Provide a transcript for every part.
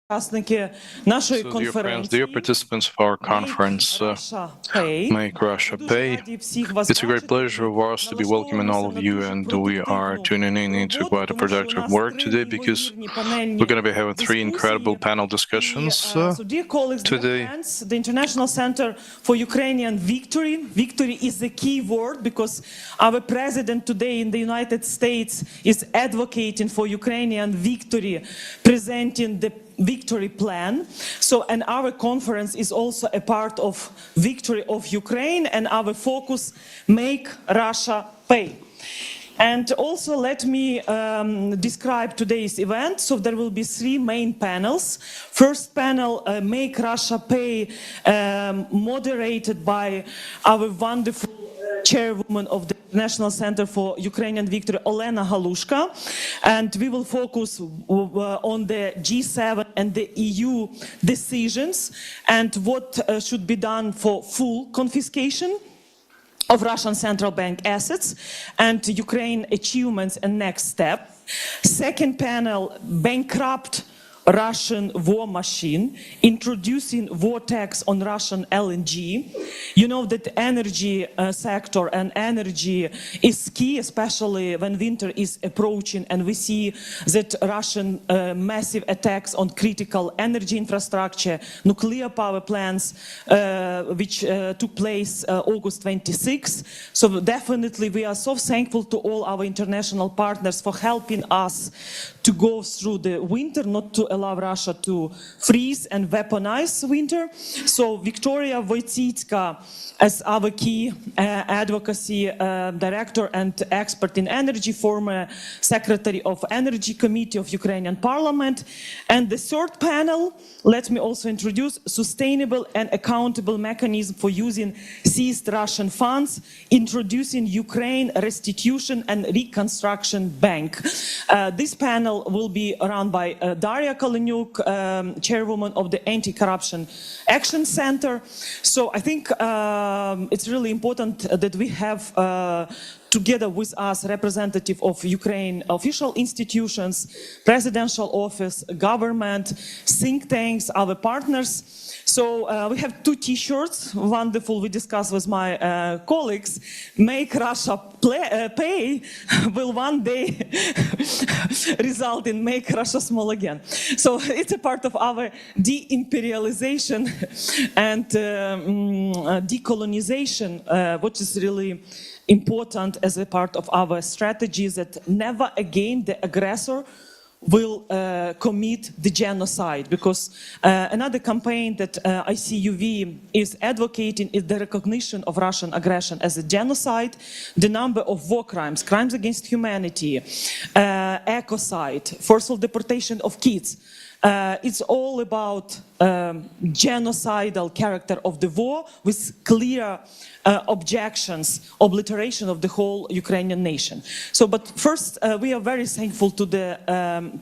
Dear friends, dear participants of our conference, Make Russia Pay, it's a great pleasure of ours to be welcoming all of you, and we are tuning in into quite a productive work today because we're going to be having three incredible panel discussions today. The International Center for Ukrainian Victory. Victory is the key word because our president today in the United States is advocating for Ukrainian victory, presenting the victory plan. And our conference is also a part of victory of Ukraine, and our focus, Make Russia Pay. And also let me describe today's event. So there will be three main panels. First panel, Make Russia Pay, moderated by our wonderful chairwoman of the National Center for Ukrainian Victory, Olena Halushka. And we will focus on the G7 and the EU decisions and what should be done for full confiscation of Russian central bank assets and Ukraine achievements and next step. Second panel, Bankrupt Russian war machine, introducing war tax on Russian LNG. You know that the energy sector and energy is key, especially when winter is approaching and we see that Russian massive attacks on critical energy infrastructure, nuclear power plants, which took place August 26. So definitely we are so thankful to all our international partners for helping us to go through the winter, not to allow Russia to freeze and weaponize winter. So Victoria Wojcicka, as our key advocacy director and expert in energy, former secretary of Energy Committee of Ukrainian Parliament. And the third panel, let me also introduce sustainable and accountable mechanism for using seized Russian funds, introducing Ukraine Restitution and Reconstruction Bank. This panel will be run by Daria Kaleniuk, chairwoman of the Anti-Corruption Action Center. So I think it's really important that we have together with us representative of Ukraine official institutions, presidential office, government, think tanks, our partners. So we have two t-shirts, wonderful, we discussed with my colleagues. Make Russia Pay will one day result in Make Russia Small Again. So it's a part of our de-imperialization and decolonization, which is really important as a part of our strategy, that never again the aggressor will commit the genocide, because another campaign that ICUV is advocating is the recognition of Russian aggression as a genocide, the number of war crimes, crimes against humanity, ecocide, forceful deportation of kids. It's all about genocidal character of the war with clear objections, obliteration of the whole Ukrainian nation. So, but first, we are very thankful to the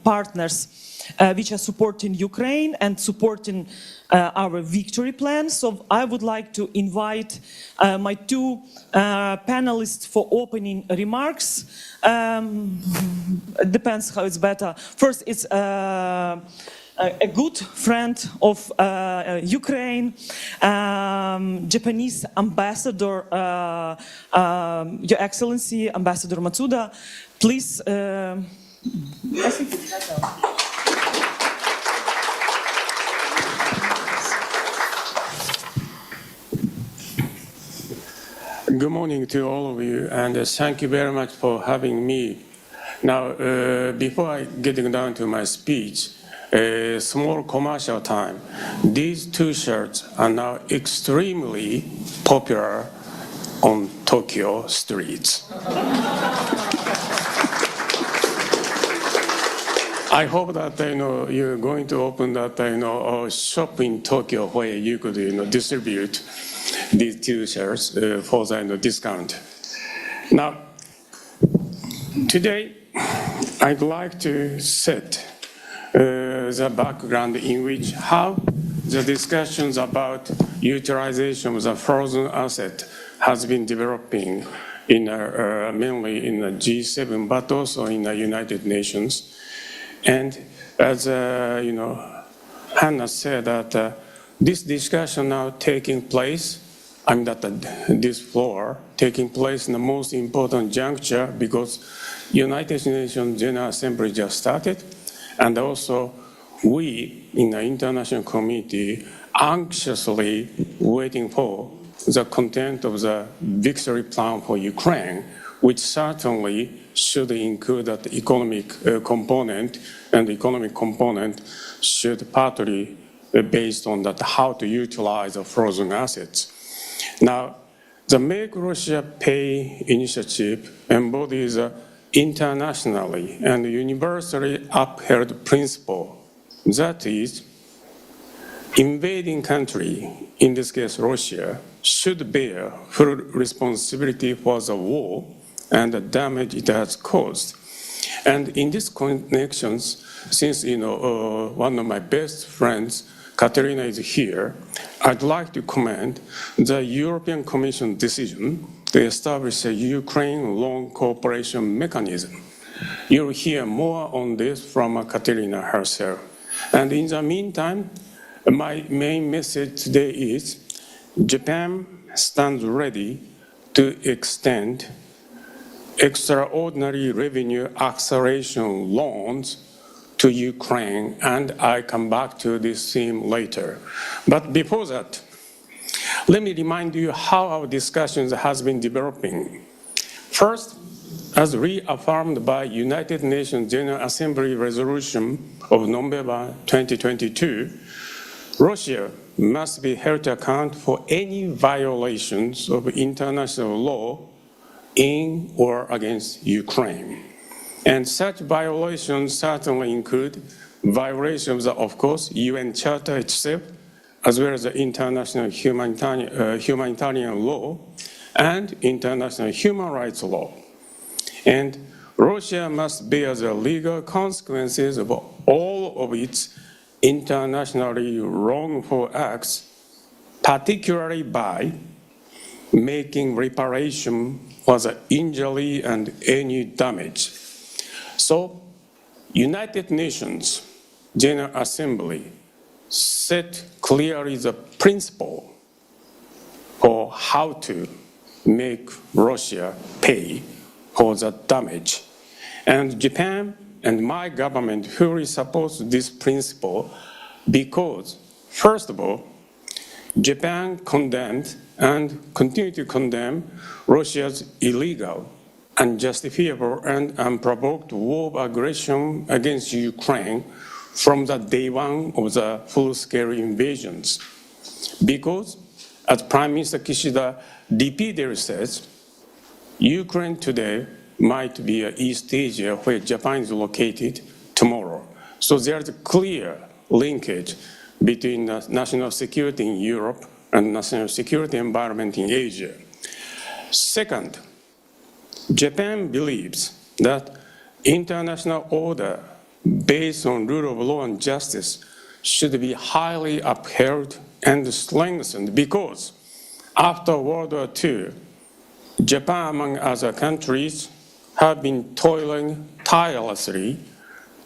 partners which are supporting Ukraine and supporting our victory plan. So I would like to invite my two panelists for opening remarks. It depends how it's better. First, it's a good friend of Ukraine, Japanese ambassador, Your Excellency, Ambassador Matsuda. Please, I think it's better. Good morning to all of you, and thank you very much for having me. Now, before I get down to my speech, a small commercial time. These two shirts are now extremely popular on Tokyo streets. I hope that you're going to open that a shop in Tokyo where you could distribute these two shirts for the discount. Now, today I'd like to set the background in which how the discussions about utilization of the frozen asset has been developing in mainly in the G7, but also in the United Nations. And as Hanna said that this discussion now taking place, this floor taking place in the most important juncture because United Nations General Assembly just started, and also we in the international community anxiously waiting for the content of the victory plan for Ukraine, which certainly should include that economic component, and the economic component should partly based on that how to utilize the frozen assets. Now, the Make Russia Pay initiative embodies an internationally and universally upheld principle, that is, invading country, in this case Russia, should bear full responsibility for the war and the damage it has caused. And in these connections, since one of my best friends, Katerina, is here, I'd like to comment the European Commission decision to establish a Ukraine loan cooperation mechanism. You'll hear more on this from Katerina herself. And in the meantime, my main message today is Japan stands ready to extend extraordinary revenue acceleration loans to Ukraine, and I come back to this theme later. But before that, let me remind you how our discussions has been developing. First, as reaffirmed by United Nations General Assembly resolution of November 2022, Russia must be held to account for any violations of international law in or against Ukraine. And such violations certainly include violations of course, UN Charter itself, as well as the international humanitarian law and international human rights law. And Russia must bear the legal consequences of all of its internationally wrongful acts, particularly by making reparation for the injury and any damage. So, United Nations General Assembly set clearly the principle for how to make Russia pay for the damage. And Japan and my government fully supports this principle because, first of all, Japan condemned and continue to condemn Russia's illegal, unjustifiable, and unprovoked war of aggression against Ukraine from the day one of the full-scale invasions. Because, as Prime Minister Kishida repeatedly says, Ukraine today might be East Asia where Japan is located tomorrow. So there's a clear linkage between national security in Europe and national security environment in Asia. Second, Japan believes that international order based on rule of law and justice should be highly upheld and strengthened because after World War II, Japan, among other countries, have been toiling tirelessly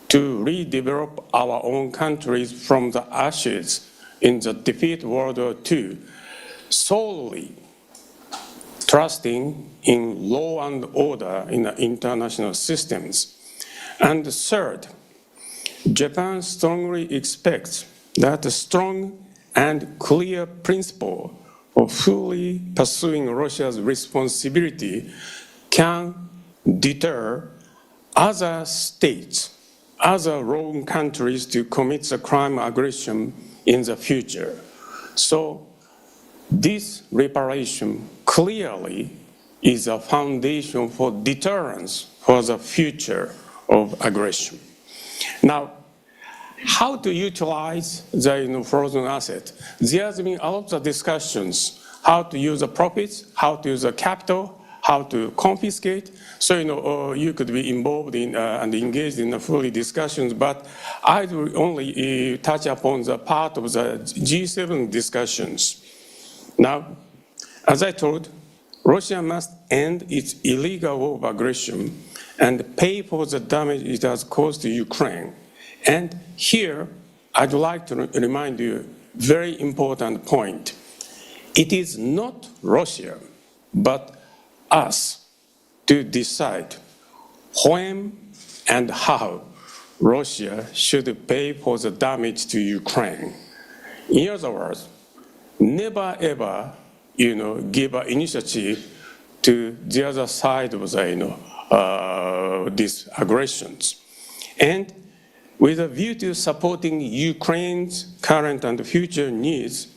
to redevelop our own countries from the ashes in the defeat World War II, solely trusting in law and order in the international systems. And third, Japan strongly expects that a strong and clear principle of fully pursuing Russia's responsibility can deter other states, other wrong countries to commit the crime of aggression in the future. So this reparation clearly is a foundation for deterrence for the future of aggression. Now, how to utilize the frozen asset? There has been a lot of discussions how to use the profits, how to use the capital, how to confiscate. So you could be involved in and engaged in fully discussions, but I will only touch upon the part of the G7 discussions. Now, as I told, Russia must end its illegal war of aggression and pay for the damage it has caused to Ukraine. And here, I'd like to remind you very important point. It is not Russia, but us to decide when and how Russia should pay for the damage to Ukraine. In other words, never ever, give an initiative to the other side of the, these aggressions. And with a view to supporting Ukraine's current and future needs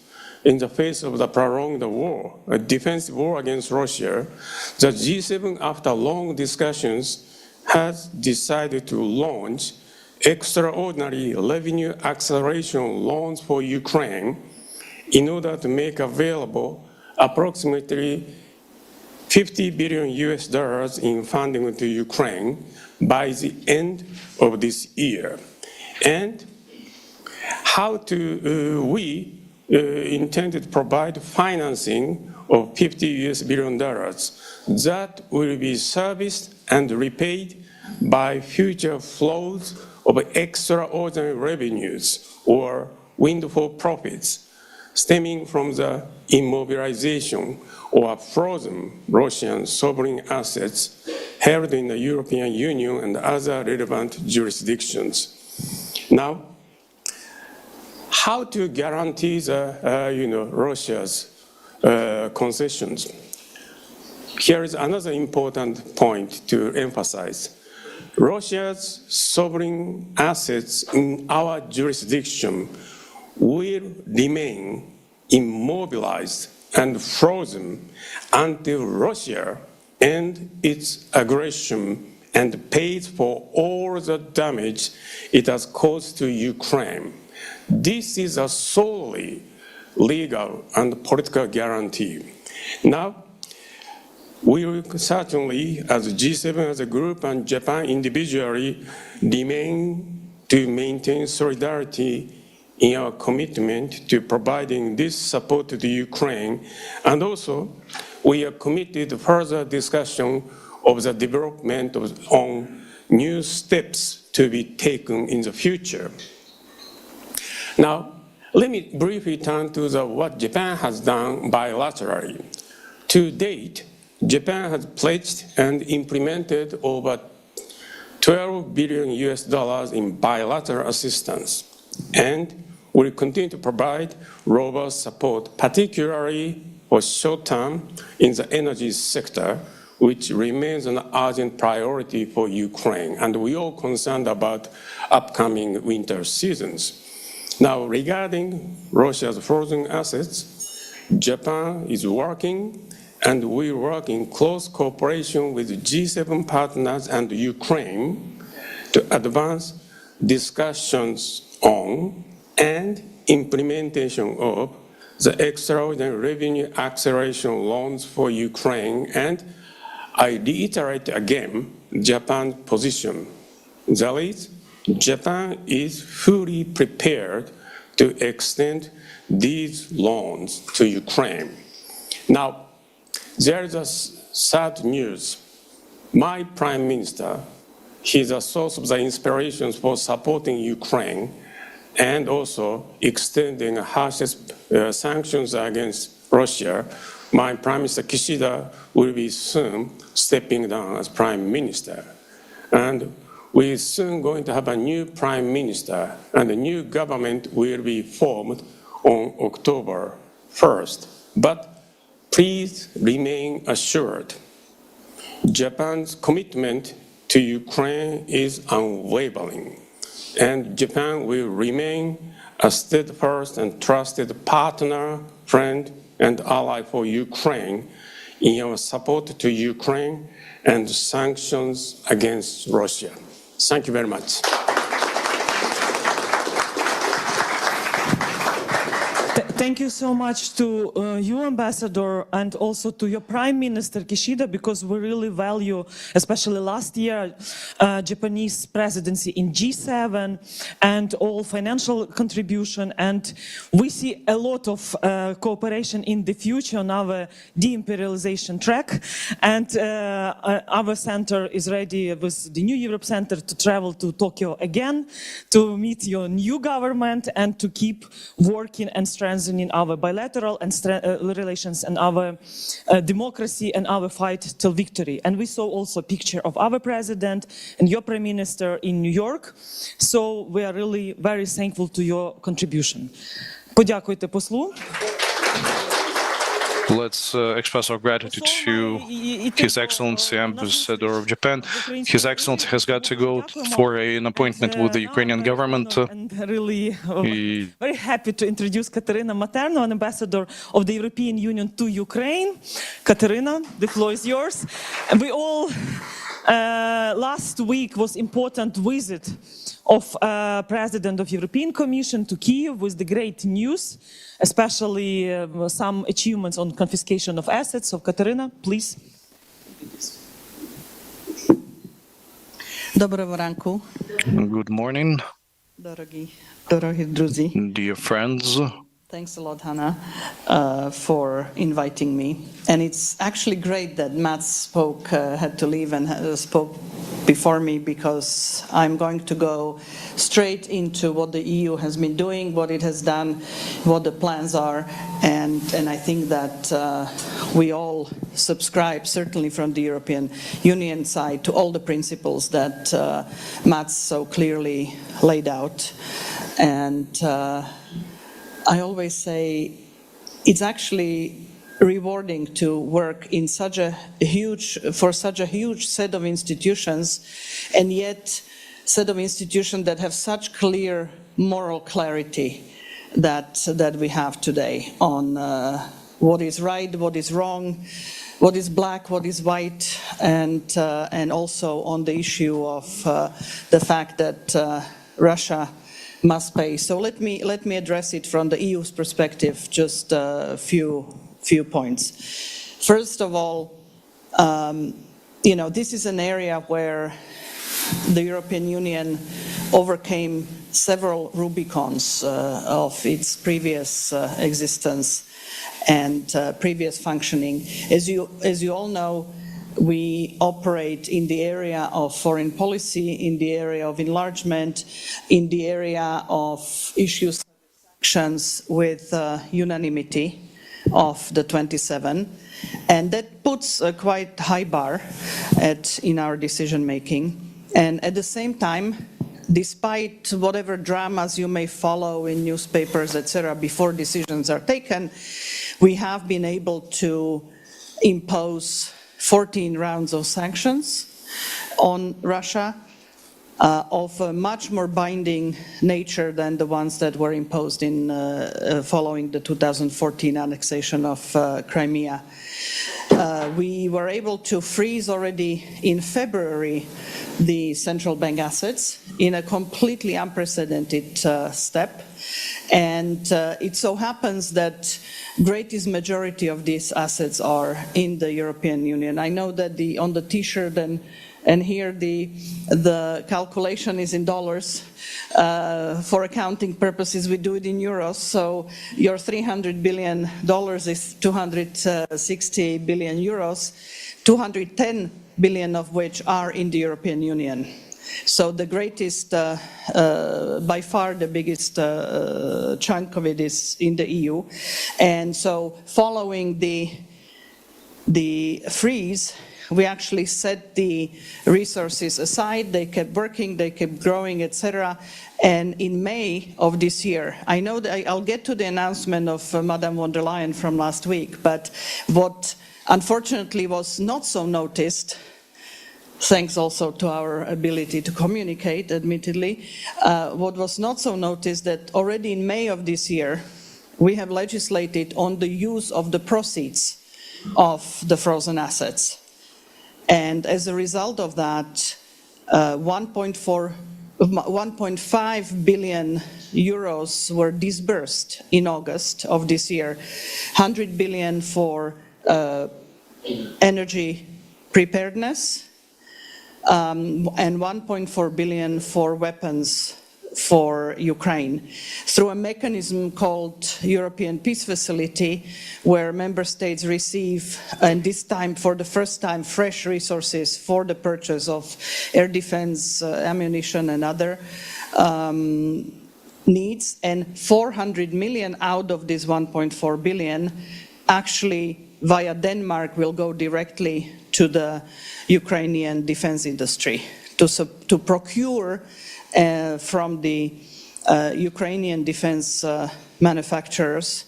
in the face of the prolonged war, a defensive war against Russia, the G7, after long discussions, has decided to launch extraordinary revenue acceleration loans for Ukraine in order to make available approximately $50 billion in funding to Ukraine by the end of this year. And how we intended to provide financing of $50 billion that will be serviced and repaid by future flows of extraordinary revenues or windfall profits stemming from the immobilization or frozen Russian sovereign assets held in the European Union and other relevant jurisdictions. Now, how to guarantee the, Russia's concessions? Here is another important point to emphasize. Russia's sovereign assets in our jurisdiction will remain immobilized and frozen until Russia ends its aggression and pays for all the damage it has caused to Ukraine. This is a solely legal and political guarantee. Now, we will certainly, as G7 as a group and Japan individually, remain to maintain solidarity in our commitment to providing this support to Ukraine. And also, we are committed to further discussion of the development on new steps to be taken in the future. Now, let me briefly turn to what Japan has done bilaterally. To date, Japan has pledged and implemented over $12 billion in bilateral assistance and will continue to provide robust support, particularly for short-term in the energy sector, which remains an urgent priority for Ukraine. And we are concerned about upcoming winter seasons. Now, regarding Russia's frozen assets, Japan is working and we work in close cooperation with G7 partners and Ukraine to advance discussions on and implementation of the extraordinary revenue acceleration loans for Ukraine. And I reiterate again Japan's position. That is, Japan is fully prepared to extend these loans to Ukraine. Now, there is a sad news. My Prime Minister, he's a source of the inspirations for supporting Ukraine and also extending harshest sanctions against Russia. My Prime Minister Kishida will be soon stepping down as Prime Minister. And we're soon going to have a new Prime Minister and a new government will be formed on October 1st. But please remain assured, Japan's commitment to Ukraine is unwavering, and Japan will remain a steadfast and trusted partner, friend, and ally for Ukraine in our support to Ukraine and sanctions against Russia. Thank you very much. Thank you so much to you, Ambassador, and also to your Prime Minister Kishida, because we really value, especially last year, Japanese presidency in G7 and all financial contribution. And we see a lot of cooperation in the future on our de-imperialization track. And our center is ready with the New Europe Center to travel to Tokyo again, to meet your new government and to keep working and strengthening our bilateral and relations and our democracy and our fight till victory. And we saw also a picture of our president and your prime minister in New York. So we are really very thankful to your contribution. Подякуйте послу. Let's express our gratitude to His Excellency, Ambassador of Japan. His Excellency has got to go for an appointment with the Ukrainian government. And really very happy to introduce Katerina Materno, an ambassador of the European Union to Ukraine. Katerina, the floor is yours. And we all, last week was important visit of President of European Commission to Kyiv with the great news, especially some achievements on confiscation of assets. So, Katerina, please. Доброго ранку, Good morning, дорогі друзі. dear friends. Thanks a lot, Hanna, for inviting me. And it's actually great that Matt had to leave and spoke before me, because I'm going to go straight into what the EU has been doing, what it has done, what the plans are. And I think that we all subscribe, certainly from the European Union side, to all the principles that Matt so clearly laid out. And I always say it's actually rewarding to work in for such a huge set of institutions, and yet set of institutions that have such clear moral clarity that we have today on what is right, what is wrong, what is black, what is white, and also on the issue of the fact that Russia must pay. So let me address it from the EU's perspective, just a few points. First of all, this is an area where the European Union overcame several Rubicons of its previous existence and previous functioning. As you all know, we operate in the area of foreign policy, in the area of enlargement, in the area of issues of sanctions with unanimity of the 27. And that puts a quite high bar in our decision making. And at the same time, despite whatever dramas you may follow in newspapers, etc., before decisions are taken, we have been able to impose 14 rounds of sanctions on Russia, of a much more binding nature than the ones that were imposed in following the 2014 annexation of Crimea. We were able to freeze already in February the central bank assets in a completely unprecedented step. And it so happens that greatest majority of these assets are in the European Union. I know that on the T-shirt and here the calculation is in dollars. For accounting purposes, we do it in euros. So your $300 billion is 260 billion euros, 210 billion of which are in the European Union. So the greatest, by far the biggest chunk of it is in the EU. And so following the freeze, we actually set the resources aside. They kept working, they kept growing, etc. And in May of this year, I know that I'll get to the announcement of Madame von der Leyen from last week, but what unfortunately was not so noticed, thanks also to our ability to communicate, admittedly, what was not so noticed that already in May of this year, we have legislated on the use of the proceeds of the frozen assets. And as a result of that, 1.4 1.5 billion euros were disbursed in August of this year. 100 billion for energy preparedness, and 1.4 billion for weapons for Ukraine, through a mechanism called European Peace Facility, where member states receive, and this time for the first time, fresh resources for the purchase of air defense, ammunition and other needs, and 400 million out of this 1.4 billion actually via Denmark will go directly to the Ukrainian defense industry to procure from the Ukrainian defense manufacturers,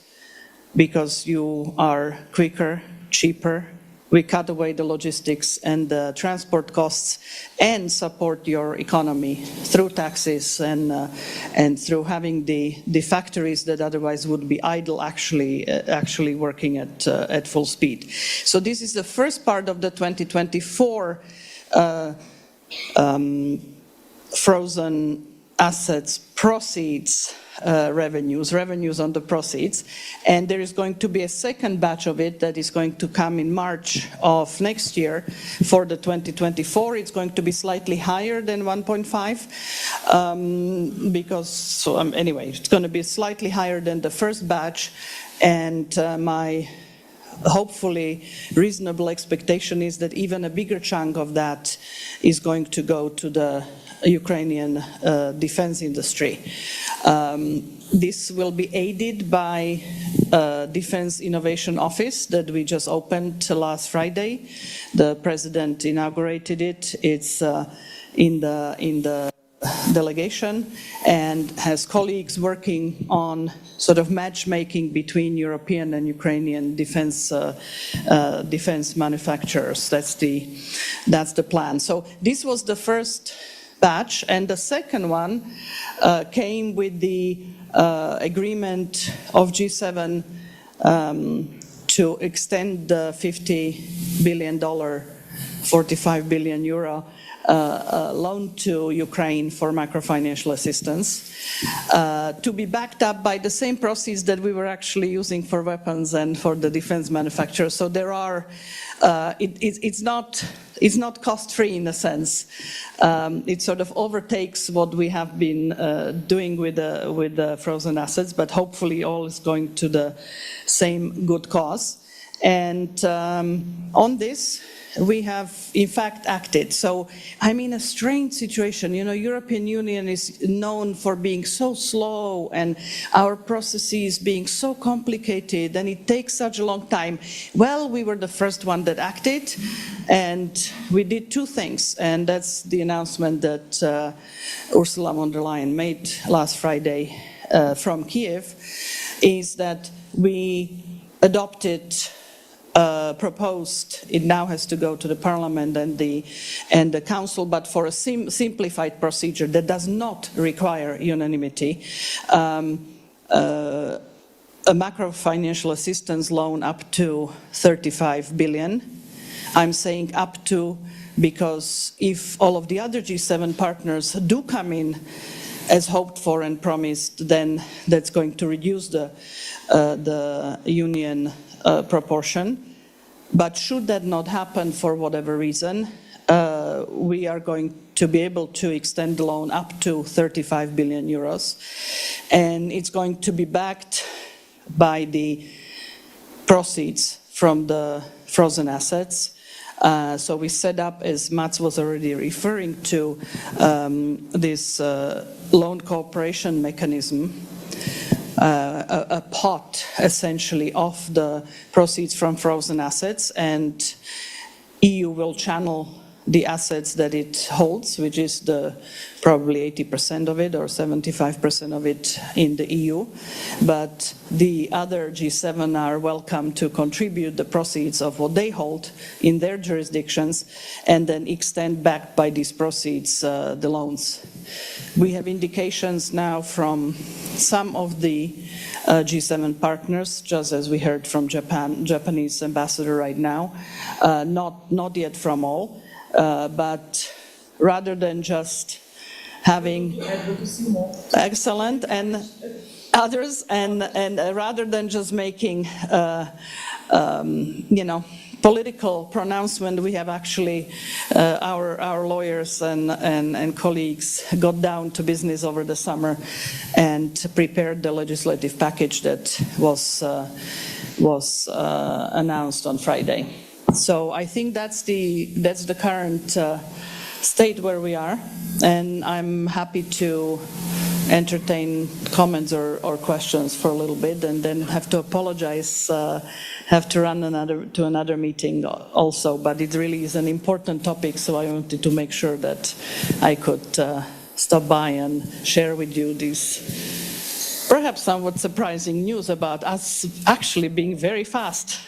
because you are quicker, cheaper. We cut away the logistics and the transport costs and support your economy through taxes and through having the factories that otherwise would be idle actually working at full speed. So this is the first part of the 2024 frozen assets proceeds revenues on the proceeds, and there is going to be a second batch of it that is going to come in March of next year. For the 2024, it's going to be slightly higher than 1.5 because anyway, it's going to be slightly higher than the first batch, and my hopefully reasonable expectation is that even a bigger chunk of that is going to go to the Ukrainian defense industry. This will be aided by Defense Innovation Office that we just opened last Friday. The President inaugurated it. It's in the delegation and has colleagues working on sort of matchmaking between European and Ukrainian defense manufacturers. That's the plan. So this was the first batch, and the second one came with the agreement of G7 to extend the $50 billion, 45 billion euro loan to Ukraine for macrofinancial assistance, to be backed up by the same proceeds that we were actually using for weapons and for the defense manufacturers. So there are, it's not cost-free in a sense. It sort of overtakes what we have been doing with the frozen assets, but hopefully all is going to the same good cause. And on this, we have in fact acted. So I'm in a strange situation. You know, European Union is known for being so slow and our processes being so complicated and it takes such a long time. Well, we were the first one that acted, and we did two things, and that's the announcement that Ursula von der Leyen made last Friday from Kiev, is that we adopted proposed, it now has to go to the Parliament and the Council, but for a simplified procedure that does not require unanimity, a macro-financial assistance loan up to 35 billion. I'm saying up to because if all of the other G7 partners do come in as hoped for and promised, then that's going to reduce the union proportion. But should that not happen for whatever reason, we are going to be able to extend the loan up to 35 billion euros. And it's going to be backed by the proceeds from the frozen assets. So we set up, as Mats was already referring to, this loan cooperation mechanism, a pot essentially of the proceeds from frozen assets, and EU will channel the assets that it holds, which is probably 80% of it or 75% of it in the EU. But the other G7 are welcome to contribute the proceeds of what they hold in their jurisdictions and then extend back by these proceeds the loans. We have indications now from some of the G7 partners, just as we heard from Japanese ambassador right now, not yet from all. But rather than just having excellent and others, and rather than just making, political pronouncement, we have actually our lawyers and colleagues got down to business over the summer and prepared the legislative package that was announced on Friday. So I think that's the current state where we are, and I'm happy to entertain comments or questions for a little bit, and then have to apologize, have to run to another meeting also, but it really is an important topic, so I wanted to make sure that I could stop by and share with you this perhaps somewhat surprising news about us actually being very fast.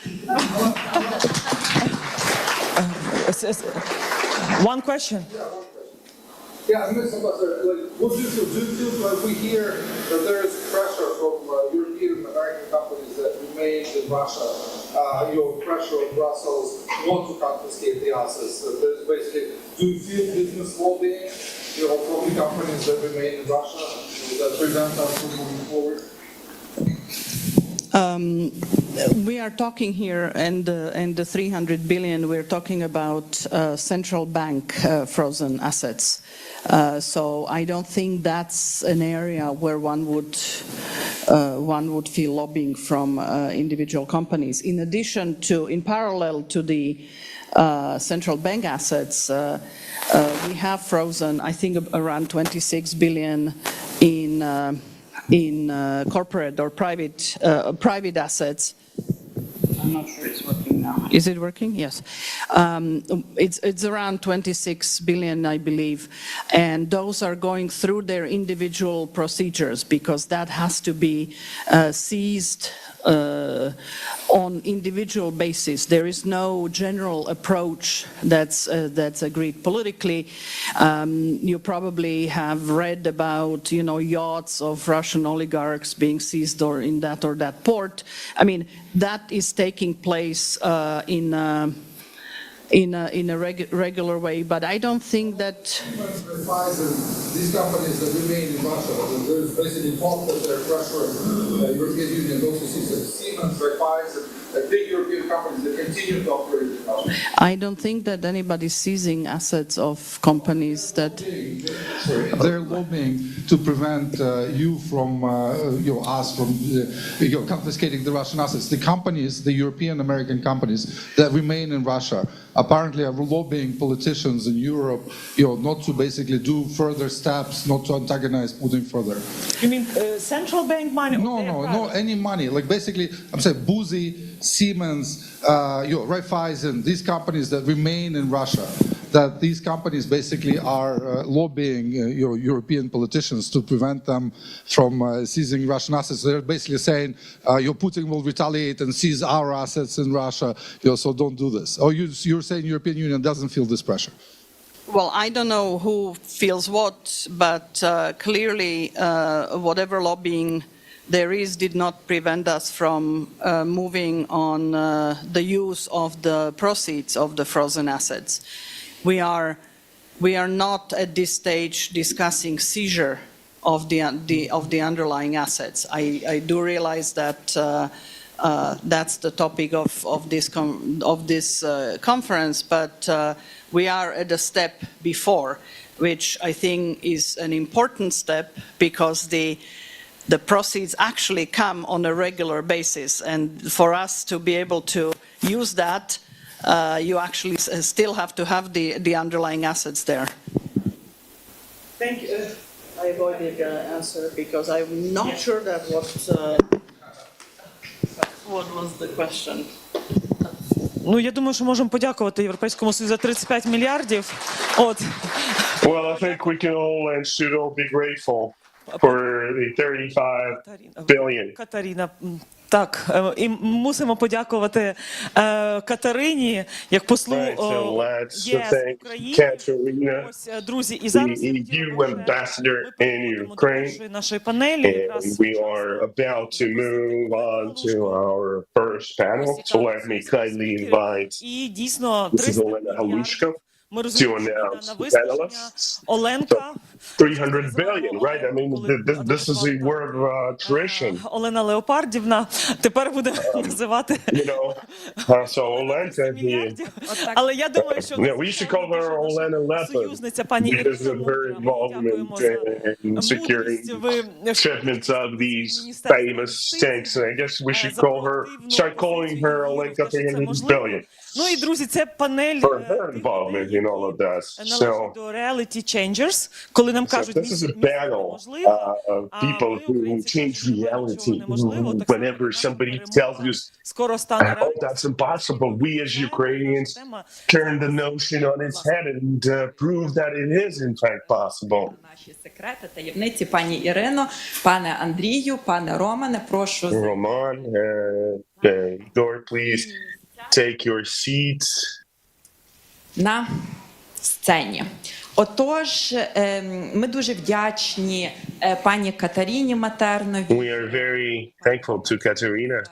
One question. Yeah, Mr. Ambassador, what do you feel like we hear that there is pressure from European American companies that remain in Russia, pressure on Brussels want to confiscate the assets? There's basically, do you feel business lobbying, from the companies that remain in Russia that prevent us from moving forward? We are talking here, and the 300 billion, we're talking about central bank frozen assets. So I don't think that's an area where one would feel lobbying from individual companies. In addition to, in parallel to the central bank assets, we have frozen, I think, around 26 billion in corporate or private assets. I'm not sure it's working now. Is it working? Yes. It's around 26 billion, I believe, and those are going through their individual procedures because that has to be seized on individual basis. There is no general approach that's agreed politically. You probably have read about yachts of Russian oligarchs being seized or in that port. I mean, that is taking place in a regular way, but I don't think that These companies that remain in Russia, there's basically talk that they're pressuring European Union also sees Siemens, Verkhovna, big European companies that continue to operate in Russia. I don't think that anybody's seizing assets of companies that... They're lobbying to prevent you from, us from confiscating the Russian assets. The companies, the European American companies that remain in Russia, apparently are lobbying politicians in Europe, not to basically do further steps, not to antagonize Putin further. You mean central bank money? No, any money. Like basically, I'm saying Boozy, Siemens, Raiffeisen, these companies that remain in Russia, that these companies basically are lobbying European politicians to prevent them from seizing Russian assets. They're basically saying, Putin will retaliate and seize our assets in Russia, so don't do this. Or you're saying European Union doesn't feel this pressure? Well, I don't know who feels what, but clearly whatever lobbying there is did not prevent us from moving on the use of the proceeds of the frozen assets. We are not at this stage discussing seizure of the underlying assets. I do realize that that's the topic of this conference, but we are at a step before, which I think is an important step because the proceeds actually come on a regular basis, and for us to be able to use that, you actually still have to have the underlying assets there. Thank you. I avoided the answer because I'm not sure that what was the question. Ну, я думаю, що можемо подякувати Європейському Союзу за 35 мільярдів. От. Well, I think we can all and should all be grateful for the 35 billion. Катерина, так, і мусимо подякувати Катерині, як послу ЄС в Україні. Ось, друзі, і зараз the EU ambassador in Ukraine, нашої панелі. and we are about to move on to our first panel. So let me kindly invite І дійсно Mrs. Olena Halushka to announce the panelists. Оленка, 300 billion, right? I mean, this is a war of attrition, Олена Леопардівна тепер буде називати you know. So Olena, мільярдів. Але я думаю, що we used to call her Olena Leopard союзниця пані because of Ірина, her involvement in securing shipments of these famous tanks. And I guess we should start calling her Olenka 300 billion. Ну і, друзі, це панель For her involvement in all of this. належить до reality changers, коли нам кажуть, this is a battle of people who change reality whenever somebody tells you, oh, that's impossible. We as Ukrainians turn the notion on its head and prove that it is in fact possible. Наші секрети, таємниці, пані Ірино, пане Андрію, пане Романе, прошу. Roman, Dor, please take your seats. На сцені. Отож, ми дуже вдячні пані Катерині Матерновій. We are very thankful to Katerina.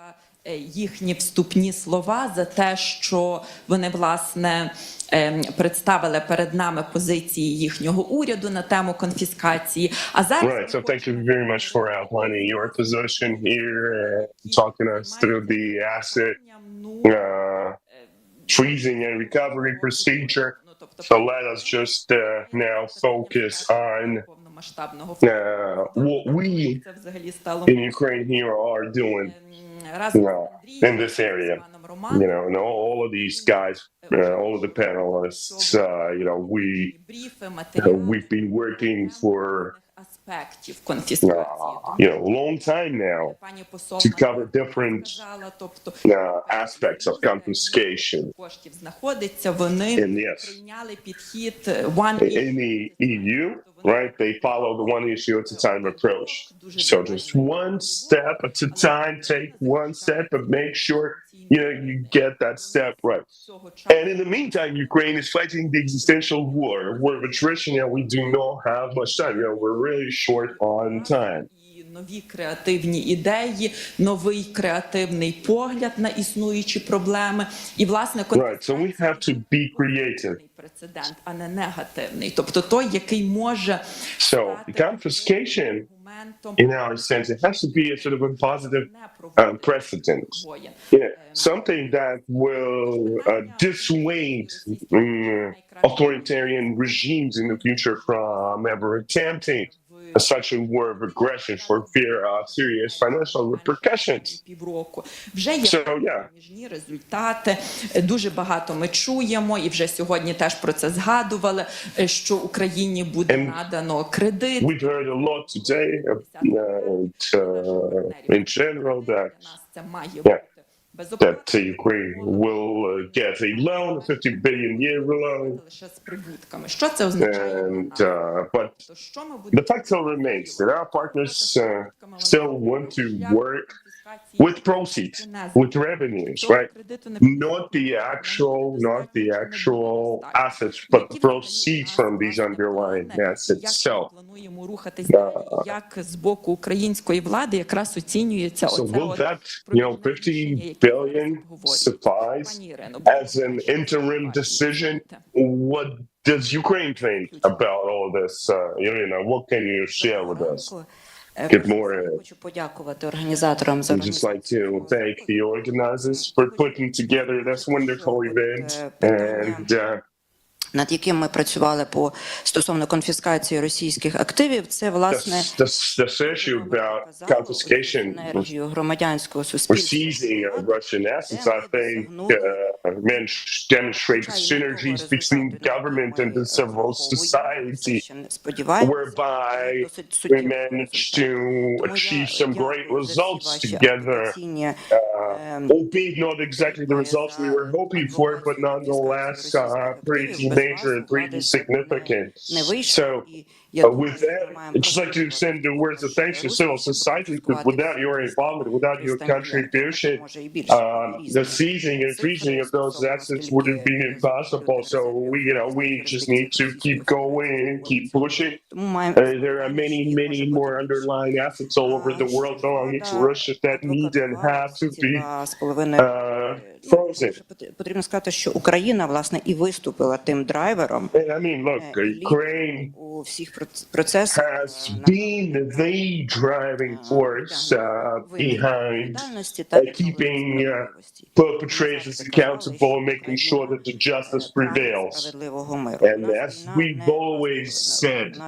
Їхні вступні слова за те, що вони, власне, представили перед нами позиції їхнього уряду на тему конфіскації. А зараз Right, so thank you very much for outlining your position here, talking us through the asset freezing and recovery procedure. So let us just now focus on what we in Ukraine here are doing in this area. You know, and all of these guys, all of the panelists, you know, we've been working for you know, a long time now to cover different aspects of confiscation. And yes, in the EU, right, they follow the one issue at a time approach. So just one step at a time, take one step, but make sure you get that step right. And in the meantime, Ukraine is fighting the existential war of attrition, and we do not have much time. You know, we're really short on time. Нові креативні ідеї, новий креативний погляд на існуючі проблеми. І, власне, so we have to be creative. Прецедент, а не негативний. Тобто той, який може So confiscation, in our sense, it has to be a sort of a positive precedent. Yeah, something that will dissuade authoritarian regimes in the future from ever attempting such a war of aggression for fear of serious financial repercussions. Вже є міжні результати, дуже багато ми чуємо, і вже сьогодні теж про це згадували, що Україні буде надано кредит. We've heard a lot today in general that Ukraine will get a loan, a 50 billion euro loan. Що це означає? But the fact still remains that our partners still want to work with proceeds, with revenues, right? Not the actual assets, but the proceeds from these underlying assets. So, як з боку української влади якраз оцінюється so will that, 50 billion suffice as an interim decision? What does Ukraine think about all this? What can you share with us? Get more. Хочу подякувати організаторам за I'd just like to thank the organizers for putting together this wonderful event and над яким ми працювали стосовно конфіскації російських активів, це, власне, issue about confiscation, енергію громадянського суспільства. seizing of Russian assets, I think, demonstrates synergies between government and the civil society, whereby we managed to achieve some great results together, albeit not exactly the results we were hoping for, but nonetheless pretty major and pretty significant. So with that, I'd just like to send the words of thanks to civil society, because without your involvement, without your contribution, the seizing and freezing of those assets would have been impossible. So we just need to keep going and keep pushing. There are many more underlying assets all over the world belonging to Russia that need and have to be frozen. Потрібно сказати, що Україна, власне, і виступила тим драйвером. I mean, look, Ukraine has been the driving force behind keeping perpetrators accountable, making sure that the justice prevails. And as we've always said,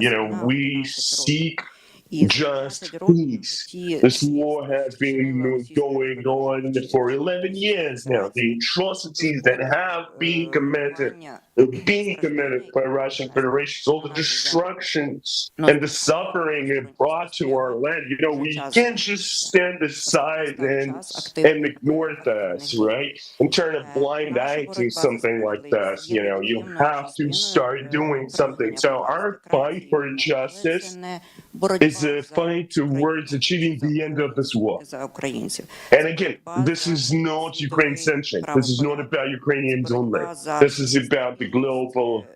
we seek just peace. This war has been going on for 11 years now. The atrocities that have been committed by Russian Federation, all the destructions and the suffering it brought to our land. We can't just stand aside and ignore this, right? And turn a blind eye to something like this. You have to start doing something. So our fight for justice is a fight towards achieving the end of this war. And again, this is not Ukraine-centric. This is not about Ukrainians only. This is about the global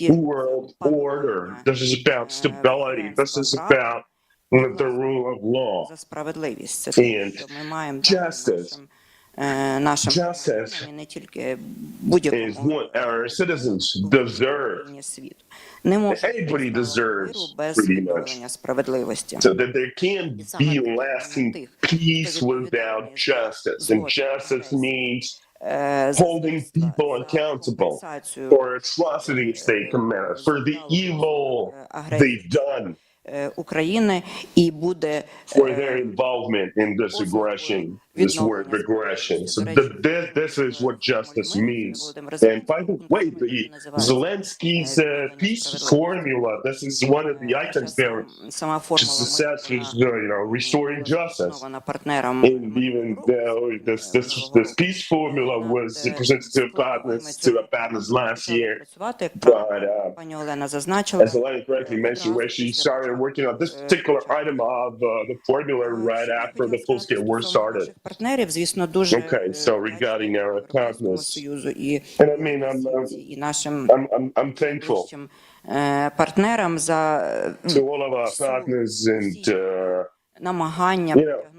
world order. This is about stability. This is about the rule of law and justice. Justice is what our citizens deserve. Anybody deserves, pretty much. So that there can be lasting peace without justice. And justice means holding people accountable for atrocities they committed, for the evil they've done, for their involvement in this aggression, this word aggression. So this is what justice means. And by the way, the Zelensky's peace formula, this is one of the items there, just assessed as, restoring justice. And even though this peace formula was presented to partners last year, but as Olena correctly mentioned, where she started working on this particular item of the formula right after the full-scale war started. Okay, so regarding our partners, and I mean, I'm thankful to all of our partners and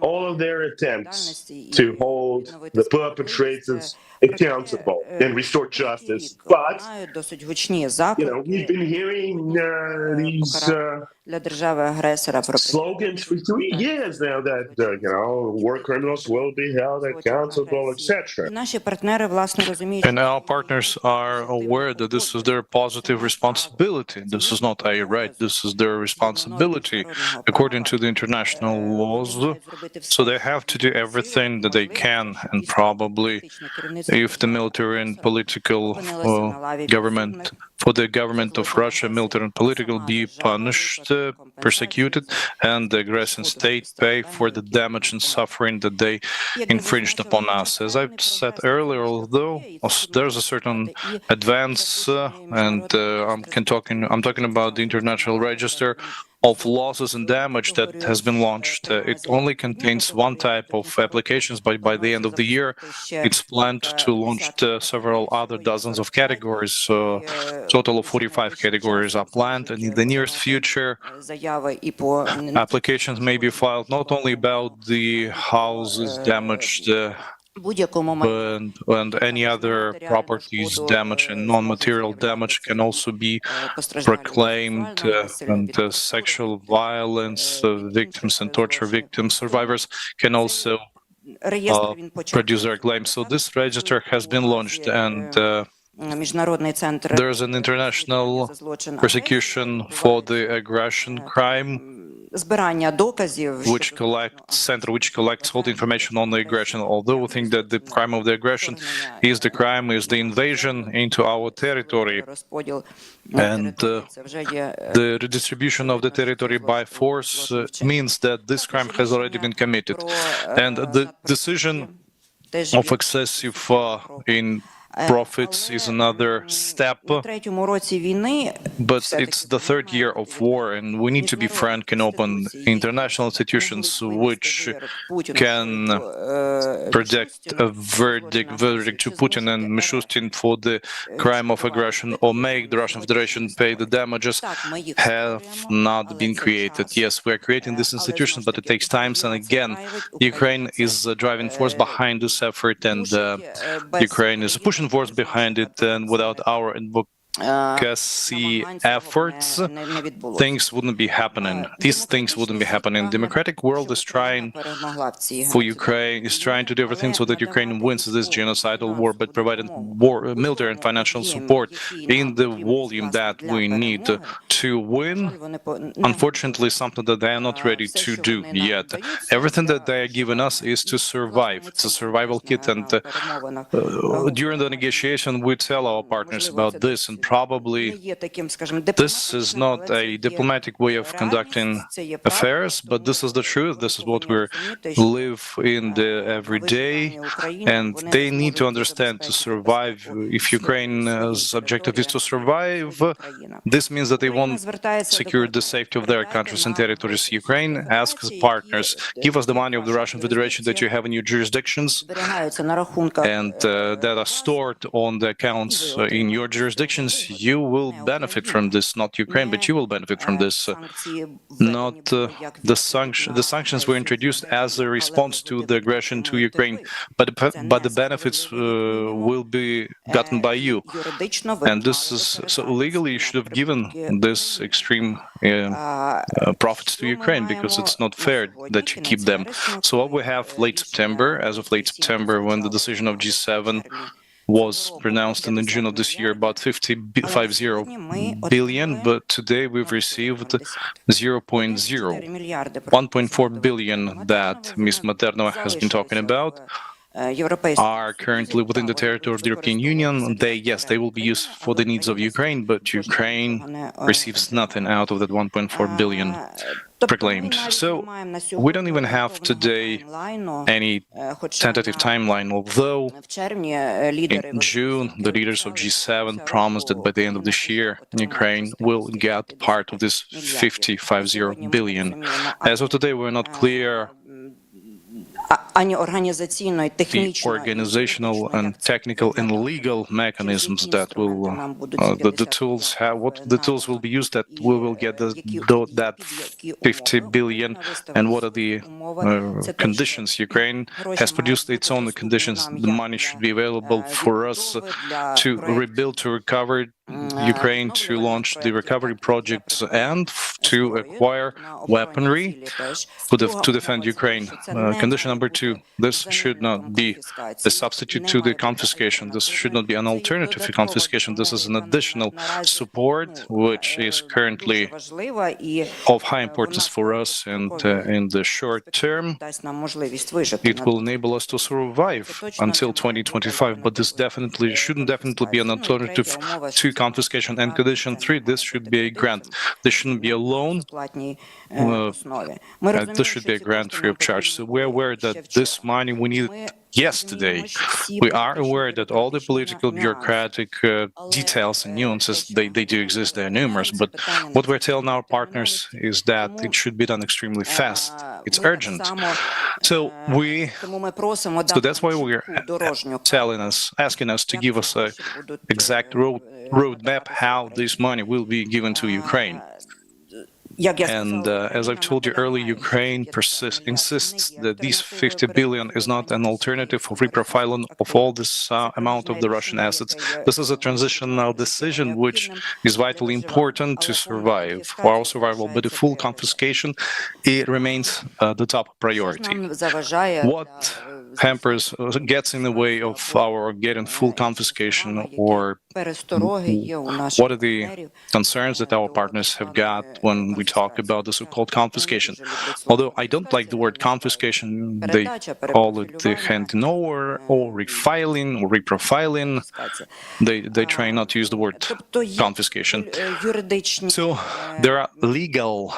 all of their attempts to hold the perpetrators accountable and restore justice. But, we've been hearing these slogans for 3 years now that, war criminals will be held accountable, etc. And our partners are aware that this is their positive responsibility. This is not a right, this is their responsibility according to the international laws. So they have to do everything that they can, and probably if the military and political government, for the government of Russia, military and political, be punished, persecuted, and the aggressing state pay for the damage and suffering that they infringed upon us. As I said earlier, although there's a certain advance, and I'm talking about the International Register of Losses and Damage that has been launched. It only contains one type of applications, but by the end of the year, it's planned to launch several other dozens of categories. Total of 45 categories are planned, and in the nearest future, applications may be filed not only about the houses damaged, and any other properties damage and non-material damage can also be proclaimed, and sexual violence victims and torture victims, survivors can also produce their claims. So this register has been launched, and there's an international prosecution for the aggression crime, which collects all the information on the aggression. Although we think that the crime of the aggression is the invasion into our territory, and the redistribution of the territory by force means that this crime has already been committed. And the decision of excessive in profits is another step, but it's the third year of war, and we need to be frank and open. International institutions which can predict a verdict to Putin and Mishustin for the crime of aggression, or make the Russian Federation pay the damages, have not been created. Yes, we are creating these institutions, but it takes time, and again, Ukraine is a driving force behind this effort, and Ukraine is pushing force behind it, and without our advocacy efforts, things wouldn't be happening. These things wouldn't be happening. Democratic world is trying for Ukraine, is trying to do everything so that Ukraine wins this genocidal war, but providing military and financial support in the volume that we need to win, unfortunately, something that they are not ready to do yet. Everything that they are giving us is to survive. It's a survival kit, and during the negotiation, we tell our partners about this, and probably this is not a diplomatic way of conducting affairs, but this is the truth. This is what we live in the every day, and they need to understand to survive. If Ukraine's objective is to survive, this means that they won't secure the safety of their countries and territories. Ukraine asks partners, give us the money of the Russian Federation that you have in your jurisdictions and that are stored on the accounts in your jurisdictions. You will benefit from this, not Ukraine, but you will benefit from this. Not the sanctions were introduced as a response to the aggression to Ukraine, but the benefits will be gotten by you. And this is so legally you should have given this extreme profits to Ukraine, because it's not fair that you keep them. So what we have late September, as of late September, when the decision of G7 was pronounced in June of this year, about 50 billion, but today we've received 1.4 billion that Ms. Maternova has been talking about are currently within the territory of the European Union. They will be used for the needs of Ukraine, but Ukraine receives nothing out of that 1.4 billion proclaimed. So we don't even have today any tentative timeline, although in June the leaders of G7 promised that by the end of this year Ukraine will get part of this 50 billion. As of today, we're not clear the organizational and technical and legal mechanisms that will the tools will be used that we will get that 50 billion, and what are the conditions. Ukraine has produced its own conditions. The money should be available for us to rebuild, to recover Ukraine, to launch the recovery projects, and to acquire weaponry to defend Ukraine. Condition number 2, this should not be a substitute to the confiscation. This should not be an alternative to confiscation. This is an additional support, which is currently of high importance for us, and in the short term, it will enable us to survive until 2025. But this shouldn't be an alternative to confiscation. And condition 3, this should be a grant. This shouldn't be a loan. This should be a grant free of charge. So we're aware that this money we need yesterday. We are aware that all the political, bureaucratic details and nuances, they do exist, they are numerous, but what we're telling our partners is that it should be done extremely fast. It's urgent. So that's why we're asking us to give us an exact roadmap how this money will be given to Ukraine. And as I've told you earlier, Ukraine insists that these 50 billion is not an alternative for reprofiling of all this amount of the Russian assets. This is a transitional decision which is vitally important to survive, for our survival, but the full confiscation, it remains the top priority. What gets in the way of our getting full confiscation, or what are the concerns that our partners have got when we talk about the so-called confiscation? Although I don't like the word confiscation, they call it the handing over or refiling or reprofiling. They try not to use the word confiscation. So there are legal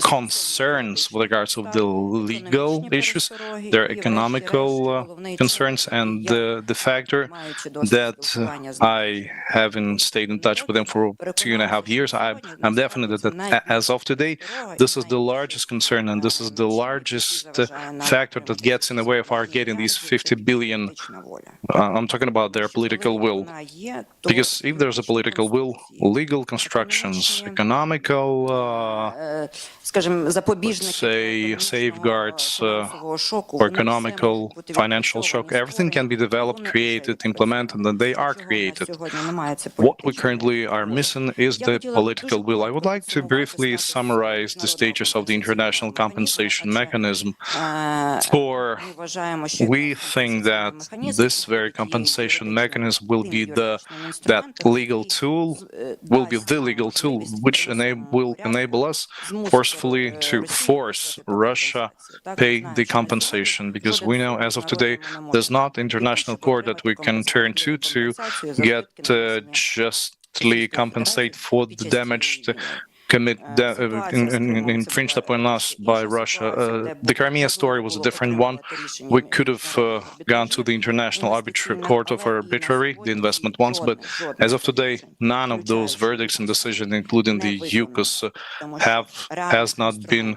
concerns with regards of the legal issues, there are economical concerns, and the factor that I haven't stayed in touch with them for 2.5 years. I'm definite that as of today, this is the largest concern, and this is the largest factor that gets in the way of our getting these 50 billion. I'm talking about their political will. Because if there's a political will, legal constructions, economical, let's say, safeguards, or economical, financial shock, everything can be developed, created, implemented implemented, and they are created. What we currently are missing is the political will. I would like to briefly summarize the status of the international compensation mechanism. We think that this very compensation mechanism will be the legal tool which will enable us forcefully to force Russia pay the compensation, because we know as of today there's not international court that we can turn to get justly compensate for the damage infringed upon us by Russia. The Crimea story was a different one. We could have gone to the International Court of Arbitrary, the investment ones, but as of today, none of those verdicts and decisions, including the UCOS, has not been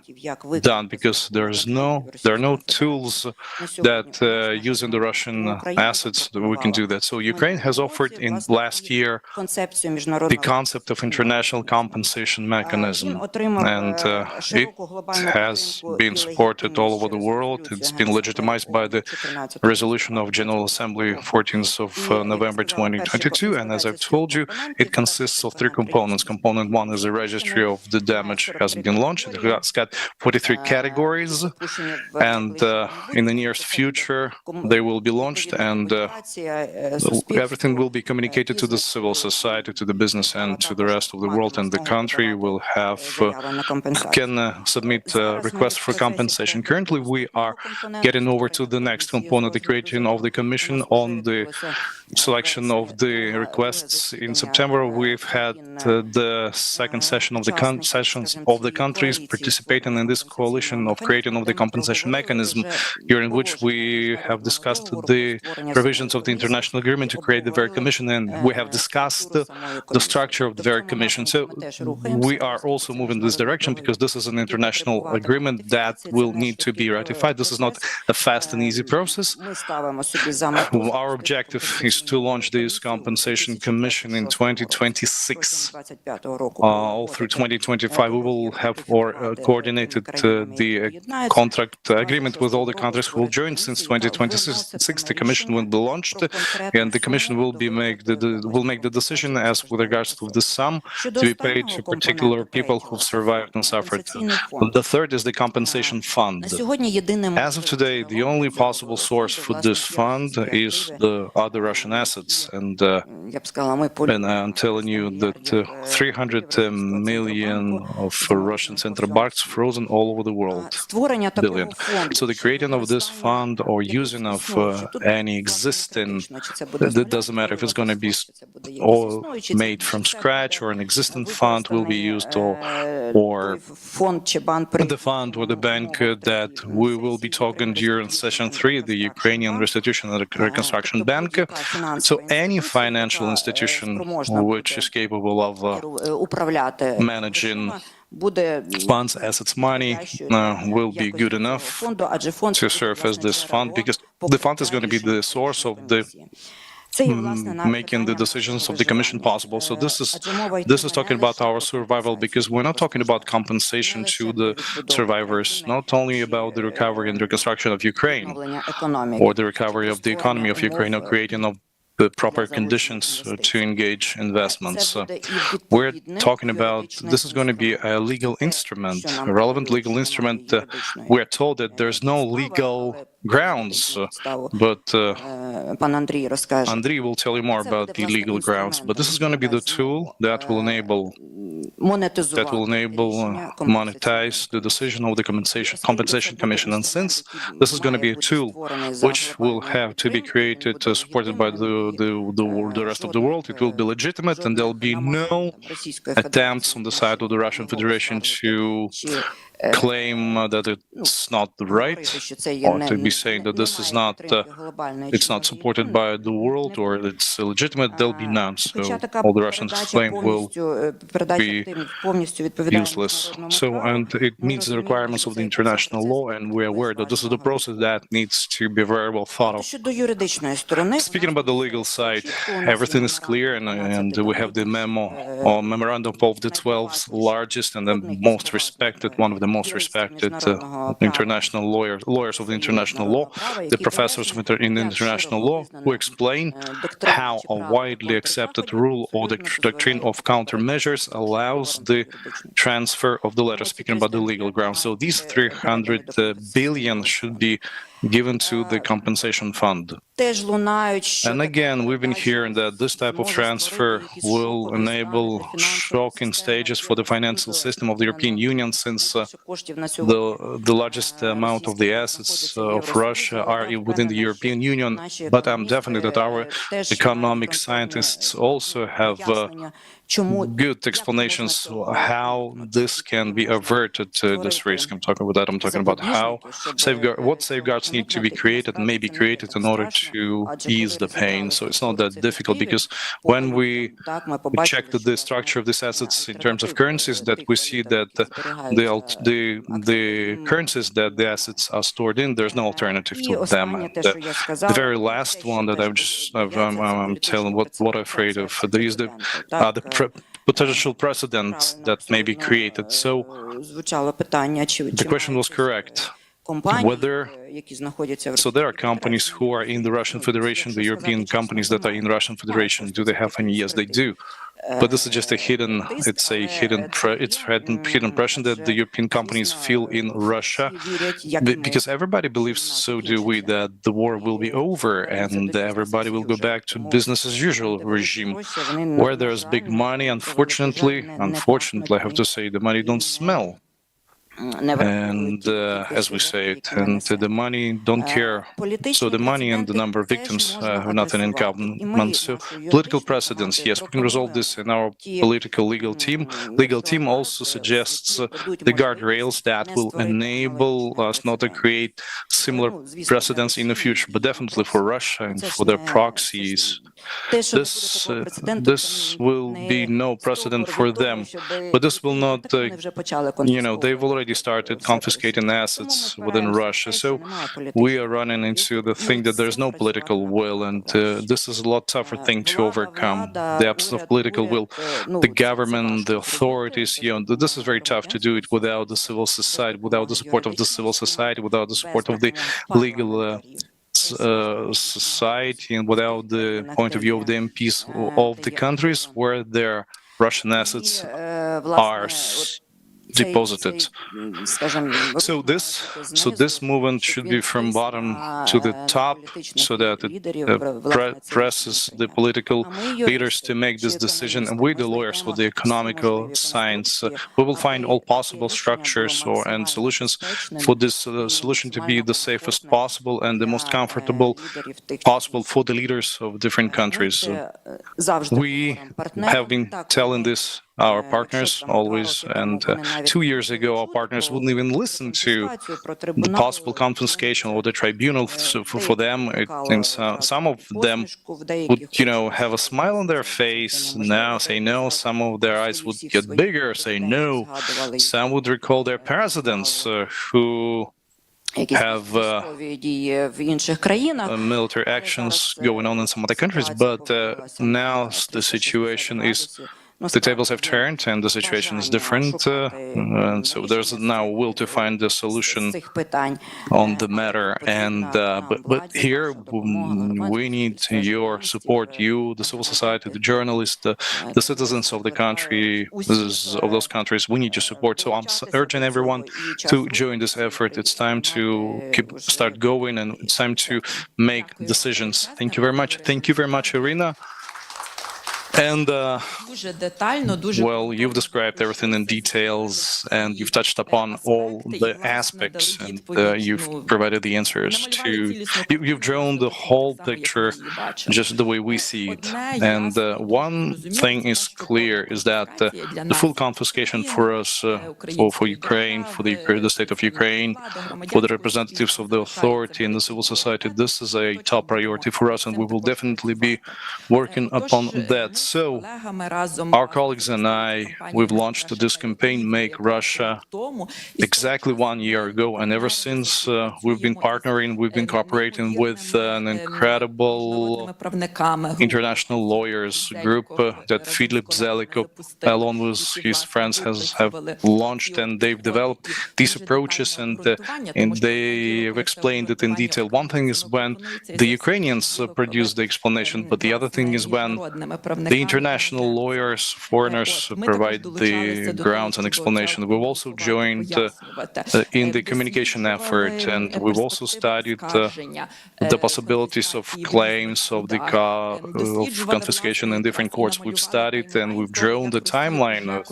done, because there are no tools that using the Russian assets that we can do that. So Ukraine has offered in last year the concept of international compensation mechanism, and it has been supported all over the world. It's been legitimized by the resolution of General Assembly 14th of November 2022, and as I've told you, it consists of three components. Component one is a registry of the damage has been launched. It's got 43 categories, and in the nearest future they will be launched, and everything will be communicated to the civil society, to the business, and to the rest of the world, and the country will can submit requests for compensation. Currently, we are getting over to the next component, the creation of the commission on the selection of the requests. In September, we've had the second session of the sessions of the countries participating in this coalition of creating of the compensation mechanism, during which we have discussed the provisions of the international agreement to create the very commission, and we have discussed the structure of the very commission. So we are also moving in this direction, because this is an international agreement that will need to be ratified. This is not a fast and easy process. Our objective is to launch this compensation commission in 2026. All through 2025, we will have coordinated the contract agreement with all the countries who will join. Since 2026, the commission will be launched, and the commission will make the decision as with regards to the sum to be paid to particular people who've survived and suffered. The third is the compensation fund. As of today, the only possible source for this fund is the other Russian assets, and I'm telling you that 300 million of Russian central banks frozen all over the world, billion. So the creating of this fund or using of any existing, it doesn't matter if it's going to be all made from scratch or an existing fund will be used, or the fund or the bank that we will be talking during session 3, the Ukrainian Restitution and Reconstruction Bank. So any financial institution which is capable of managing funds, assets, money will be good enough to serve as this fund, because the fund is going to be the source of the making the decisions of the commission possible. So this is talking about our survival, because we're not talking about compensation to the survivors, not only about the recovery and reconstruction of Ukraine or the recovery of the economy of Ukraine, or creating of the proper conditions to engage investments. We're talking about, this is going to be a legal instrument, a relevant legal instrument. We're told that there's no legal grounds, but Andriy will tell you more about the legal grounds. But this is going to be the tool that will enable monetize the decision of the compensation commission. And since this is going to be a tool which will have to be created, supported by the rest of the world, it will be legitimate, and there'll be no attempts on the side of the Russian Federation to claim that it's not right, or to be saying that this is not, it's not supported by the world, or it's illegitimate. There'll be none. So all the Russians claim will be useless. So, and it meets the requirements of the international law, and we're aware that this is the process that needs to be very well thought of. Speaking about the legal side, everything is clear, and we have the memorandum of the 12 largest and the most respected, one of the most respected international lawyers of international law, the professors in international law, who explain how a widely accepted rule or the doctrine of countermeasures allows the transfer of the letter, speaking about the legal grounds. So these 300 billion should be given to the compensation fund. And again, we've been hearing that this type of transfer will enable shocking stages for the financial system of the European Union, since the largest amount of the assets of Russia are within the European Union. But I'm definitely that our economic scientists also have good explanations how this can be averted, this risk. I'm talking about how what safeguards need to be created and may be created in order to ease the pain. So it's not that difficult, because when we check the structure of these assets in terms of currencies, that we see that the currencies that the assets are stored in, there's no alternative to them. And the very last one that I'm telling what I'm afraid of, there is the potential precedents that may be created. So the question was correct. So there are companies who are in the Russian Federation, the European companies that are in the Russian Federation. Do they have any? Yes, they do. But this is just a hidden impression that the European companies feel in Russia, because everybody believes, so do we, that the war will be over and everybody will go back to business as usual regime, where there's big money. Unfortunately, I have to say, the money don't smell. And as we say it, and the money don't care. So the money and the number of victims have nothing in common. So political precedents, yes, we can resolve this in our political legal team. Legal team also suggests the guardrails that will enable us not to create similar precedents in the future. But definitely for Russia and for their proxies, this will be no precedent for them. But this will not, they've already started confiscating assets within Russia. So we are running into the thing that there's no political will, and this is a lot tougher thing to overcome. The absence of political will, the government, the authorities, this is very tough to do it without the civil society, without the support of the civil society, without the support of the legal society, and without the point of view of the MPs of the countries where their Russian assets are deposited. So this movement should be from bottom to the top, so that it presses the political leaders to make this decision. And we, the lawyers with the economical science, we will find all possible structures and solutions for this solution to be the safest possible and the most comfortable possible for the leaders of different countries. We have been telling this our partners always, and 2 years ago our partners wouldn't even listen to the possible confiscation or the tribunal. So for them, some of them would, have a smile on their face, now say no. Some of their eyes would get bigger, say no. Some would recall their presidents who have military actions going on in some other countries, but now the situation is, the tables have turned and the situation is different, and so there's now a will to find a solution on the matter. And but here we need your support, you, the civil society, the journalists, the citizens of the country, of those countries. We need your support. So I'm urging everyone to join this effort. It's time to start going, and it's time to make decisions. Thank you very much. Thank you very much, Irina. And well, you've described everything in details, and you've touched upon all the aspects, and you've provided the answers to. You've drawn the whole picture, just the way we see it. And one thing is clear: is that the full confiscation for us, for Ukraine, for the state of Ukraine, for the representatives of the authority and the civil society, this is a top priority for us, and we will definitely be working upon that. So, our colleagues and I, we've launched this campaign, Make Russia, exactly 1 year ago, and ever since we've been partnering, we've been cooperating with an incredible international lawyers group that Philip Zelikov, along with his friends, have launched, and they've developed these approaches, and they've explained it in detail. One thing is when the Ukrainians produce the explanation, but the other thing is when the international lawyers, foreigners, provide the grounds and explanation. We've also joined in the communication effort, and we've also studied the possibilities of claims of the of confiscation in different courts. We've studied and we've drawn the timeline of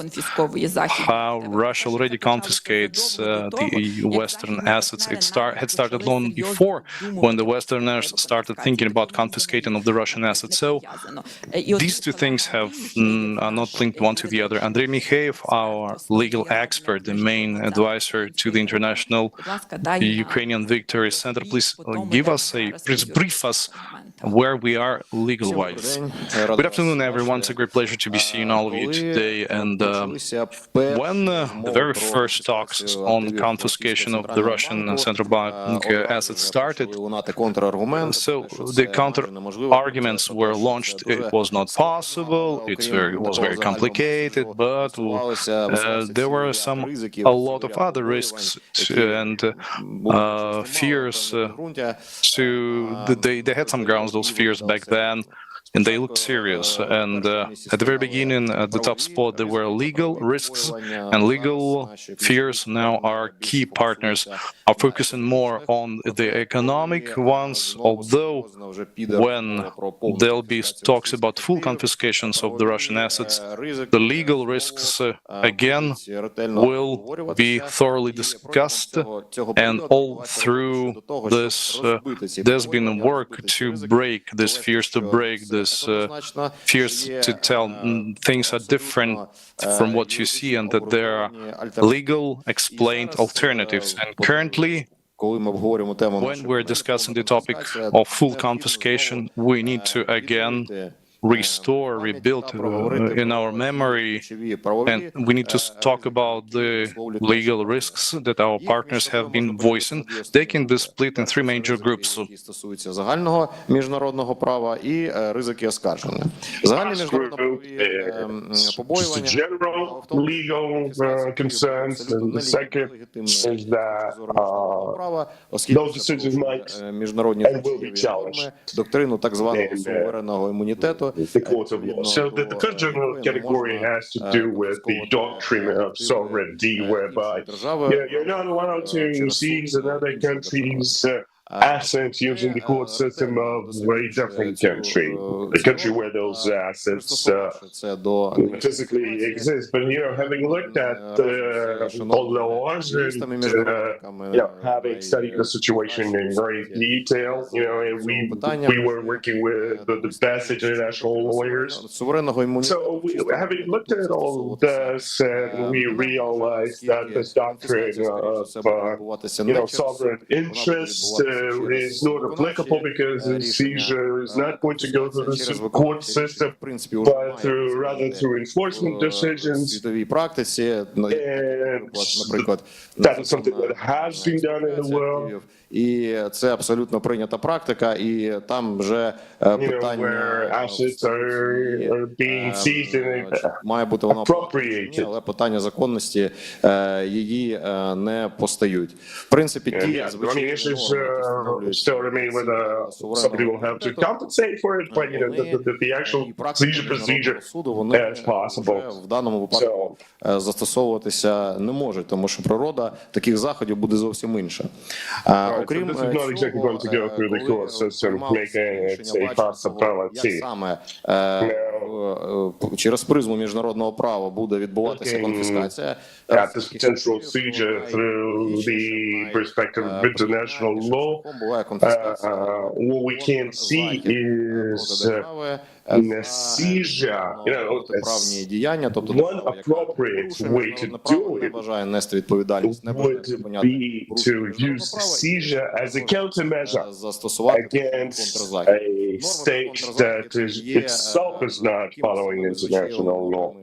how Russia already confiscates the Western assets. It had started long before, when the Westerners started thinking about confiscating of the Russian assets. So these two things are not linked one to the other. Andrei Mikheyev, our legal expert, the main advisor to the International Ukrainian Victory Center, please brief us where we are legal-wise. Good afternoon, everyone. It's a great pleasure to be seeing all of you today. And when the very first talks on confiscation of the Russian central bank assets started, so the counter-arguments were launched. It was not possible. It was very complicated, but there were a lot of other risks and fears. They had some grounds, those fears back then, and they looked serious. And at the very beginning, at the top spot, there were legal risks, and legal fears now are key partners, are focusing more on the economic ones, although when there'll be talks about full confiscations of the Russian assets, the legal risks, again, will be thoroughly discussed. And all through this, there's been work to break these fears, fears to tell things are different from what you see, and that there are legal explained alternatives. And currently, when we're discussing the topic of full confiscation, we need to again rebuild in our memory, and we need to talk about the legal risks that our partners have been voicing. They can be split in three major groups. Just the general legal concerns, and the second is that those decisions might and will be challenged the court of law. So the first general category has to do with the doctrine of sovereignty, whereby you're not allowed to seize another country's assets using the court system of a different country, the country where those assets physically exist. But having looked at all the laws and having studied the situation in great detail, and we were working with the best international lawyers. So having looked at all this, we realized that this doctrine of sovereign interest is not applicable, because the seizure is not going to go through the court system, but rather through enforcement decisions. And that is something that has been done in the world. І це абсолютно прийнята практика, і там вже питання має бути воно appropriated, але питання законності її не постають. В принципі, ті звичайні still remain with somebody will have to compensate for it, but the actual procedure as possible. В даному випадку застосовуватися не можуть, тому що природа таких заходів буде зовсім інша. Окрім цього, саме через призму міжнародного права буде відбуватися конфіскація. What we can't see is seizure, протиправні діяння, тобто one appropriate way to do не it бажає нести відповідальність, не бажає would припиняти be to use seizure as a countermeasure застосувати against контрзахід. a state that itself is not following international law.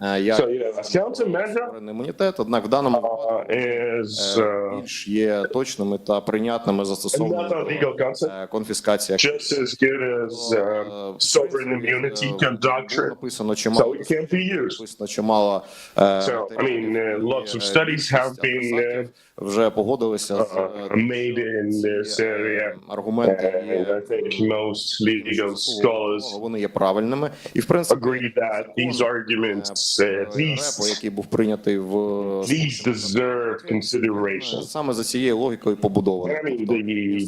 So, a countermeasure імунітет, однак в даному випадку більш є точними та прийнятними застосовувати конфіскація. just as good as sovereign immunity doctrine, Написано so чимало. it can be used. Написано чимало. So, I mean, lots of studies have been вже погодилися з made in this area, аргументи. and I think most legal scholars Вони є правильними. І, в принципі, agree that these arguments, РЕПО, який був прийнятий в these deserve consideration. саме за цією логікою побудований. I mean,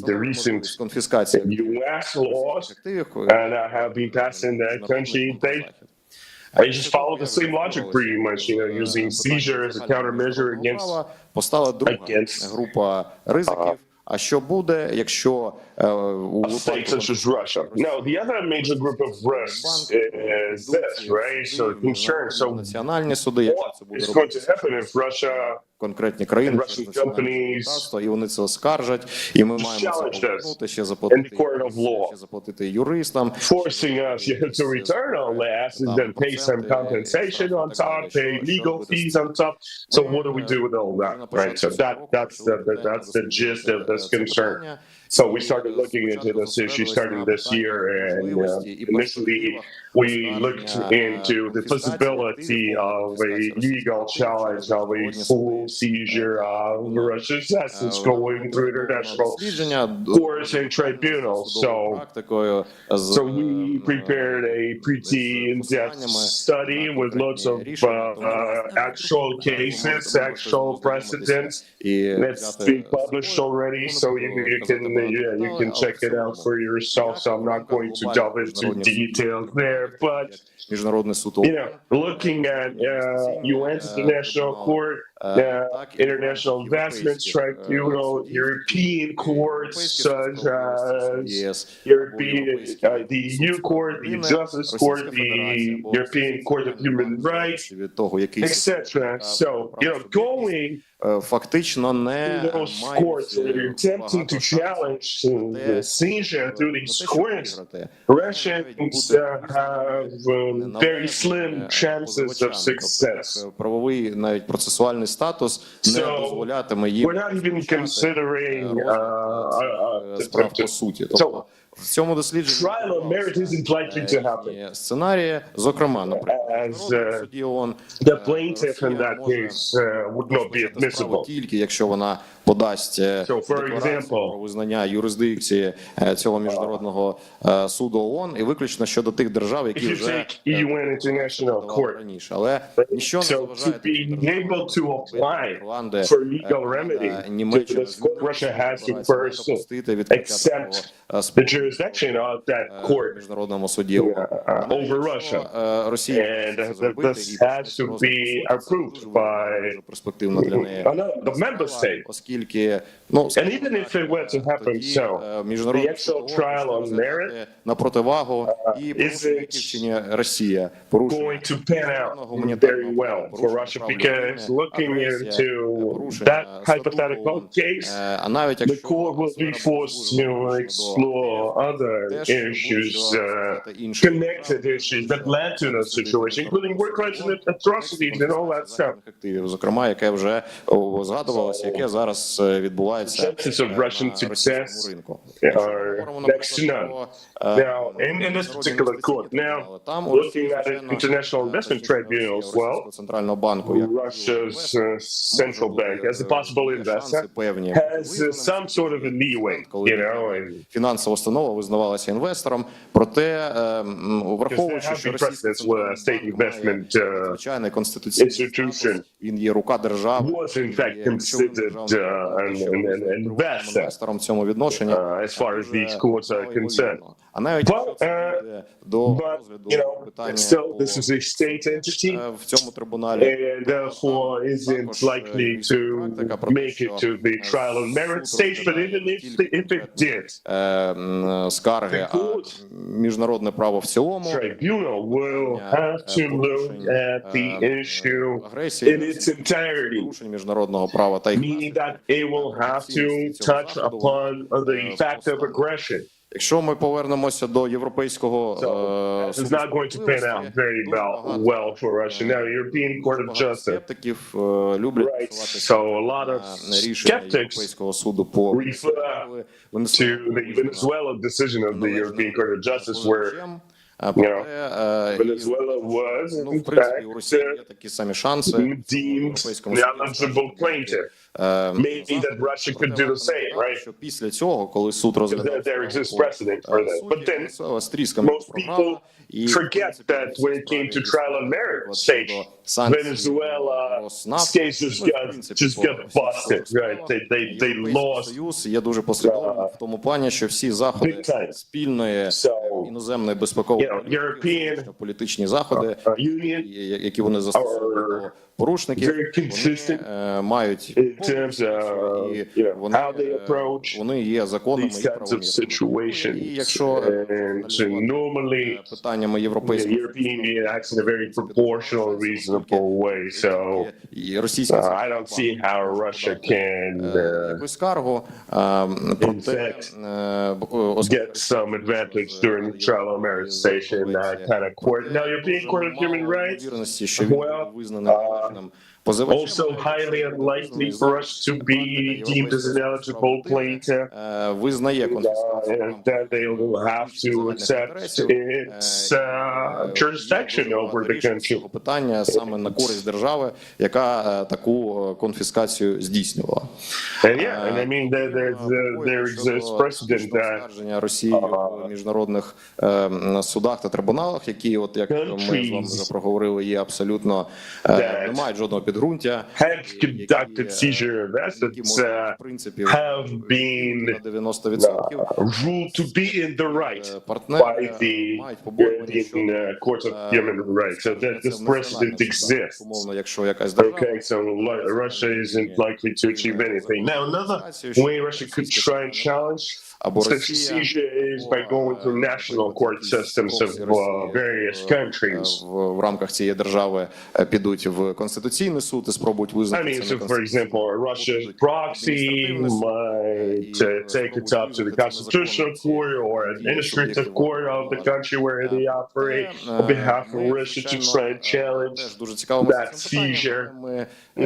the recent конфіскація U.S. laws активів, that have been passed in that country, they just follow the same logic pretty much, using seizure as a countermeasure against постала друга група ризиків. А що буде, якщо у a state such as Russia? Now, the other major group of risks is this, right? So concerns. So національні суди, якщо це буде what's going to happen if Russia конкретні країни, Russian companies і вони це оскаржать, і ми маємо це повернути, ще заплатити юристам, forcing us to return all that and then pay some compensation on top, pay legal fees on top. So what do we do with all that, right? So that's the gist of this concern. So we started looking into this issue starting this year, and initially we looked into the possibility of a legal challenge of a full seizure of Russia's assets going through international courts and tribunals. So we prepared a pretty in-depth study with lots of actual cases, actual precedents. That's been published already, so you can check it out for yourself. So I'm not going to delve into details there, but Міжнародний суд, looking at UN's International Court, International Investments Tribunal, European courts such as the EU Court, the Justice Court, the European Court of Human Rights, etc. So, going фактично не those courts that are attempting to challenge the seizure through these courts, Russians have very slim chances of success. правовий навіть процесуальний статус не дозволятиме їм We're not even considering справ по суті. Тобто в цьому дослідженні trial on merit isn't likely to happen. Сценарії, зокрема, наприклад, As судді ООН, the plaintiff in that case would not be admissible. тільки якщо вона подасть декларацію про визнання юрисдикції цього міжнародного суду ООН і виключно щодо тих держав, які вже раніше. Але ніщо не заважає Німеччині допустити відкриття в міжнародному суді ООН. Росія перспективно для неї. Оскільки, and even if it were to happen so, the actual trial on merit на противагу і порушення Росія going to pan out very well for Russia, because looking into that hypothetical case, the court will be forced to explore other issues, connected issues that led to that situation, including war crimes and atrocities and all that stuff. Зокрема, яке вже згадувалося, яке зараз відбувається of Russian success are next to none. Now, in this particular court, now looking at an international investment tribunal as well, Russia's central bank, as a possible investor, has some sort of a leeway, фінансова установа визнавалася інвестором, проте враховуючи, що російська звичайний конституційний статус, він є рука держави, інвестором в цьому відношенні, as far as these courts are concerned. А навіть до розгляду питання this is a state entity, в цьому трибуналі, and therefore isn't likely to make it to the trial on merit stage, but even if it did, скарги, а міжнародне право в цілому. Tribunal will have to look at the issue in its entirety, Порушень міжнародного права та їх meaning that it will have to touch upon the fact of aggression. Якщо ми повернемося до європейського It's not going to pan out very well for Russia. Now, European Court of Justice, скептиків люблять right? So a lot of рішення skeptics Європейського суду по refer to the Venezuela decision of the European Court of Justice, where Venezuela was, in в принципі, у fact, Росії є такі самі шанси deemed the eligible plaintiff. Maybe that Russia could do the same, right? Що після цього, коли суд розглядав There exists precedent for that. But then most people forget that when it came to trial and merit stage, Venezuela's case just got busted, right? They lost. Союз є дуже послідовним в тому плані, що всі заходи спільної іноземної безпекової політичні заходи, які вони застосовують до порушників, вони мають вони є законними і правомірними. І якщо питаннями європейського російська якусь скаргу, проте get some advantage during the trial and merit station in that kind of court. Now, European Court of Human Rights, also highly unlikely for us to be deemed as an eligible plaintiff, and that they will have to accept its jurisdiction over the country. Питання саме на користь держави, яка таку конфіскацію здійснювала. And yeah, and I mean there exists precedent that оскарження Росії в міжнародних судах та трибуналах, які, от як ми з вами вже проговорили, є абсолютно не мають жодного підґрунтя. Have conducted seizure arrests that have been ruled to be in the right by the European Court of Human Rights. So that this precedent exists. Okay, so Russia isn't likely to achieve anything. Now, another way Russia could try and challenge such a seizure is by going through national court systems of various countries. В рамках цієї держави підуть в Конституційний суд і спробують визнати. I mean, so for example, Russia's proxy might take it up to the Constitutional Court or Administrative Court of the country where they operate on behalf of Russia to try and challenge that seizure.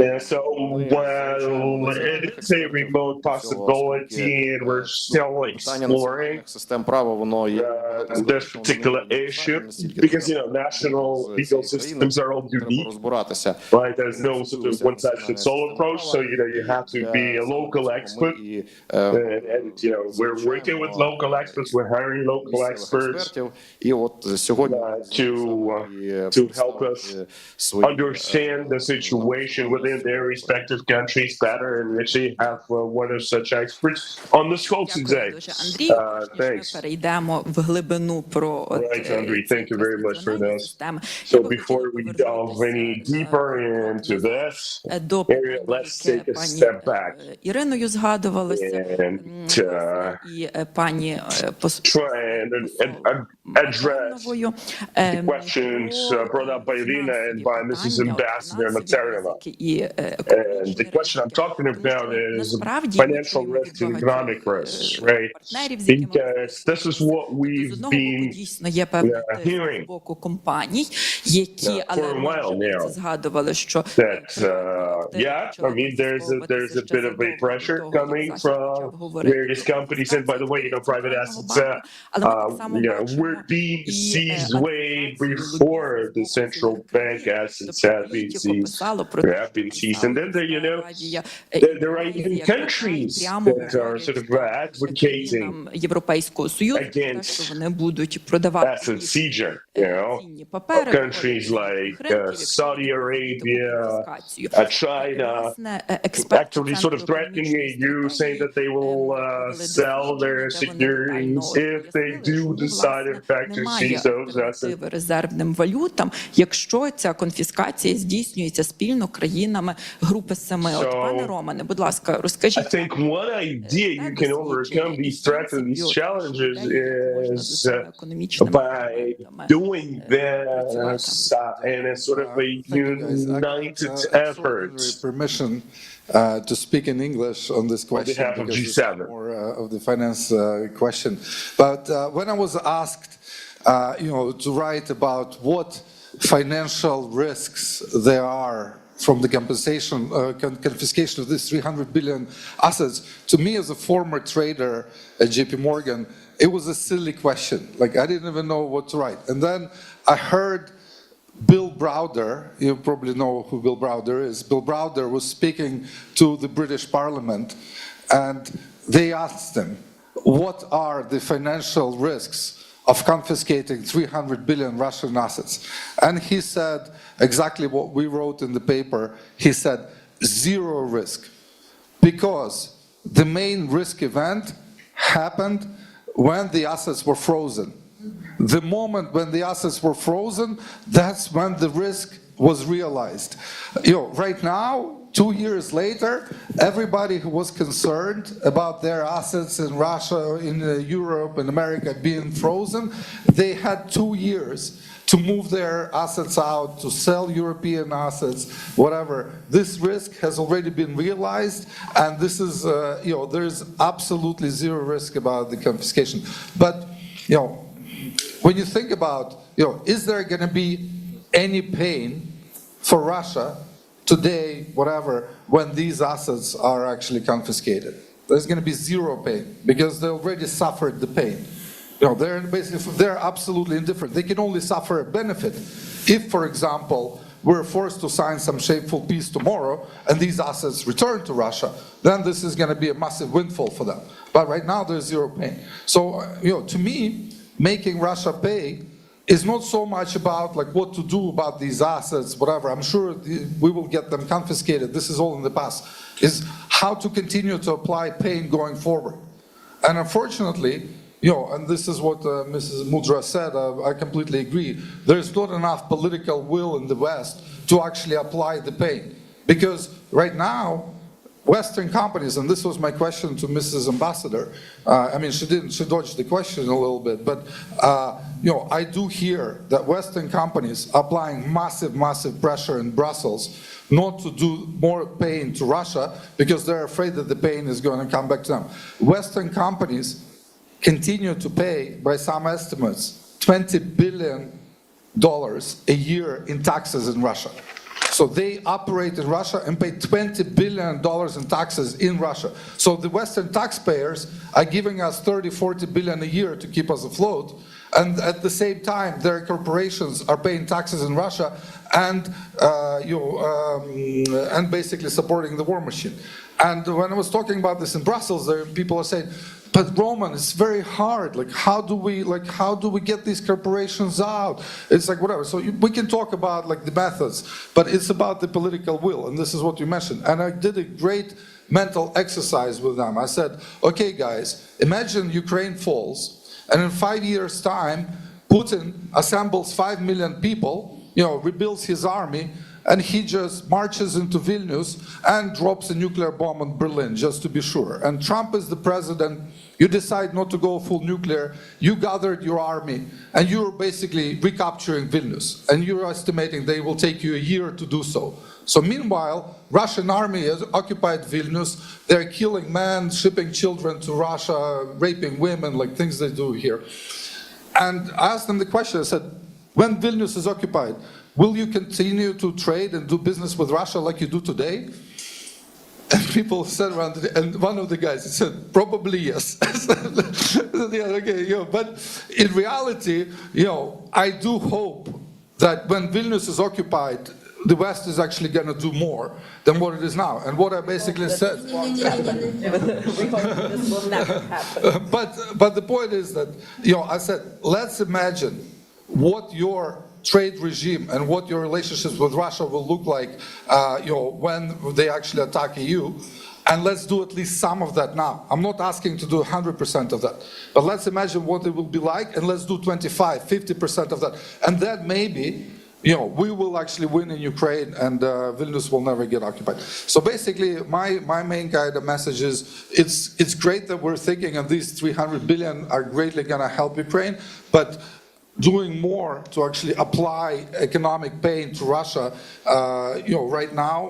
Yeah, so while it's a remote possibility and we're still exploring this particular issue, because national legal systems are all unique, right? There's no sort of one-size-fits-all approach, so you have to be a local expert, and we're working with local experts, we're hiring local experts to help us understand the situation within their respective countries better, and we actually have one of such experts on the scope today. Thanks. Перейдемо в глибину про Right, Andrei, thank you very much for this. So before we delve any deeper into this area, let's take a step back Іриною згадувалося і пані try and address the questions brought up by Irina and by Mrs. Ambassador Maternova. And the question I'm talking about is financial risk and economic risks, right? Because this is what we've been hearing for a while now. That I mean, there's a bit of a pressure coming from various companies, and by the way, private assets, we're being seized way before the central bank assets have been seized, and then there are even countries that are sort of advocating against asset seizure. Countries like Saudi Arabia, China actually sort of threatening you, saying that they will sell their securities if they do decide, in fact, to seize those assets. Резервним валютам, якщо ця конфіскація здійснюється спільно країнами Групи Семи. От, пане Романе, будь ласка, розкажіть. I think one idea you can overcome these threats and these challenges is by doing this in a sort of a united effort. Permission to speak in English on this question behalf of because G7. it's more of the finance question. But when I was asked, to write about what financial risks there are from the confiscation of these 300 billion assets, to me as a former trader at JP Morgan, it was a silly question. Like, I didn't even know what to write. And then I heard Bill Browder, you probably know who Bill Browder is. Bill Browder was speaking to the British Parliament, and they asked him, what are the financial risks of confiscating 300 billion Russian assets? And he said exactly what we wrote in the paper. He said, zero risk, because the main risk event happened when the assets were frozen. The moment when the assets were frozen, that's when the risk was realized. Right now, 2 years later, everybody who was concerned about their assets in Russia, in Europe, in America being frozen, they had 2 years to move their assets out, to sell European assets, whatever. This risk has already been realized, and this is, there's absolutely zero risk about the confiscation. But, when you think about, is there going to be any pain for Russia today, whatever, when these assets are actually confiscated? There's going to be zero pain because they already suffered the pain. They're absolutely indifferent. They can only suffer a benefit if, for example, we're forced to sign some shameful peace tomorrow and these assets return to Russia, then this is going to be a massive windfall for them. But right now there's zero pain. So, to me, making Russia pay is not so much about like what to do about these assets, whatever. I'm sure we will get them confiscated. This is all in the past. Is how to continue to apply pain going forward. And unfortunately, and this is what Mrs. Mudra said, I completely agree. There's not enough political will in the West to actually apply the pain. Because right now, Western companies, and this was my question to Mrs. Ambassador, she dodged the question a little bit, but I do hear that Western companies are applying massive pressure in Brussels not to do more pain to Russia because they're afraid that the pain is going to come back to them. Western companies continue to pay, by some estimates, $20 billion a year in taxes in Russia. So they operate in Russia and pay $20 billion in taxes in Russia. So the Western taxpayers are giving us 30-40 billion a year to keep us afloat. And at the same time, their corporations are paying taxes in Russia and basically supporting the war machine. And when I was talking about this in Brussels, there people are saying, but Roman, it's very hard. Like, how do we get these corporations out? It's like whatever. So we can talk about like the methods, but it's about the political will, and this is what you mentioned. And I did a great mental exercise with them. I said, okay, guys, imagine Ukraine falls, and in 5 years' time, Putin assembles 5 million people, rebuilds his army, and he just marches into Vilnius and drops a nuclear bomb on Berlin, just to be sure. And Trump is the president. You decide not to go full nuclear. You gathered your army, and you're basically recapturing Vilnius. And you're estimating they will take you a year to do so. So meanwhile, Russian army has occupied Vilnius. They're killing men, shipping children to Russia, raping women, like things they do here. And I asked them the question, I said, when Vilnius is occupied, will you continue to trade and do business with Russia like you do today? And people said around it, and one of the guys said, probably yes. Yeah, okay, but in reality, I do hope that when Vilnius is occupied, the West is actually going to do more than what it is now. And what I basically said. But the point is that, I said, let's imagine what your trade regime and what your relationships with Russia will look like, when they actually attack EU. And let's do at least some of that now. I'm not asking to do 100% of that, but let's imagine what it will be like, and let's do 25, 50% of that. And then maybe, we will actually win in Ukraine, and Vilnius will never get occupied. So basically, my main kind of message is, it's great that we're thinking, and these 300 billion are greatly going to help Ukraine, but doing more to actually apply economic pain to Russia, right now.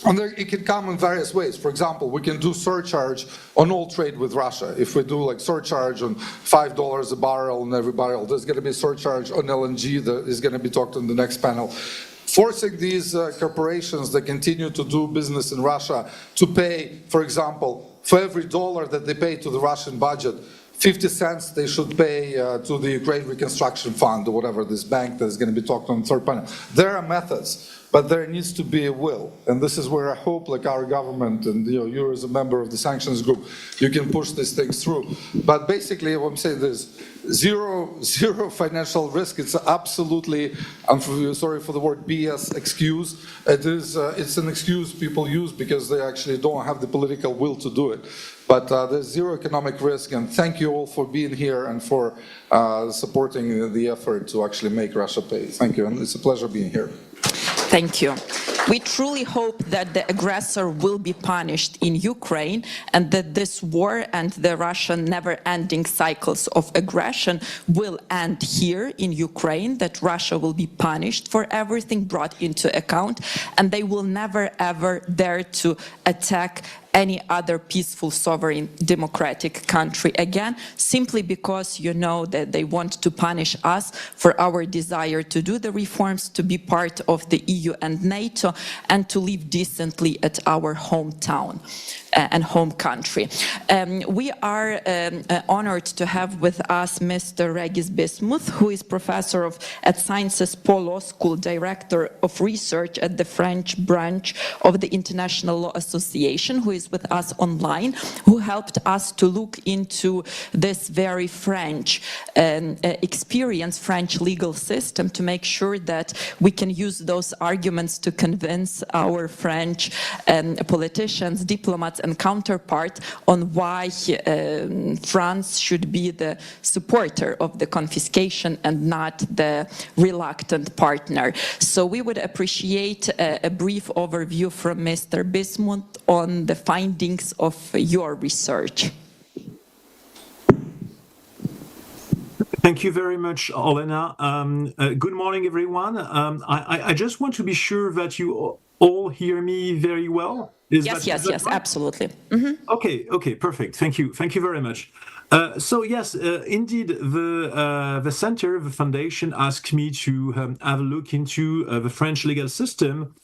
And it can come in various ways. For example, we can do surcharge on all trade with Russia. If we do like surcharge on $5 a barrel on every barrel, there's going to be surcharge on LNG that is going to be talked on the next panel. Forcing these corporations that continue to do business in Russia to pay, for example, for every dollar that they pay to the Russian budget, 50 cents they should pay to the Ukraine Reconstruction Fund, or whatever, this bank that is going to be talked on the third panel. There are methods, but there needs to be a will. And this is where I hope, like our government and you as a member of the sanctions group, you can push these things through. But basically, what I'm saying is zero financial risk. It's absolutely, I'm sorry for the word BS excuse. It's an excuse people use because they actually don't have the political will to do it. But there's zero economic risk, and thank you all for being here and for supporting the effort to actually make Russia pay. Thank you, and it's a pleasure being here. Thank you. We truly hope that the aggressor will be punished in Ukraine, and that this war and the Russian never-ending cycles of aggression will end here in Ukraine, that Russia will be punished for everything brought into account, and they will never ever dare to attack any other peaceful, sovereign, democratic country again, simply because that they want to punish us for our desire to do the reforms, to be part of the EU and NATO, and to live decently at our hometown and home country. We are honored to have with us Mr. Regis Bismuth, who is professor at Sciences Po Law School, director of research at the French branch of the International Law Association, who is with us online, who helped us to look into this very French experience, French legal system, to make sure that we can use those arguments to convince our French politicians, diplomats, and counterpart on why France should be the supporter of the confiscation and not the reluctant partner. So we would appreciate a brief overview from Mr. Bismuth on the findings of your research. Thank you very much, Olena. Good morning, everyone. I just want to be sure that you all hear me very well. Yes, right? Absolutely. Mm-hmm. Okay, perfect. Thank you very much. So yes, indeed, the center, the foundation, asked me to have a look into the French legal system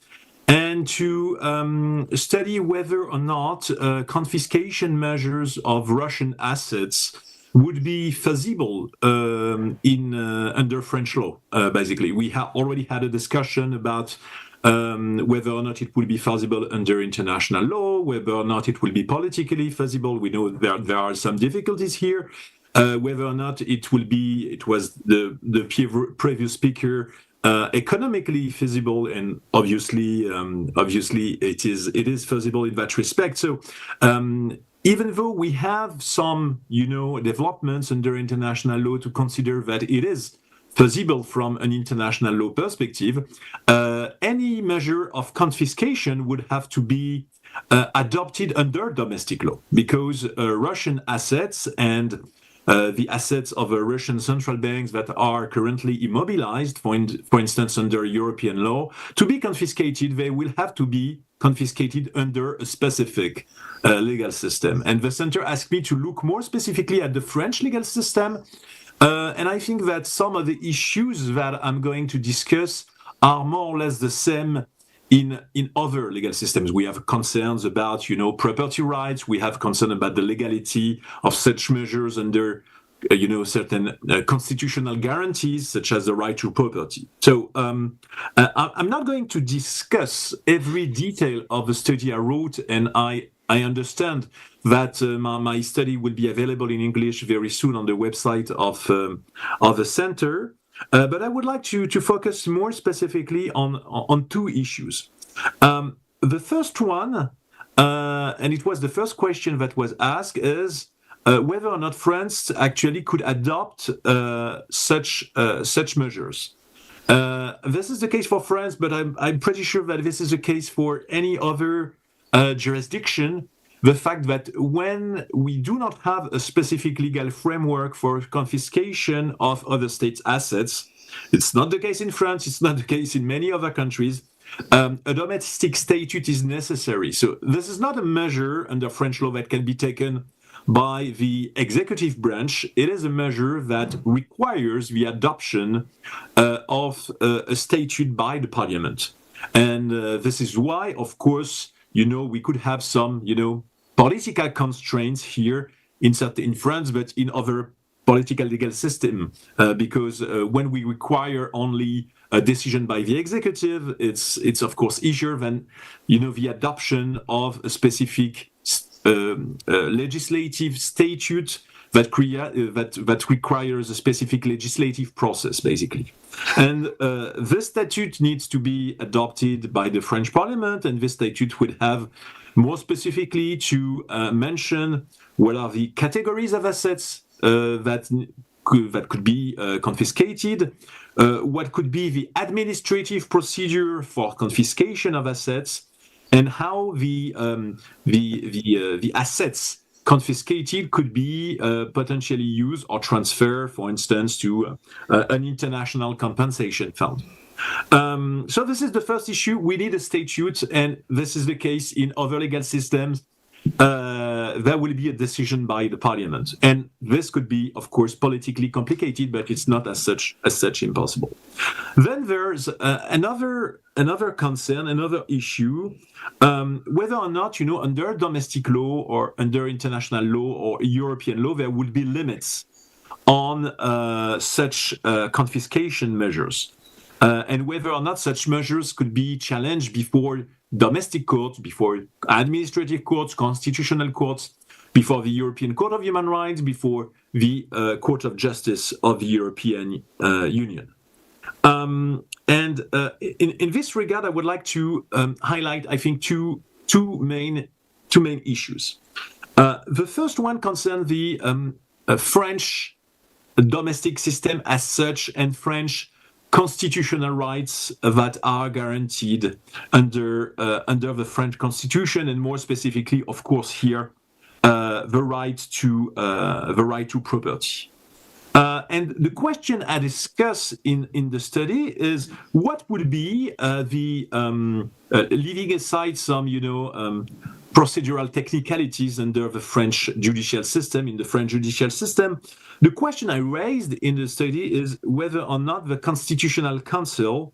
and to study whether or not confiscation measures of Russian assets would be feasible under French law. Basically, we already had a discussion about whether or not it will be feasible under international law, whether or not it will be politically feasible. We know there are some difficulties here. Whether or not it was the previous speaker, economically feasible, and obviously it is feasible in that respect. So even though we have some developments under international law to consider that it is feasible from an international law perspective, any measure of confiscation would have to be adopted under domestic law, because Russian assets and the assets of Russian central banks that are currently immobilized, for instance, under European law, to be confiscated, they will have to be confiscated under a specific legal system. And the center asked me to look more specifically at the French legal system. And I think that some of the issues that I'm going to discuss are more or less the same in other legal systems. We have concerns about, property rights. We have concern about the legality of such measures under, certain constitutional guarantees, such as the right to property. So I'm not going to discuss every detail of the study I wrote, and I understand that my study will be available in English very soon on the website of the center. But I would like to focus more specifically on two issues. The first one, and it was the first question that was asked, is whether or not France actually could adopt such measures. This is the case for France, but I'm pretty sure that this is the case for any other jurisdiction. The fact that when we do not have a specific legal framework for confiscation of other states' assets, it's not the case in France, it's not the case in many other countries, a domestic statute is necessary. So this is not a measure under French law that can be taken by the executive branch. It is a measure that requires the adoption of a statute by the parliament. And this is why, of course, we could have some, political constraints here in France, but in other political legal system, because when we require only a decision by the executive, it's of course easier than, the adoption of a specific legislative statute that requires a specific legislative process, basically. And this statute needs to be adopted by the French Parliament, and this statute would have more specifically to mention what are the categories of assets that could be confiscated, what could be the administrative procedure for confiscation of assets, and how the assets confiscated could be potentially used or transferred, for instance, to an international compensation fund. So this is the first issue. We need a statute, and this is the case in other legal systems. There will be a decision by the parliament, and this could be, of course, politically complicated, but it's not as such impossible. Then there's another concern, another issue, whether or not, under domestic law or under international law or European law, there would be limits on such confiscation measures. And whether or not such measures could be challenged before domestic courts, before administrative courts, constitutional courts, before the European Court of Human Rights, before the Court of Justice of the European Union. And in this regard, I would like to highlight, I think, two main issues. The first one concerns the French domestic system as such, and French constitutional rights that are guaranteed under the French Constitution, and more specifically, of course, here the right to property. And the question I discuss in the study is what would be leaving aside some procedural technicalities under the French judicial system. In the French judicial system, the question I raised in the study is whether or not the Constitutional Council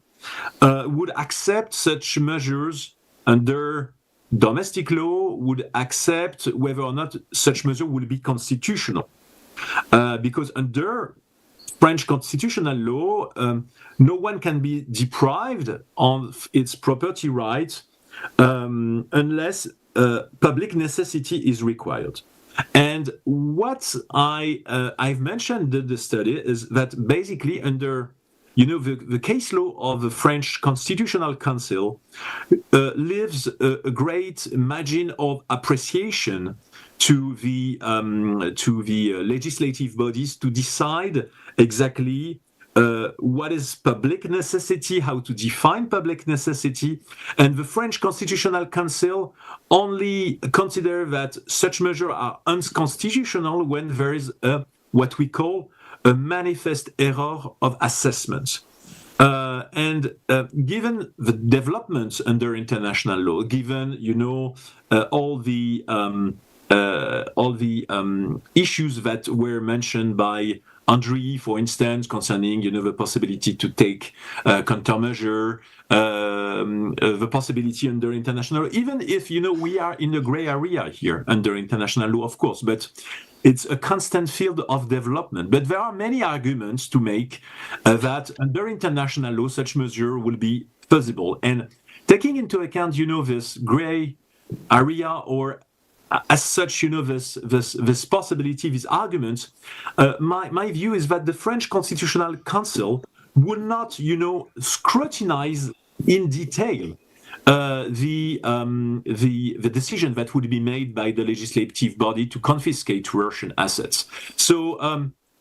would accept such measures under domestic law, would accept whether or not such measure would be constitutional. Because under French constitutional law, no one can be deprived of its property rights unless public necessity is required. And what I've mentioned in the study is that basically under the case law of the French Constitutional Council leaves a great margin of appreciation to the legislative bodies to decide exactly what is public necessity, how to define public necessity, and the French Constitutional Council only consider that such measures are unconstitutional when there is what we call a manifest error of assessment. And given the developments under international law, given all the issues that were mentioned by Andriy, for instance, concerning the possibility to take countermeasure, the possibility under international law, even if we are in the gray area here under international law, of course, but it's a constant field of development. But there are many arguments to make that under international law such measure will be feasible. And taking into account this gray area, or as such, this possibility, these arguments, my view is that the French Constitutional Council would not, scrutinize in detail the decision that would be made by the legislative body to confiscate Russian assets. So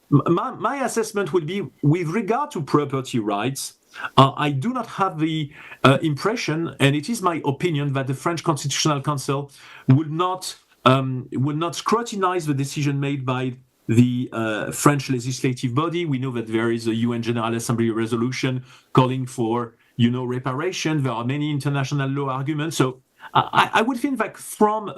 my assessment would be, with regard to property rights, I do not have the impression, and it is my opinion, that the French Constitutional Council would not scrutinize the decision made by the French legislative body. We know that there is a UN General Assembly resolution calling for, reparation. There are many international law arguments. So I would think that from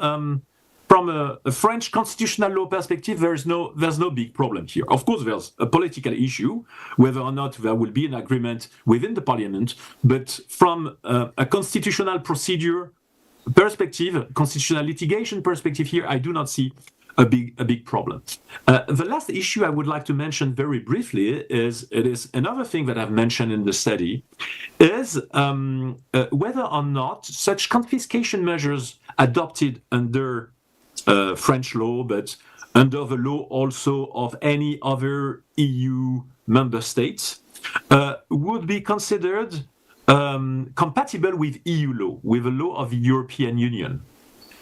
a French constitutional law perspective, there's no big problem here. Of course, there's a political issue, whether or not there will be an agreement within the parliament. But from a constitutional procedure perspective, constitutional litigation perspective here, I do not see a big problem. The last issue I would like to mention very briefly is another thing that I've mentioned in the study, is whether or not such confiscation measures adopted under French law, but under the law also of any other EU member states, would be considered compatible with EU law, with the law of the European Union.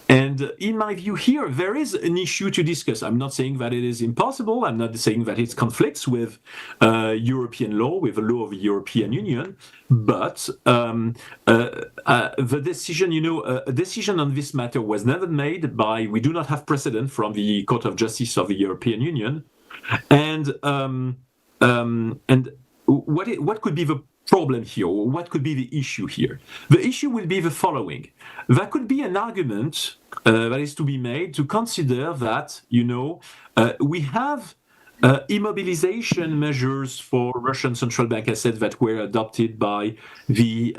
And in my view here, there is an issue to discuss. I'm not saying that it is impossible. I'm not saying that it conflicts with European law, with the law of the European Union. But the decision, a decision on this matter was never made by, we do not have precedent from the Court of Justice of the European Union. And what could be the problem here, or what could be the issue here? The issue will be the following. There could be an argument that is to be made to consider that, we have immobilization measures for Russian central bank assets that were adopted by the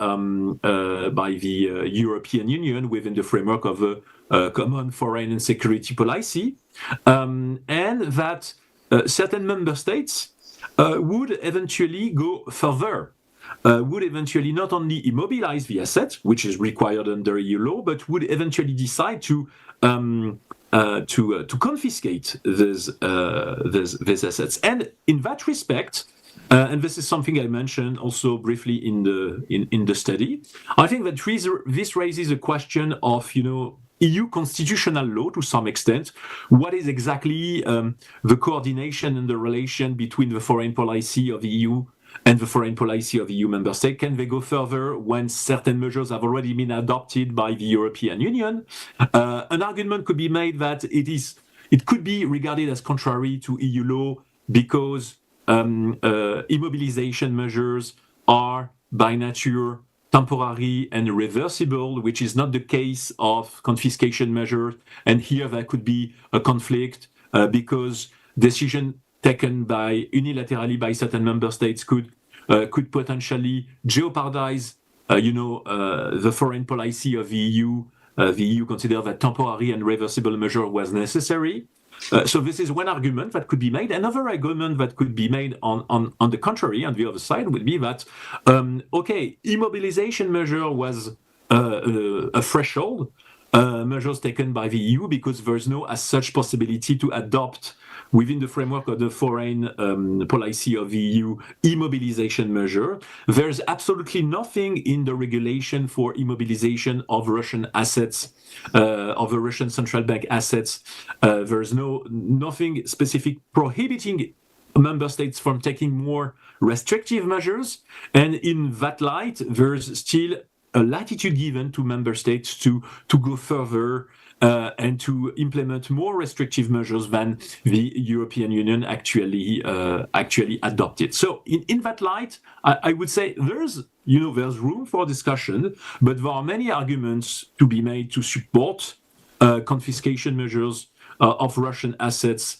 European Union within the framework of a common foreign and security policy, and that certain member states would eventually go further. Would eventually not only immobilize the asset, which is required under EU law, but would eventually decide to confiscate these assets. And in that respect, and this is something I mentioned also briefly in the study, I think that this raises a question of EU constitutional law to some extent. What is exactly the coordination and the relation between the foreign policy of the EU and the foreign policy of the EU member state? Can they go further when certain measures have already been adopted by the European Union? An argument could be made that it could be regarded as contrary to EU law because immobilization measures are by nature temporary and reversible, which is not the case of confiscation measures. And here there could be a conflict because decision taken unilaterally by certain member states could potentially jeopardize, the foreign policy of the EU. The EU considered that temporary and reversible measure was necessary. So this is one argument that could be made. Another argument that could be made on the contrary, on the other side, would be that, immobilization measure was a threshold, measures taken by the EU because there's no as such possibility to adopt within the framework of the foreign policy of the EU immobilization measure. There's absolutely nothing in the regulation for immobilization of Russian assets, of the Russian central bank assets. There's nothing specific prohibiting member states from taking more restrictive measures. And in that light, there's still a latitude given to member states to go further and to implement more restrictive measures than the European Union actually adopted. So in that light, I would say there's room for discussion, but there are many arguments to be made to support confiscation measures of Russian assets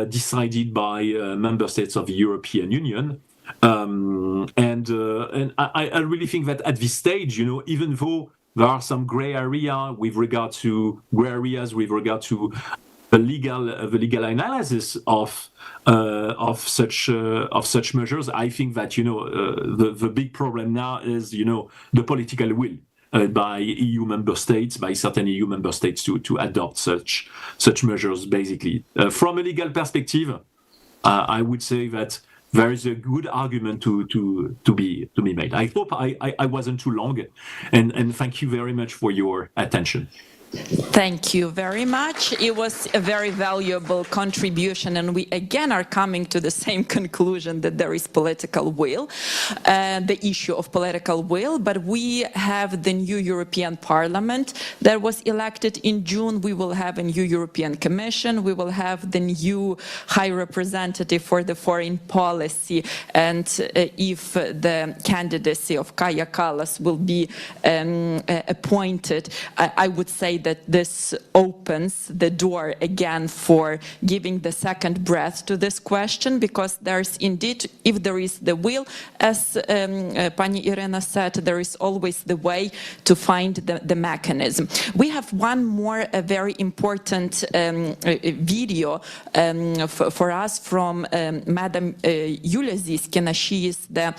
decided by member states of the European Union. And I really think that at this stage, even though there are some gray areas with regard to the legal analysis of such measures, I think that the big problem now is the political will by EU member states, by certain EU member states to adopt such measures. Basically, from a legal perspective, I would say that there is a good argument to be made. I hope I wasn't too long, and thank you very much for your attention. Thank you very much. It was a very valuable contribution, and we again are coming to the same conclusion that there is political will, the issue of political will, but we have the new European Parliament that was elected in June. We will have a new European Commission. We will have the new High Representative for the Foreign Policy, and if the candidacy of Kaja Kallas will be appointed, I would say that this opens the door again for giving the second breath to this question, because there's indeed, if there is the will, as Pani Irena said, there is always the way to find the mechanism. We have one more very important video for us from Madam Yulia Ziskina. She is the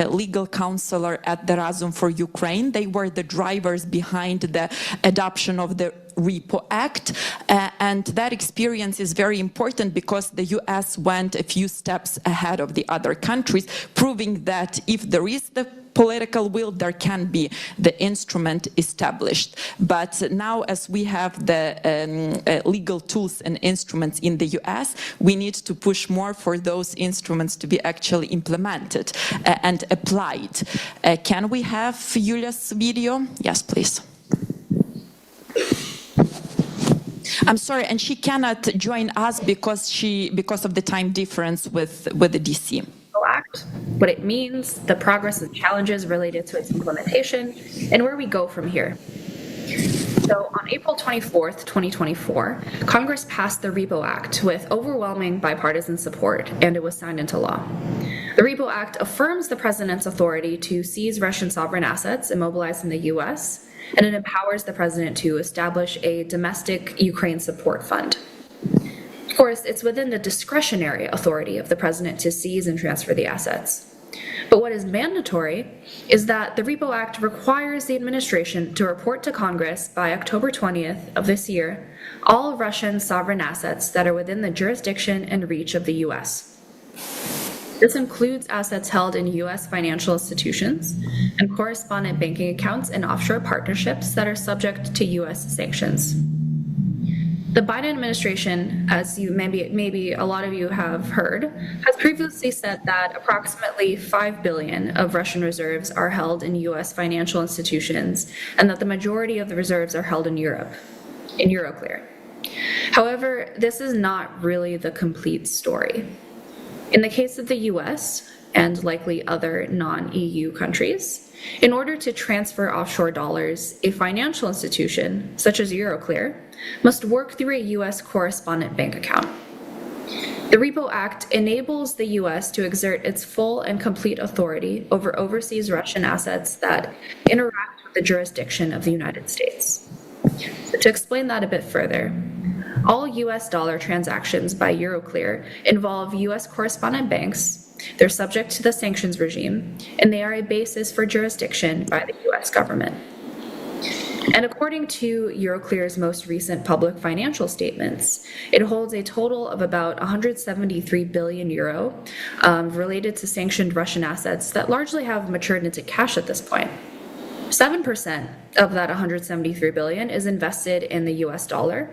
legal counselor at the Razum for Ukraine. They were the drivers behind the adoption of the Repo Act, and that experience is very important because the US went a few steps ahead of the other countries, proving that if there is the political will, there can be the instrument established. But now, as we have the legal tools and instruments in the US, we need to push more for those instruments to be actually implemented and applied. Can we have Yulia's video? Yes, please. I'm sorry, and she cannot join us because of the time difference with the DC. Act, what it means, the progress and challenges related to its implementation, and where we go from here. So on April 24th, 2024, Congress passed the Repo Act with overwhelming bipartisan support, and it was signed into law. The Repo Act affirms the president's authority to seize Russian sovereign assets immobilized in the US, and it empowers the president to establish a domestic Ukraine support fund. Of course, it's within the discretionary authority of the president to seize and transfer the assets. But what is mandatory is that the Repo Act requires the administration to report to Congress by October 20th of this year all Russian sovereign assets that are within the jurisdiction and reach of the US. This includes assets held in US financial institutions and correspondent banking accounts and offshore partnerships that are subject to US sanctions. The Biden administration, as you maybe a lot of you have heard, has previously said that approximately $5 billion of Russian reserves are held in US financial institutions, and that the majority of the reserves are held in Europe, in Euroclear. However, this is not really the complete story. In the case of the US, and likely other non-EU countries, in order to transfer offshore dollars, a financial institution, such as Euroclear, must work through a US correspondent bank account. The Repo Act enables the US to exert its full and complete authority over overseas Russian assets that interact with the jurisdiction of the United States. So to explain that a bit further, all US dollar transactions by Euroclear involve US correspondent banks. They're subject to the sanctions regime, and they are a basis for jurisdiction by the US government. And according to Euroclear's most recent public financial statements, it holds a total of about 173 billion euro related to sanctioned Russian assets that largely have matured into cash at this point. 7% of that 173 billion is invested in the US dollar,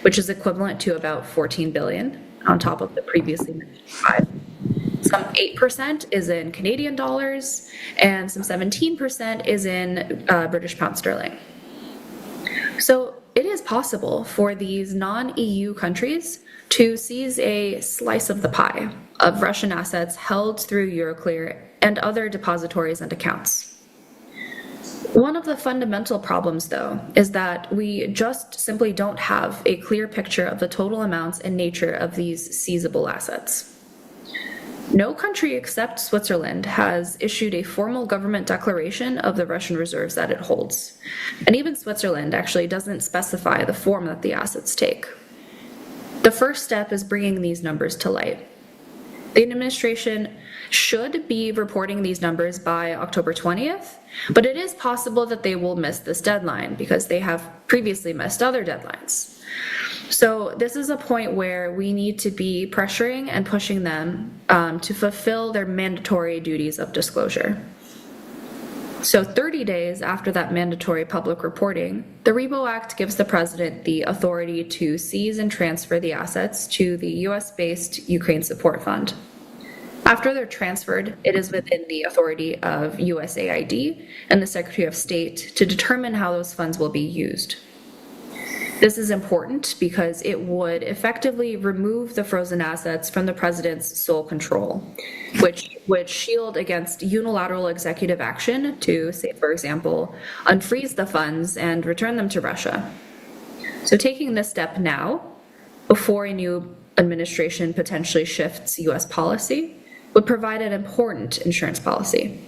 which is equivalent to about 14 billion on top of the previously mentioned 5. Some 8% is in Canadian dollars, and some 17% is in British pound sterling. So it is possible for these non-EU countries to seize a slice of the pie of Russian assets held through Euroclear and other depositories and accounts. One of the fundamental problems, though, is that we just simply don't have a clear picture of the total amounts and nature of these seizable assets. No country except Switzerland has issued a formal government declaration of the Russian reserves that it holds. And even Switzerland actually doesn't specify the form that the assets take. The first step is bringing these numbers to light. The administration should be reporting these numbers by October 20th, but it is possible that they will miss this deadline because they have previously missed other deadlines. So this is a point where we need to be pressuring and pushing them to fulfill their mandatory duties of disclosure. So 30 days after that mandatory public reporting, the Repo Act gives the president the authority to seize and transfer the assets to the US-based Ukraine Support Fund. After they're transferred, it is within the authority of USAID and the Secretary of State to determine how those funds will be used. This is important because it would effectively remove the frozen assets from the president's sole control, which would shield against unilateral executive action to, say, for example, unfreeze the funds and return them to Russia. So taking this step now, before a new administration potentially shifts US policy, would provide an important insurance policy.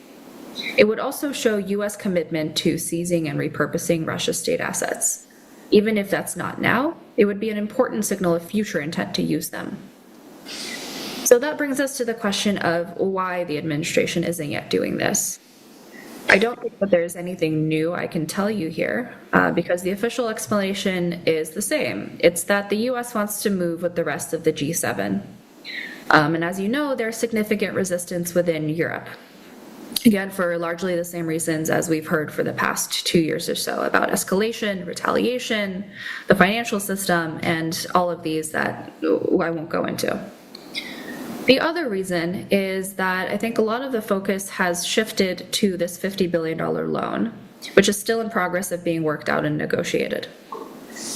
It would also show US commitment to seizing and repurposing Russia's state assets. Even if that's not now, it would be an important signal of future intent to use them. So that brings us to the question of why the administration isn't yet doing this. I don't think that there's anything new I can tell you here, because the official explanation is the same. It's that the US wants to move with the rest of the G7. And as you know, there's significant resistance within Europe. Again, for largely the same reasons as we've heard for the past 2 years or so about escalation, retaliation, the financial system, and all of these that I won't go into. The other reason is that I think a lot of the focus has shifted to this $50 billion loan, which is still in progress of being worked out and negotiated.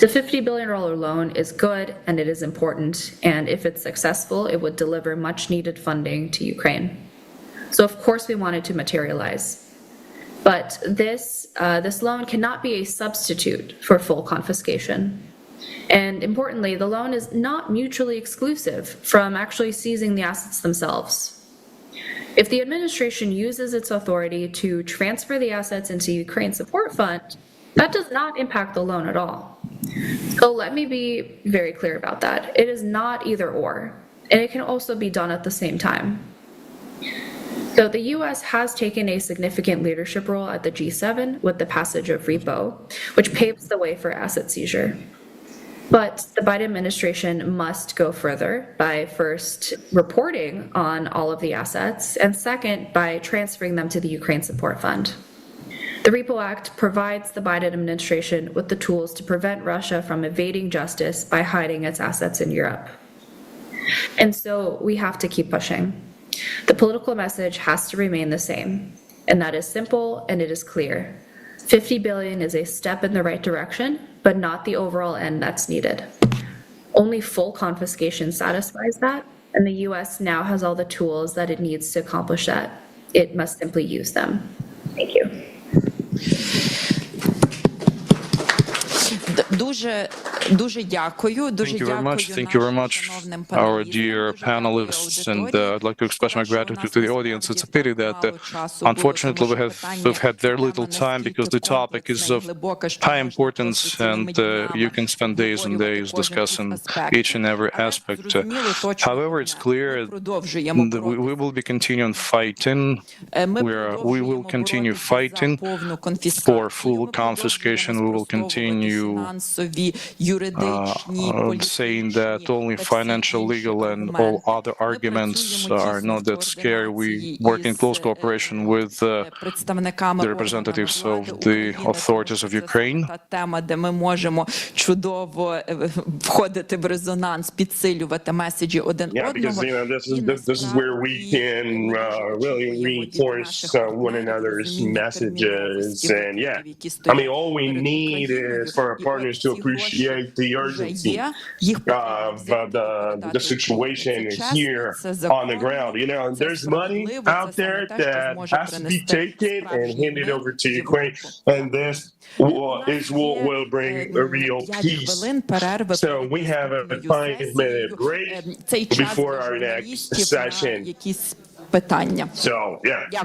The $50 billion loan is good and it is important, and if it's successful, it would deliver much needed funding to Ukraine. So of course we want it to materialize. But this loan cannot be a substitute for full confiscation. And importantly, the loan is not mutually exclusive from actually seizing the assets themselves. If the administration uses its authority to transfer the assets into Ukraine Support Fund, that does not impact the loan at all. So let me be very clear about that. It is not either or, and it can also be done at the same time. So the US has taken a significant leadership role at the G7 with the passage of repo, which paves the way for asset seizure. But the Biden administration must go further by first reporting on all of the assets, and second, by transferring them to the Ukraine Support Fund. The Repo Act provides the Biden administration with the tools to prevent Russia from evading justice by hiding its assets in Europe. And so we have to keep pushing. The political message has to remain the same, and that is simple and it is clear. $50 billion is a step in the right direction, but not the overall end that's needed. Only full confiscation satisfies that, and the US now has all the tools that it needs to accomplish that. It must simply use them. Thank you. Thank you very much. Thank you very much, our dear panelists, and I'd like to express my gratitude to the audience. It's a pity that, unfortunately, we've had very little time because the topic is of high importance, and you can spend days and days discussing each and every aspect. However, it's clear that we will be continuing fighting. We will continue fighting for full confiscation. We will continue saying that only financial, legal, and all other arguments are not that scary. We work in close cooperation with the representatives of the authorities of Ukraine. Yeah, because this is where we can really reinforce one another's messages, and yeah, I mean, all we need is for our partners to appreciate the urgency of the situation here on the ground. You know, there's money out there that has to be taken and handed over to Ukraine, and this is what will bring a real peace. So we have a 5-minute break before our next session. So, yeah.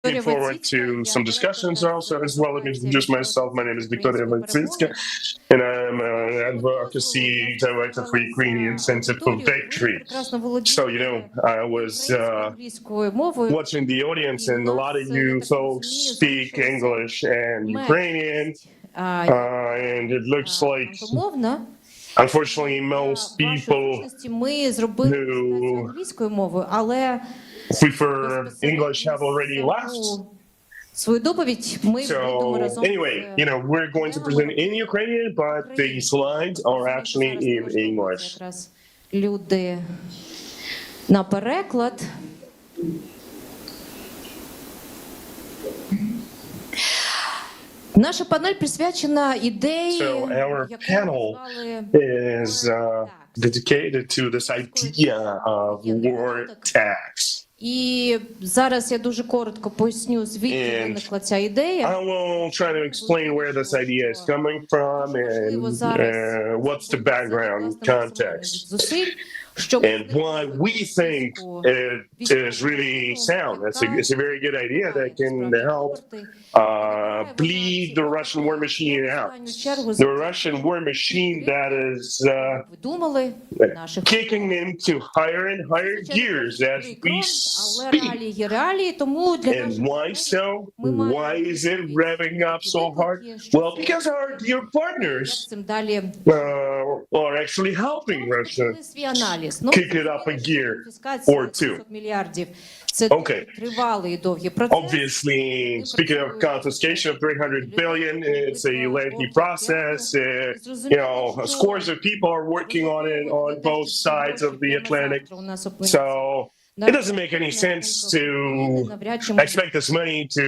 looking forward to some discussions also as well. Let me introduce myself. My name is Daria Kaleniuk, and I'm an Advocacy Director for Ukrainian Center for Victory. So, I was watching the audience, and a lot of you folks speak English and Ukrainian, and it looks like, unfortunately, most people who prefer English have already left. So anyway, we're going to present in Ukrainian, but the slides are actually in English. Люди на переклад. Наша панель присвячена ідеї, So our panel is dedicated to this idea of war tax. І зараз я дуже коротко поясню, звідки виникла ця ідея. I will try to explain where this idea is coming from and what's the background context and why we think it is really sound. It's a very good idea that can help bleed the Russian war machine out. The Russian war machine that is kicking into higher and higher gears as we speak. And why so? Why is it revving up so hard? Well, because our dear partners are actually helping Russia kick it up a gear or two. Okay. Obviously, speaking of confiscation of 300 billion, it's a lengthy process. Scores of people are working on it on both sides of the Atlantic. So it doesn't make any sense to expect this money to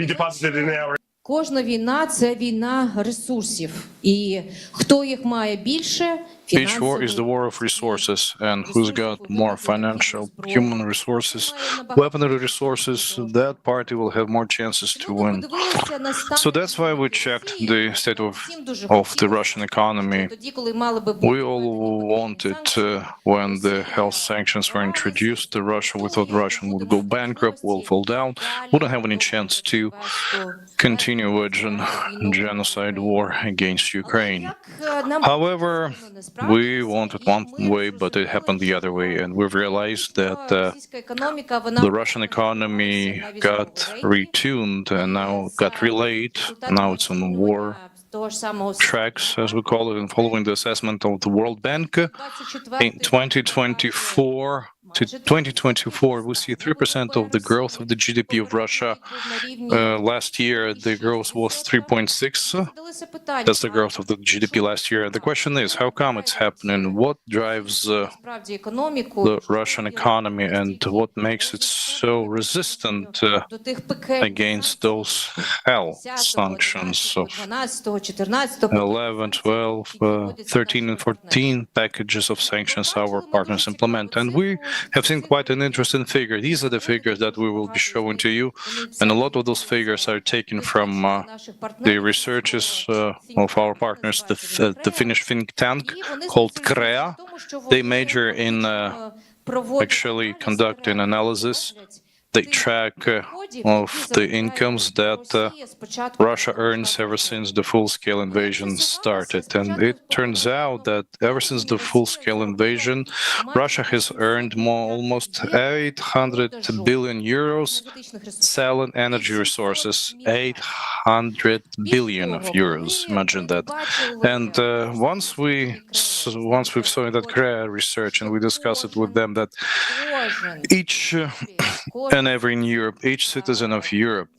be deposited in our. Кожна війна – це війна ресурсів. І хто їх має більше, Each war is the war of resources, and who's got more financial, human resources, weaponry resources, that party will have more chances to win. So that's why we checked the state of the Russian economy. We all wanted, when the health sanctions were introduced, Russia, we thought Russia would go bankrupt, will fall down, wouldn't have any chance to continue a genocide war against Ukraine. However, we wanted one way, but it happened the other way, and we've realized that the Russian economy got retuned and now got relayed. Now it's on war tracks, as we call it, and following the assessment of the World Bank. In 2024 to 2024, we see 3% of the growth of the GDP of Russia. Last year, the growth was 3.6. That's the growth of the GDP last year. The question is, how come it's happening? What drives the Russian economy, and what makes it so resistant against those hell sanctions of 11, 12, 13, and 14 packages of sanctions our partners implement? And we have seen quite an interesting figure. These are the figures that we will be showing to you, and a lot of those figures are taken from the researches of our partners, the Finnish think tank called CREA. They major in actually conducting analysis. They track of the incomes that Russia earns ever since the full-scale invasion started. And it turns out that ever since the full-scale invasion, Russia has earned almost 800 billion euros selling energy resources. 800 billion of euros, imagine that. And once we've saw that CREA research and we discussed it with them, that each and every in Europe, each citizen of Europe,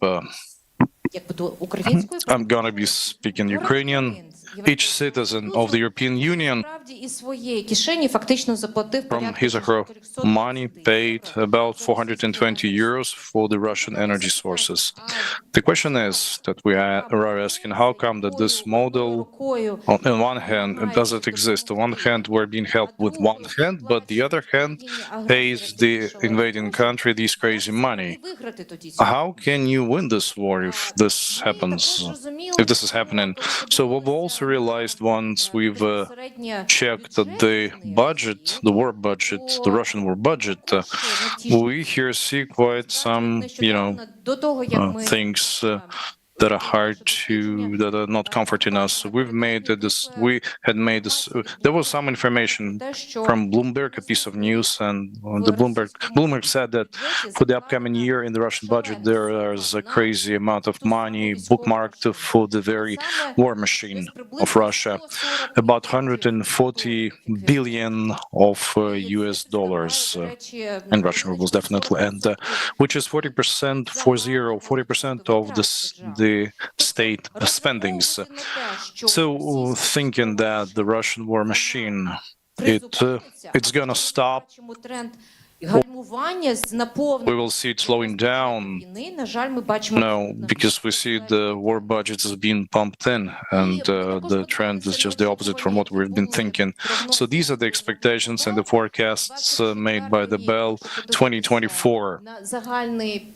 I'm gonna be speaking Ukrainian, each citizen of the European Union from his or her money paid about 420 euros for the Russian energy sources. The question is that we are asking, how come that this model, on one hand, does it exist? On one hand, we're being helped with one hand, but the other hand pays the invading country this crazy money. How can you win this war if this happens, if this is happening? So we've also also realized once we've checked the budget, the war budget, the Russian war budget, we here see quite some, things that are that are not comforting us. We had made this. There was some information from Bloomberg, a piece of news, and Bloomberg said that for the upcoming year in the Russian budget, there is a crazy amount of money bookmarked for the very war machine of Russia, about 140 billion of US dollars in Russian rubles, definitely, and which is 40% of the state spendings. So thinking that the Russian war machine, it's gonna stop, we will see it slowing down. No, because we see the war budgets is being pumped in, and the trend is just the opposite from what we've been thinking. So these are the expectations and the forecasts made by the Bell 2024.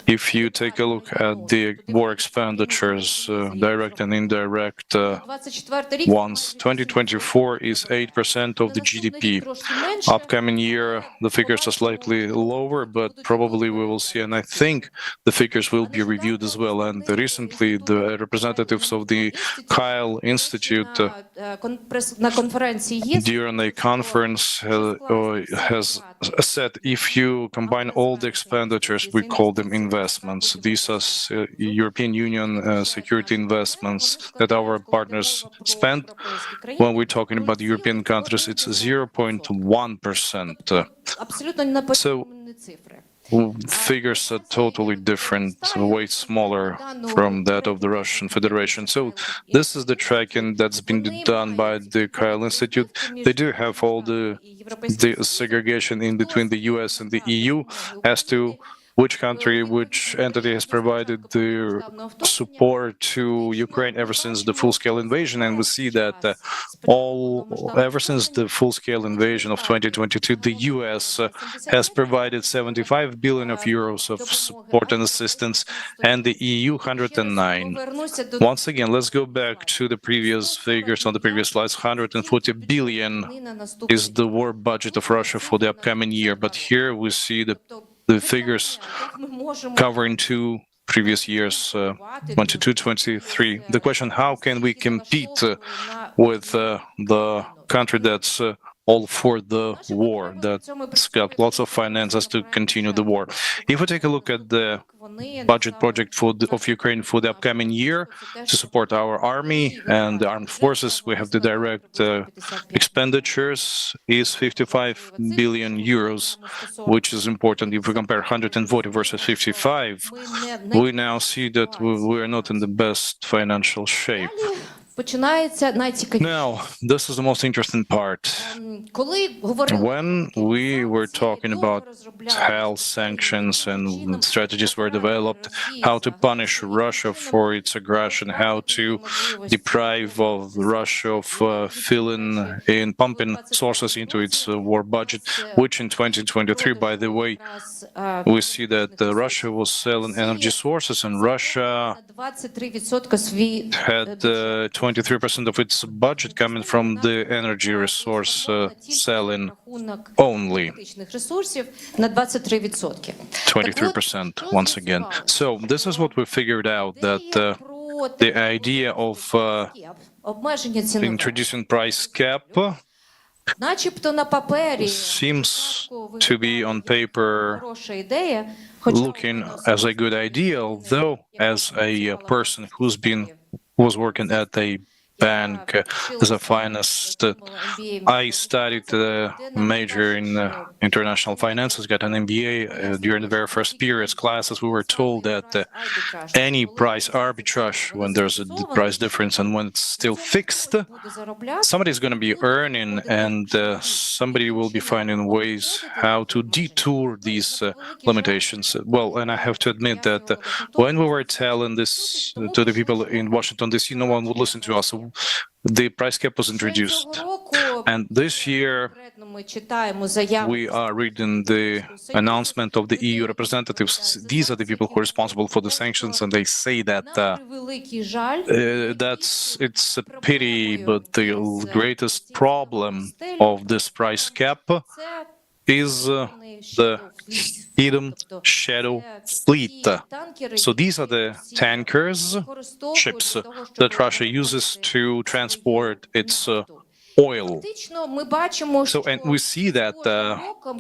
If you take a look at the war expenditures, direct and indirect ones, 2024 is 8% of the GDP. Upcoming year, the figures are slightly lower, but probably we will see, and I think the figures will be reviewed as well. And recently, the representatives of the Kyle Institute during a conference has said if you combine all the expenditures, we call them investments. These are European Union security investments that our partners spend. When we're talking about the European countries, it's 0.1%. So figures are totally different, way smaller from that of the Russian Federation. So this is the tracking that's been done by the Kyle Institute. They do have all the segregation in between the US and the EU as to which country, which entity has provided the support to Ukraine ever since the full-scale invasion. And we see that ever since the full-scale invasion of 2022, the US has provided 75 billion of euros of support and assistance, and the EU 109. Once again, let's go back to the previous figures on the previous slides. 140 billion is the war budget of Russia for the upcoming year. But here we see the figures covering two previous years, 22, 23. The question, how can we compete with the country that's all for the war, that's got lots of finances to continue the war? If we take a look at the budget project of Ukraine for the upcoming year to support our army and the armed forces, we have the direct expenditures is 55 billion euros, which is important. If we compare 140 versus 55, we now see that we are not in the best financial shape. Now, this is the most interesting part. When we were talking about health sanctions and strategies were developed, how to punish Russia for its aggression, how to deprive of Russia of pumping sources into its war budget, which in 2023, by the way, we see that Russia was selling energy sources, and Russia had 23% of its budget coming from the energy resource selling only. 23% once again. So this is what we figured out, that the idea of introducing price cap seems to be on paper looking as a good idea, although as a person who was working at a bank as a finance, I studied a major in international finances, got an MBA. During the very first periods classes, we were told that any price arbitrage, when there's a price difference and when it's still fixed, somebody's going to be earning, and somebody will be finding ways how to detour these limitations. Well, and I have to admit that when we were telling this to the people in Washington, D.C., no one would listen to us. the price cap was introduced. And this year, we are reading the announcement of the EU representatives. These are the people who are responsible for the sanctions, and they say that it's a pity, but the greatest problem of this price cap is the hidden shadow fleet. So these are the tankers, ships that Russia uses to transport its oil. So, and we see that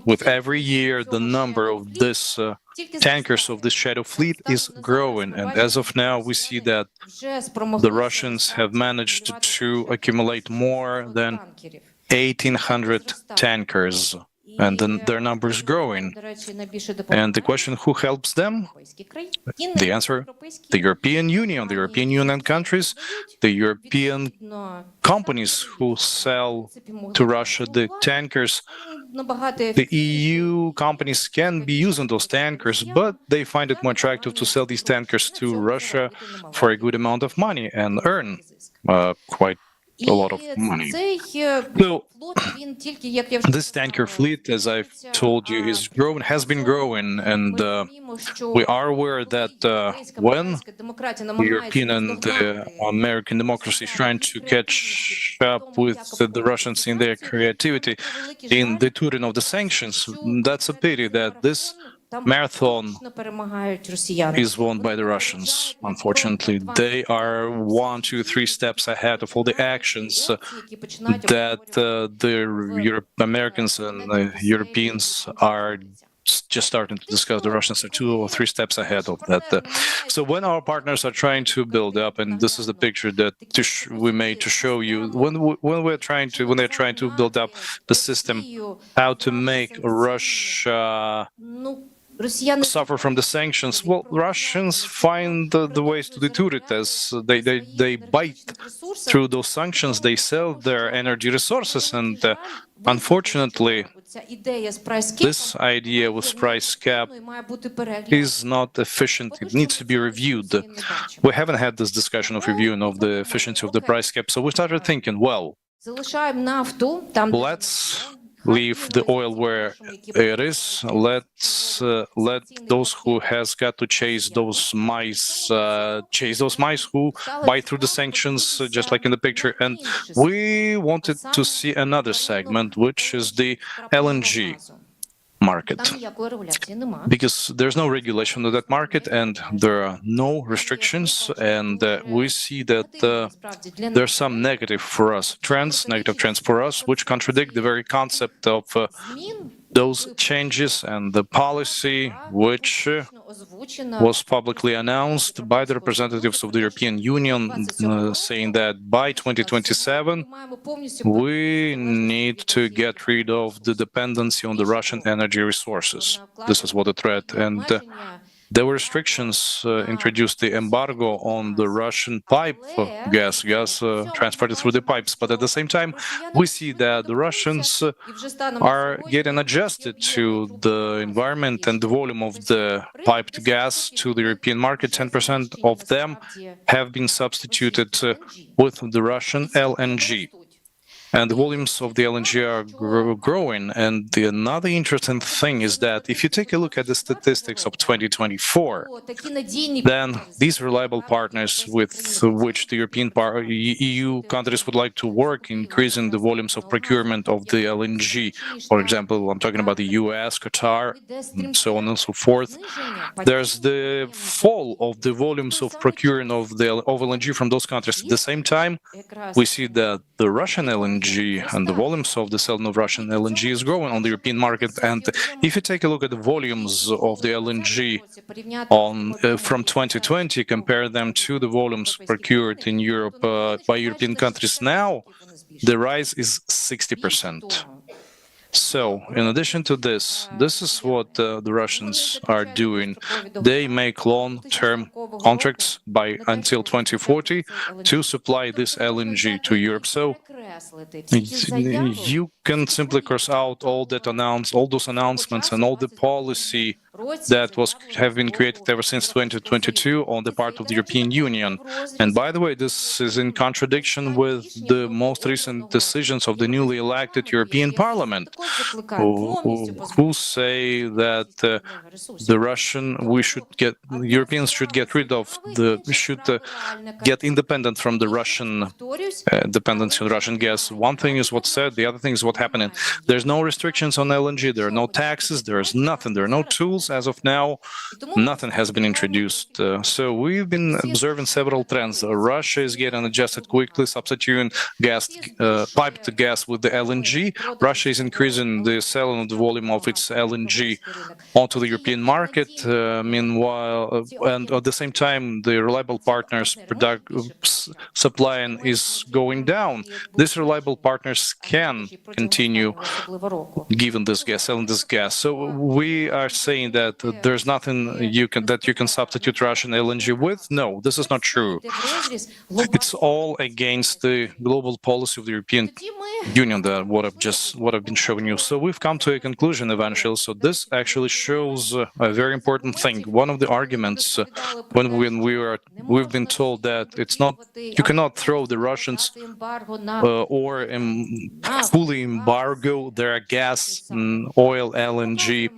with every year, the number of this tankers of this shadow fleet is growing. And as of now, we see that the Russians have managed to accumulate more than 1,800 tankers. And then their number is growing. And the question, who helps them? The answer, the European Union, the European Union countries, the European companies who sell to Russia the tankers. The EU companies can be using those tankers, but they find it more attractive to sell these tankers to Russia for a good amount of money and earn quite a lot of money. So, this tanker fleet, as I've told you, has been growing, and we are aware that when European and American democracy is trying to catch up with the Russians in their creativity in the touring of the sanctions, that's a pity that this marathon is won by the Russians. Unfortunately, they are 1, 2, 3 steps ahead of all the actions that the Americans and the Europeans are just starting to discuss. The Russians are 2 or 3 steps ahead of that. So when our partners are trying to build up, and this is the picture that we made to show you, when they're trying to build up the system, how to make Russia suffer from the sanctions, well, Russians find the ways to detour it, as they bite through those sanctions, they sell their energy resources, and unfortunately, this idea with price cap is not efficient. It needs to be reviewed. We haven't had this discussion of reviewing of the efficiency of the price cap, so we started thinking, well, let's leave the oil where it is. Let's let those who has got to chase those mice who bite through the sanctions, just like in the picture. And we wanted to see another segment, which is the LNG market, because there's no regulation of that market and there are no restrictions, and we see that there's some negative trends for us, which contradict the very concept of those changes and the policy which was publicly announced by the representatives of the European Union, saying that by 2027 we need to get rid of the dependency on the Russian energy resources. This is what the threat, and there were restrictions introduced, the embargo on the Russian gas transported through the pipes. But at the same time, we see that the Russians are getting adjusted to the environment and the volume of the piped gas to the European market. 10% of them have been substituted with the Russian LNG. And the volumes of the LNG are growing. And another interesting thing is that if you take a look at the statistics of 2024, then these reliable partners with which the EU countries would like to work, increasing the volumes of procurement of the LNG, for example, I'm talking about the US, Qatar, and so on and so forth, there's the fall of the volumes of procuring of LNG from those countries. At the same time, we see that the Russian LNG and the volumes of the selling of Russian LNG is growing on the European market. And if you take a look at the volumes of the LNG from 2020, compare them to the volumes procured in Europe by European countries now, the rise is 60%. So, in addition to this is what the Russians are doing. They make long-term contracts until 2040 to supply this LNG to Europe. So, you can simply cross out all those announcements and all the policy that have been created ever since 2022 on the part of the European Union. And by the way, this is in contradiction with the most recent decisions of the newly elected European Parliament, who say that Europeans should get independent from the Russian dependency on Russian gas. One thing is what's said, the other thing is what's happening. There's no restrictions on LNG, there are no taxes, there is nothing, there are no tools as of now. Nothing has been introduced. So we've been observing several trends. Russia is getting adjusted quickly, substituting piped gas with the LNG. Russia is increasing the selling of the volume of its LNG onto the European market. Meanwhile, and at the same time, the reliable partners' supplying is going down. These reliable partners can continue giving this gas, selling this gas. So we are saying that there's nothing you can substitute Russian LNG with. No, this is not true. It's all against the global policy of the European Union, that what I've been showing you. So we've come to a conclusion eventually. So this actually shows a very important thing. One of the arguments when we've been told that you cannot throw the Russians or fully embargo their gas, oil, LNG.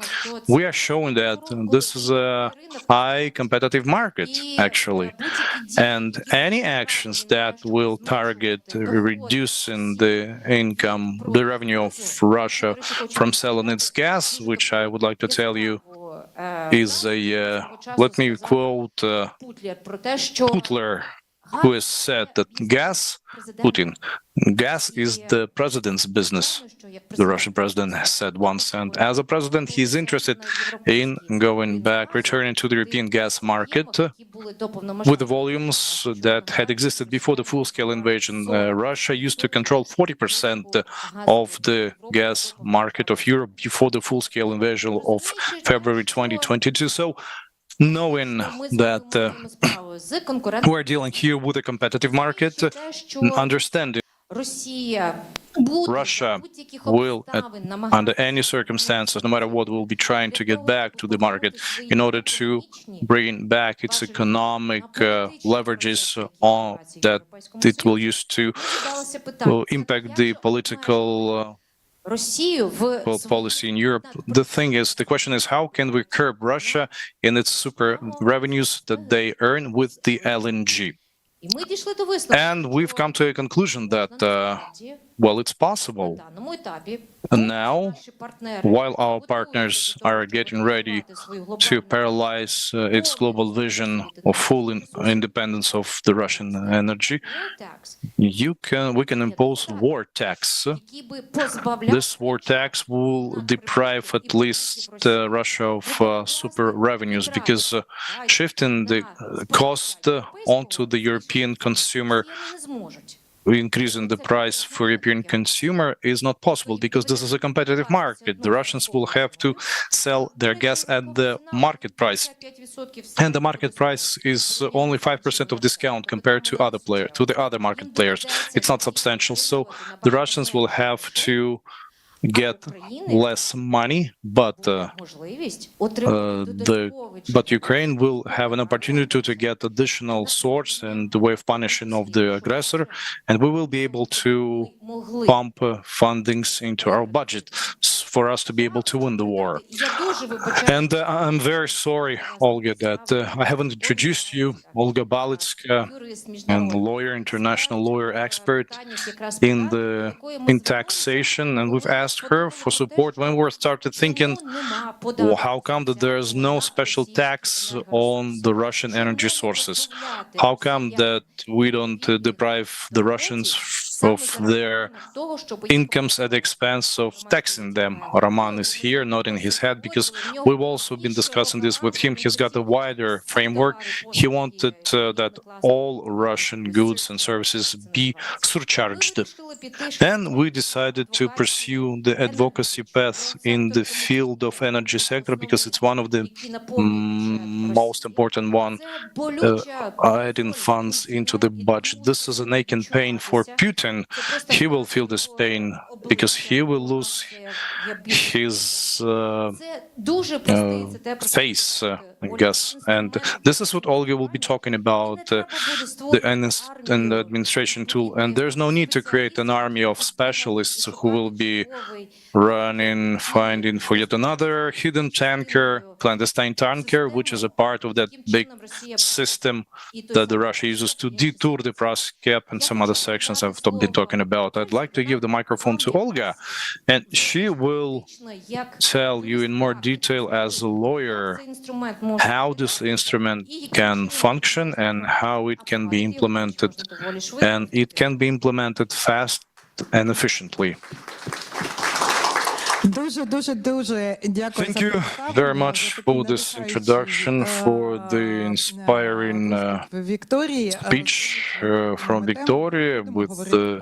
We are showing that this is a high competitive market, actually. And any actions that will target reducing the income, the revenue of Russia from selling its gas, which I would like to tell you is let me quote Putler, who has said that gas is the president's business, the Russian president has said once. And as a president, he's interested in returning to the European gas market with the volumes that had existed before the full-scale invasion. Russia used to control 40% of the gas market of Europe before the full-scale invasion of February 2022. So knowing that we're dealing here with a competitive market, understanding Russia will, under any circumstances, no matter what, will be trying to get back to the market in order to bring back its economic leverages that it will use to impact the political policy in Europe. The question is, how can we curb Russia in its super revenues that they earn with the LNG? And we've come to a conclusion that, well, it's possible. And now, while our partners are getting ready to paralyze its global vision of full independence of the Russian energy, we can impose war tax. This war tax will deprive at least Russia of super revenues, because shifting the cost onto the European consumer, increasing the price for European consumer is not possible, because this is a competitive market. The Russians will have to sell their gas at the market price, and the market price is only 5% of discount compared to the other market players. It's not substantial, so the Russians will have to get less money, but Ukraine will have an opportunity to get additional source and the way of punishing of the aggressor, and we will be able to pump fundings into our budget for us to be able to win the war. And I'm very sorry, Olga, that I haven't introduced you. Olga Balitska, and lawyer, international lawyer expert in taxation, and we've asked her for support when we started thinking, well, how come that there is no special tax on the Russian energy sources? How come that we don't deprive the Russians of their incomes at the expense of taxing them? Roman is here, nodding his head, because we've also been discussing this with him. He's got a wider framework. He wanted that all Russian goods and services be surcharged. And we decided to pursue the advocacy path in the field of energy sector, because it's one of the most important one, adding funds into the budget. This is an aching pain for Putin, Ukraine, he will feel this pain because he will lose his face, I guess. And this is what Olga will be talking about, the administration tool. And there's no need to create an army of specialists who will be running, finding for yet another hidden tanker, clandestine tanker, which is a part of that big system that the Russia uses to detour the Praskep and some other sections I've been talking about. I'd like to give the microphone to Olga, and she will tell you in more detail as a lawyer how this instrument can function and how it can be implemented, and it can be implemented fast and efficiently. Thank you very much for this introduction, for the inspiring speech from Victoria with the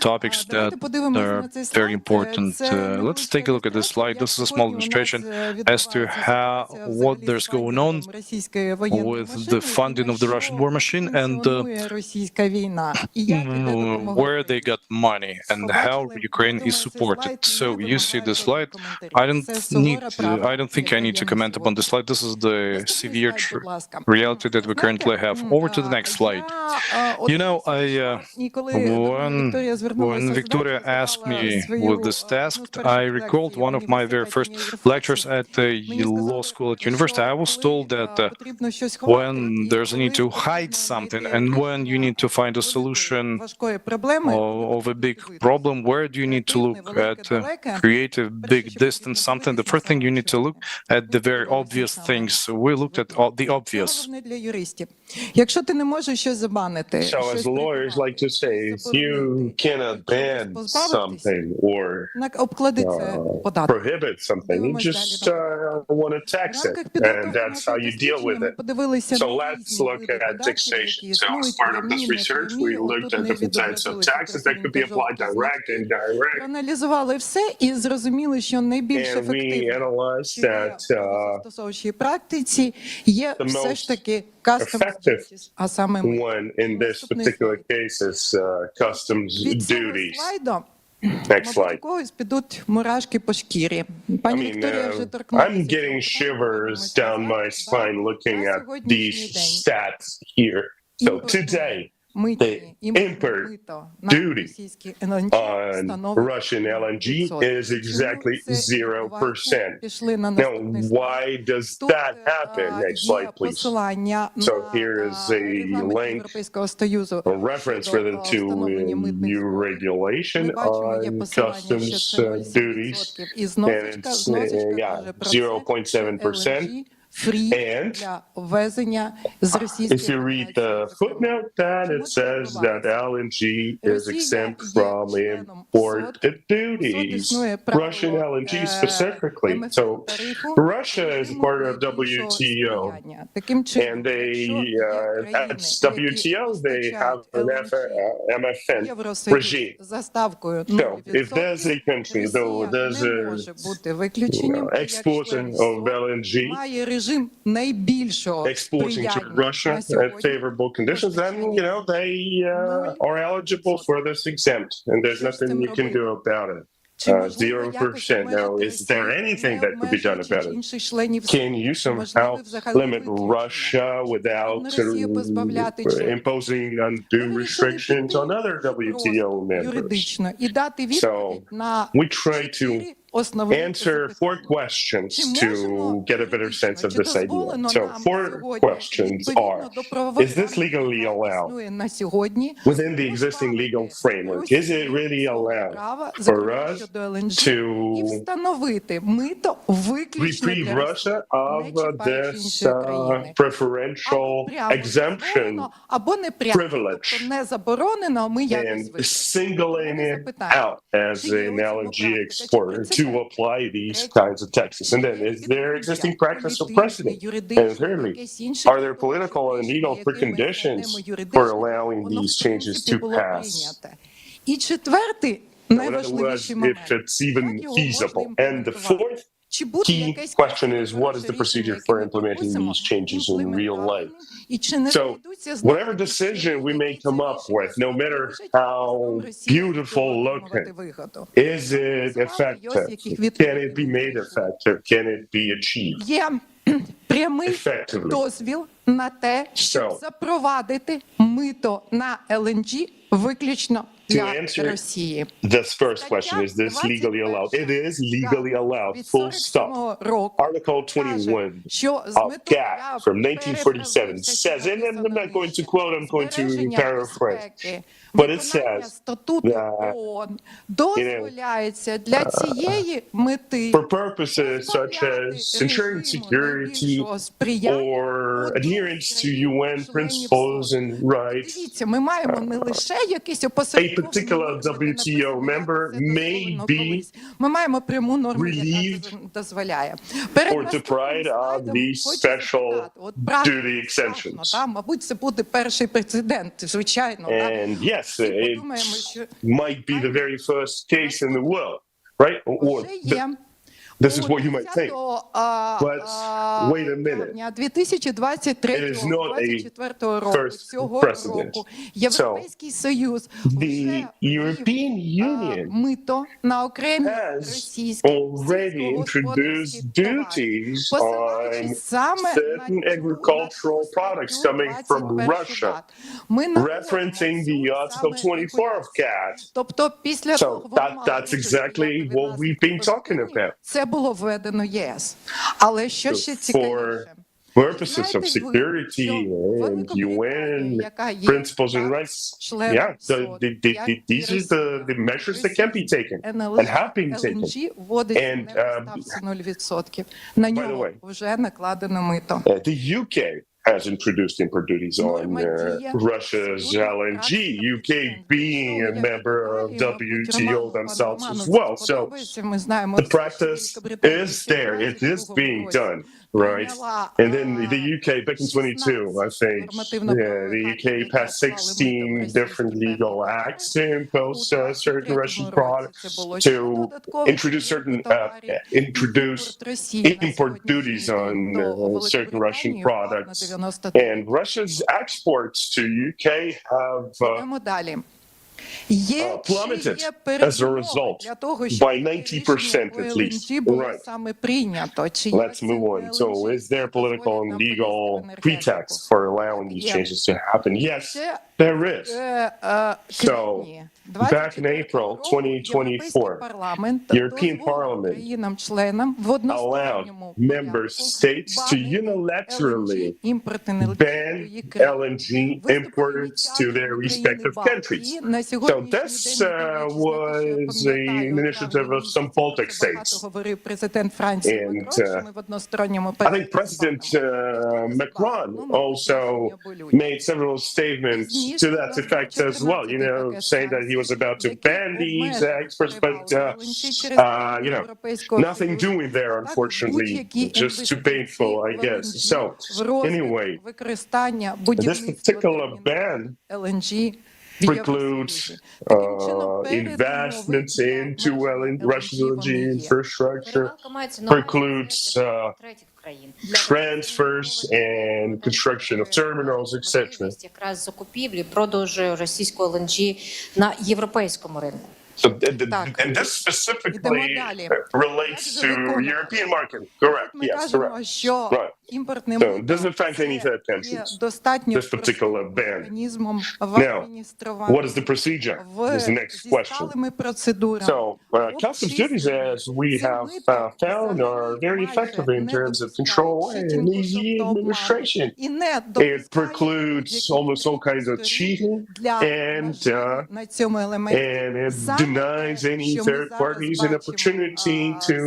topics that are very important. Let's take a look at this slide. This is a small illustration as to what there's going on with the funding of the Russian war machine and where they got money and how Ukraine is supported. So you see the slide. I don't think I need to comment upon the slide. This is the severe reality that we currently have. Over to the next slide. You know, when Victoria asked me with this task, I recalled one of my very first lectures at the law school at university. I was told that when there's a need to hide something and when you need to find a solution of a big problem, where do you need to look at creative big distance something? The first thing you need to look at the very obvious things. We looked at all the obvious. So as lawyers like to say, if you cannot ban something or prohibit something, you just want to tax it, and that's how you deal with it. So let's look at taxation. So as part of this research, we looked at different types of taxes that could be applied direct and indirect. And we analyzed that the most effective one in this particular case is customs duties. Next slide. I mean, I'm getting shivers down my spine looking at these stats here. So today, the import duty on Russian LNG is exactly 0%. Now, why does that happen? Next slide, please. So here is a link, a reference related to EU regulation on customs duties, and it's 0.7%. And if you read the footnote, that it says that LNG is exempt from imported duties, Russian LNG specifically. So Russia is part of WTO, and they at WTO they have an MFN regime. So if there's a country, though there's an exporting of LNG, exporting to Russia at favorable conditions, then they are eligible for this exempt, and there's nothing you can do about it. 0%. Now, is there anything that could be done about it? Can you somehow limit Russia without imposing undue restrictions on other WTO members? So we try to answer 4 questions to get a better sense of this idea. So 4 questions are: is this legally allowed within the existing legal framework? Is it really allowed for us to reprieve Russia of this preferential exemption privilege and singling it out as an LNG exporter to apply these kinds of taxes? And then, is there existing practice or precedent? And thirdly, are there political and legal preconditions for allowing these changes to pass? In other words, if it's even feasible. And the 4th key question is, what is the procedure for implementing these changes in real life? So whatever decision we may come up with, no matter how beautiful looking, is it effective? Can it be made effective? Can it be achieved effectively? Дозвіл на те, щоб запровадити мито на LNG виключно для Росії. This first question, is this legally allowed? It is legally allowed, full stop. Article 21 of GATT from 1947 says, and I'm not going to quote, I'm going to paraphrase, but it says that, дозволяється для цієї мети for purposes such as ensuring security or adherence to UN principles and rights, Дивіться, ми маємо не лише якісь a опосередковані particular WTO member may be ми маємо пряму норму, relieved яка дозволяє. or deprived of these special duty exemptions. Мабуть, це буде перший прецедент, звичайно. And yes, it might be the very first case in the world, right? Or this is what you might think. But wait a minute. It is not a first precedent. So the European Union has already introduced duties on certain agricultural products coming from Russia, referencing the Article 24 of GATT. So that's exactly what we've been talking about. Було введено ЄС. Але що ще цікавіше? Purposes of security and UN principles and rights, yeah, these are the measures that can be taken and have been taken. And by the way, the UK has introduced import duties on Russia's LNG, UK being a member of WTO themselves as well. So the practice is there, it is being done, right? And then the UK, back in 22, I think, the UK passed 16 different legal acts to impose certain Russian products, to introduce certain, import duties on certain Russian products. And Russia's exports to UK have plummeted as a result by 90% at least. Right. Let's move on. So is there political and legal pretext for allowing these changes to happen? Yes, there is. So back in April 2024, European Parliament allowed member states to unilaterally ban LNG imports to their respective countries. So this was an initiative of some Baltic states. And I think President Macron also made several statements to that effect as well, you know, saying that he was about to ban these exports, but, you know, nothing doing there, unfortunately, just too painful, I guess. So, anyway, this particular ban precludes investments into Russia's LNG infrastructure, precludes transfers and construction of terminals, etc. Якраз закупівлі, продажу російського LNG на європейському ринку. So, and this specifically relates to European market, correct? Yes, correct. Right. So, it doesn't affect any third countries, this particular ban. Now, what is the procedure? Is the next question. So, customs duties, as we have found, are very effective in terms of control and easy administration. It precludes almost all kinds of cheating, and it denies any third parties an opportunity to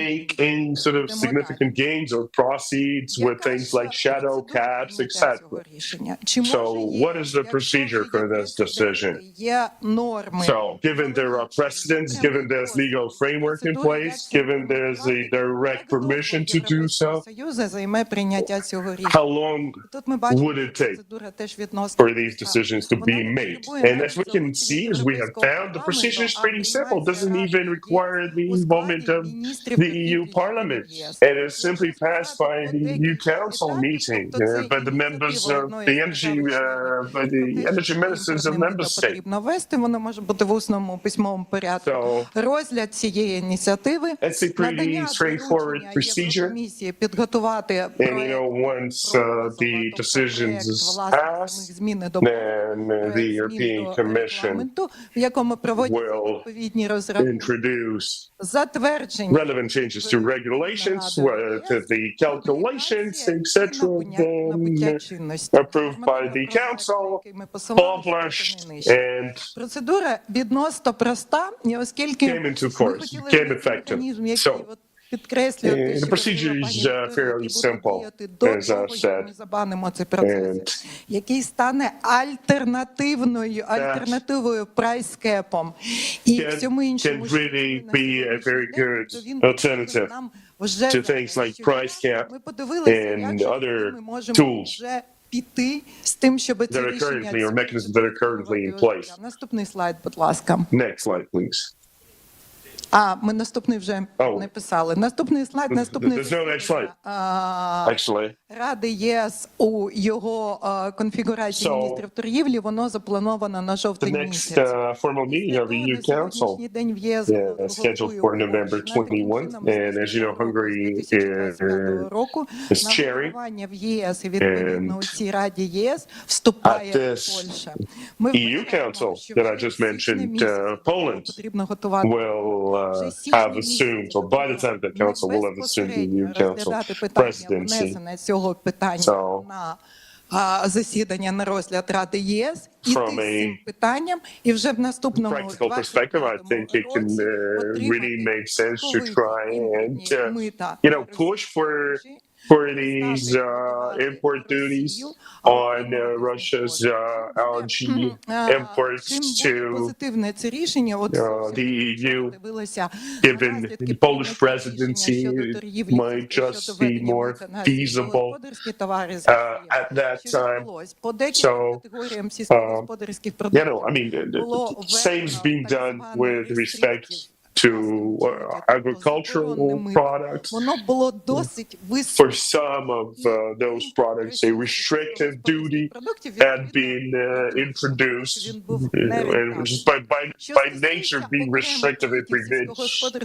make any sort of significant gains or proceeds with things like shadow caps, etc. So what is the procedure for this decision? So given there are precedents, given there's legal framework in place, given there's a direct permission to do so, how long would it take for these decisions to to be made. And as we can see, as we have found, the procedure is pretty simple. It doesn't even require the involvement of the EU Parliament. And it's simply passed by the EU Council meeting, by the members of the energy ministers of member states. Воно може бути в усному письмовому порядку. Розгляд цієї ініціативи, надання доручення Єврокомісії підготувати проект зміни до регламенту, в якому проводяться відповідні розрахунки, затвердження relevant changes to regulations, to the calculations, etc., then approved by the council, published, and процедура відносно проста, оскільки came into force, came effective. So, the procedure is fairly simple, as I said, який стане альтернативою прайскепом і всьому іншому, can really be a very good alternative to things like price cap and other tools that are currently, or mechanisms that are currently in place. Наступний слайд, будь ласка. Next slide, please. Ми наступний вже не писали. Наступний слайд, There's no next slide, actually. Ради ЄС у його конфігурації міністрів торгівлі, воно заплановано на жовтень місяць. The next formal meeting of the EU Council is scheduled for November 21, and as you know, Hungary is chairing, and at this EU Council that I just mentioned, Poland will have assumed, or by the time that Council will have assumed the EU Council presidency. So, засідання на розгляд Ради ЄС і цим питанням, і вже в наступному practical perspective, I think it can really make sense to try and push for these import duties on Russia's LNG imports to the EU, given the Polish presidency, it might just be more feasible at that time. So, I mean, same's being done with respect to agricultural products. For some of those products, a restrictive duty had been introduced, and just by nature being restrictive, it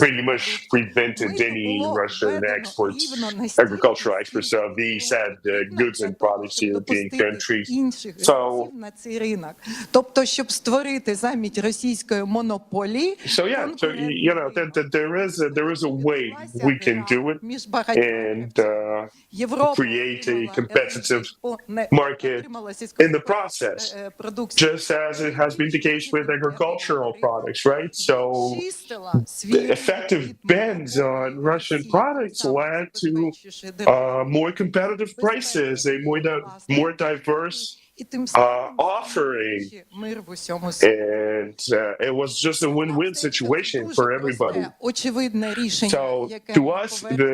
pretty much prevented any Russian exports, agricultural exports of these said goods and products to European countries. So, тобто, щоб створити замість російської монополії, there is a way we can do it and create a competitive market in the process, just as it has been the case with agricultural products, right? So the effective bans on Russian products led to more competitive prices, a more diverse offering, and it was just a win-win situation for everybody. So to us, the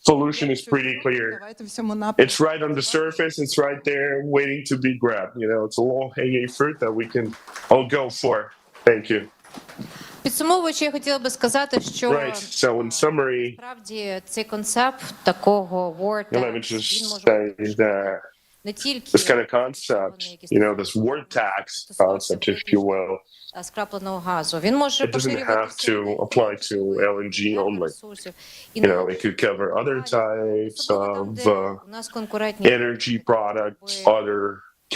solution is pretty clear. It's right on the surface, it's right there waiting to be grabbed. It's a low-hanging fruit that we can all go for. Thank you. Підсумовуючи, я хотіла би сказати, що насправді цей концепт такого war tax, не тільки this kind of concept, this war tax concept, if you will, скрапленого газу. Він може it doesn't have to apply to LNG only. It could cover other types of energy products, other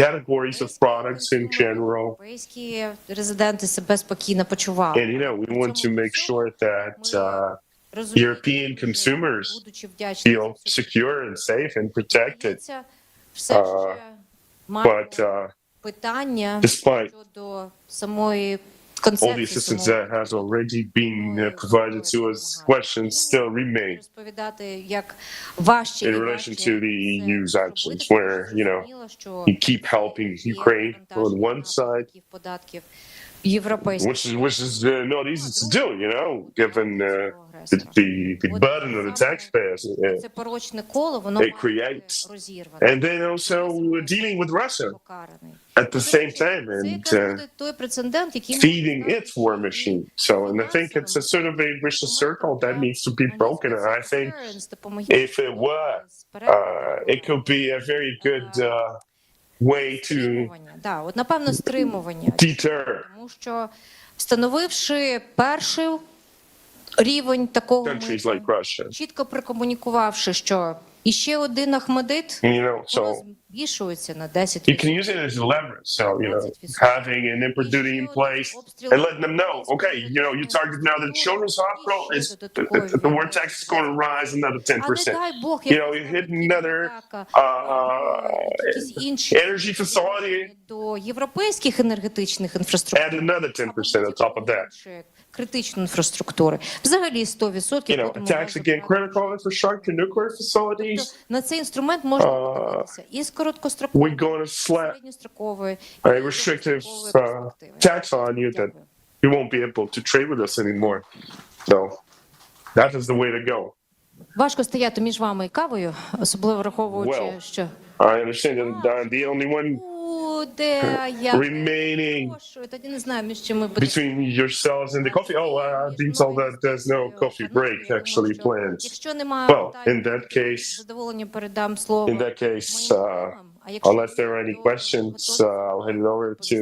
categories of products in general. Резиденти себе спокійно почували. And we want to make sure that European consumers feel secure and safe and protected. But despite all the assistance that has already been provided to us, questions still remain in relation to the EU's actions, where you keep helping Ukraine on one side, європейських which is not easy to do, given the burden of the taxpayers це порочне коло, воно it має бути creates, розірване. and then also dealing with Russia Покараний. at the same time Це and якраз буде той прецедент, який feeding its war machine. So, and I think it's a sort of a vicious circle that needs to be broken. And I think if it were, it could be a very good way to да, от напевно стримування, deter тому що встановивши перший рівень такого countries like Russia. чітко прокомунікувавши, що іще один Ахмедит So збільшується на 10%. you can use it as leverage. So, having an import duty in place and letting them know, okay, you target now the children's hospital, the war tax is going to rise another 10%. You hit another energy facility, До європейських енергетичних інфраструктур. add another 10% on top of that. Критичної інфраструктури. Взагалі 100%. Attacks against critical infrastructure, nuclear facilities. На цей інструмент можна подивитися і з короткострокової, We're going to slap середньострокової, a restrictive tax on you that you won't be able to trade with us anymore. So that is the way to go. Важко стояти між вами і кавою, особливо враховуючи, Well, що I understand that I'm the only one буде я remaining тоді не знаю, між чим ми between yourselves and the coffee. Oh, I've been told that there's no coffee break actually planned. Якщо немає Well, in that case, задоволення передам слово. unless there are any questions, I'll hand it over to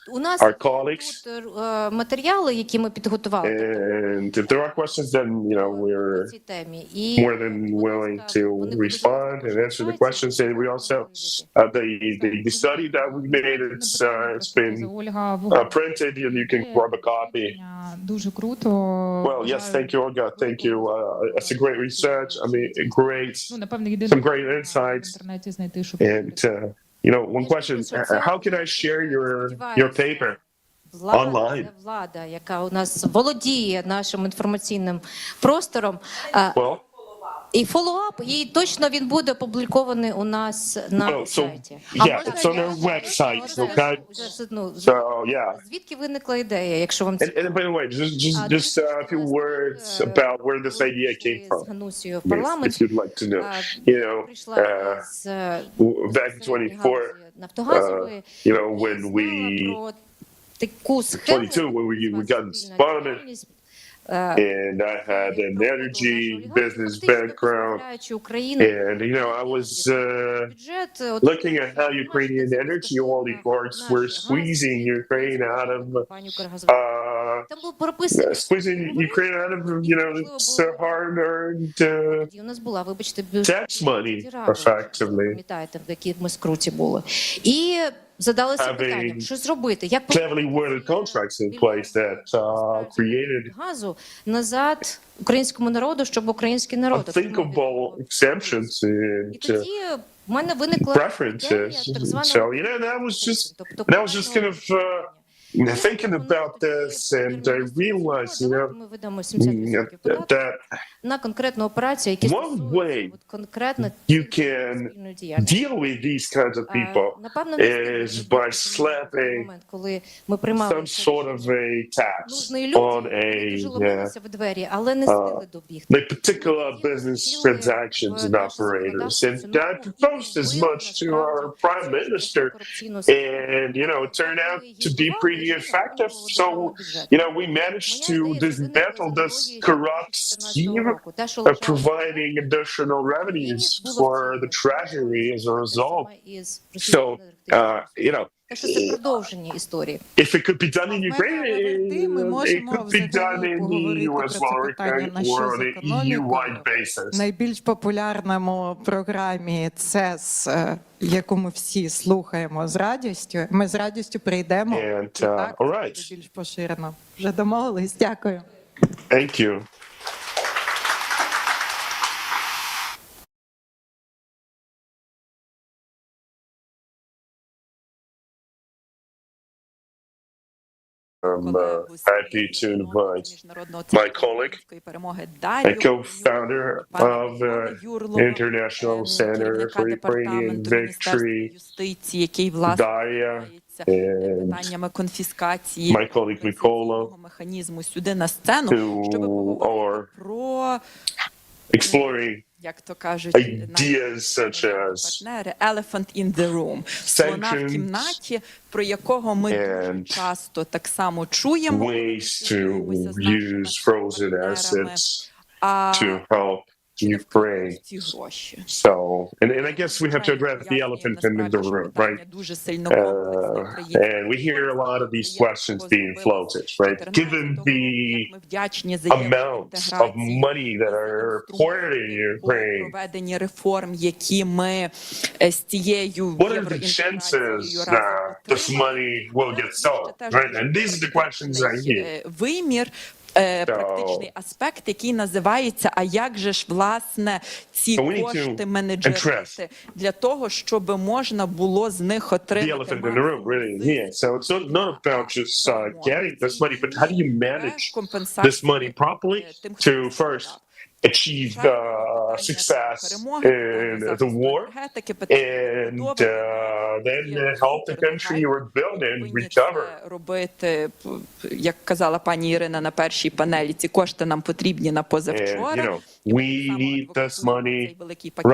У нас our colleagues. тут матеріали, які ми підготували And if there are questions, then we're по цій темі. І more than willing to respond and answer the questions. And we also the study that we made, it's been printed. You can grab a copy. Дуже круто. Well, yes, thank you, Olga. Thank you. It's a great research. I mean, some great insights. And one question: how can I share your paper online? Влада, яка у нас володіє нашим інформаційним простором. Well, І фоллоуап, і точно він буде опублікований у нас на сайті. Yeah, it's on our website, okay? So, yeah. Звідки виникла ідея, якщо вам And by the way, just a few words about where this idea came from, if you'd like to know. Back in 24, when we 22, when we got spotted. And I had an energy business background, and I was looking at how Ukrainian energy oligarchs were squeezing Ukraine out of its hard-earned tax money, effectively. Задалися питанням, що зробити, як cleverly worded contracts in place that created газу назад українському народу, щоб український народ unthinkable exemptions і тоді в мене виникла preferences. So that was just kind of thinking about this, and I realized, that на конкретну операцію, які one way конкретно you can deal with these kinds of people is by slapping some sort of a tax on a particular business transactions and operators. And I proposed as much to our prime minister, and it turned out to be pretty effective. So we managed to dismantle this corrupt scheme of providing additional revenues for the treasury as a result. So if it could be done in Ukraine, it could be done in the EU as well, or on an EU-wide basis. Найбільш популярному програмі ЦЕС, яку ми всі слухаємо з радістю, ми з радістю прийдемо. Більш поширено. Вже домовились. Дякую. Thank you. happy to invite my colleague, a co-founder of the International Center for Ukrainian Victory, Daria, and my colleague Mikola, who are exploring ideas such as elephant in the room, слона в кімнаті, про якого ми дуже часто так само чуємо, ways to use frozen assets to help Ukraine. So, and I guess we have to address the elephant in the room, right? And we hear a lot of these questions being floated, right? Given the amounts of money that are poured in Ukraine, what are the chances that this money will get sold, right? And these are the questions I hear. Практичний аспект, який називається «А як же ж, власне, ці кошти менеджерити для того, щоб можна було з них отримати So it's not about just getting this money, but how do you manage this money properly to first achieve success in the war and then help the country rebuild and recover. Робити, як казала пані Ірина на першій панелі, ці кошти нам потрібні на позавчора. We need this money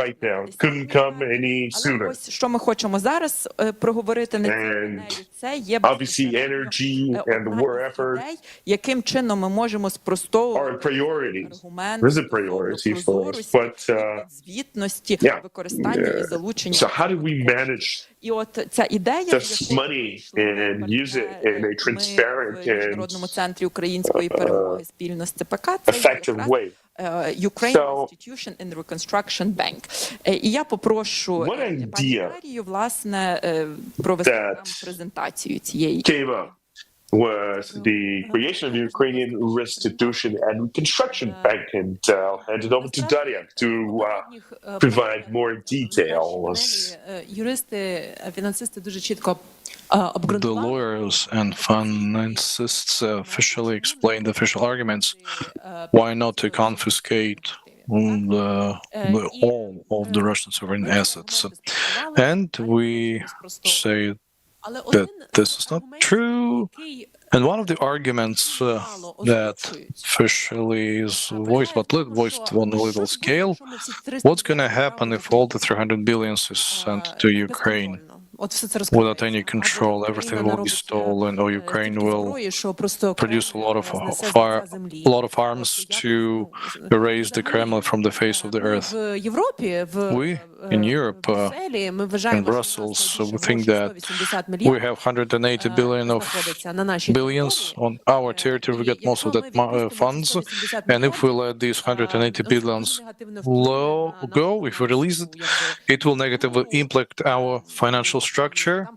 right now. Couldn't come any sooner. Ось що ми хочемо зараз проговорити на цій панелі, це є obviously energy and war efforts яким чином ми можемо спростовувати argumenti звітності, використання і залучення. So how do we manage І от ця ідея this money and use it in a transparent and Міжнародному центрі української перемоги спільно з ЦПК, це effective way? Ukrainian Restitution and Reconstruction Bank. І я попрошу пані Дарію, власне, провести нам презентацію цієї. Was the creation of the Ukrainian Restitution and Reconstruction Bank, and I'll hand it over to Daria to provide more details. The lawyers and financists officially explained the official arguments why not to confiscate all of the Russian sovereign assets. And we say that this is not true. And one of the arguments that officially is voiced, but voiced on a little scale, what's going to happen if all the 300 billion is sent to Ukraine? Without any control, everything will be stolen, or Ukraine will produce a lot of arms to erase the Kremlin from the face of the earth. We in Europe, in Brussels, we think that we have 180 billions on our territory. We get most of that funds, and if we let these 180 billions go, if we release it, it will negatively impact our financial structure,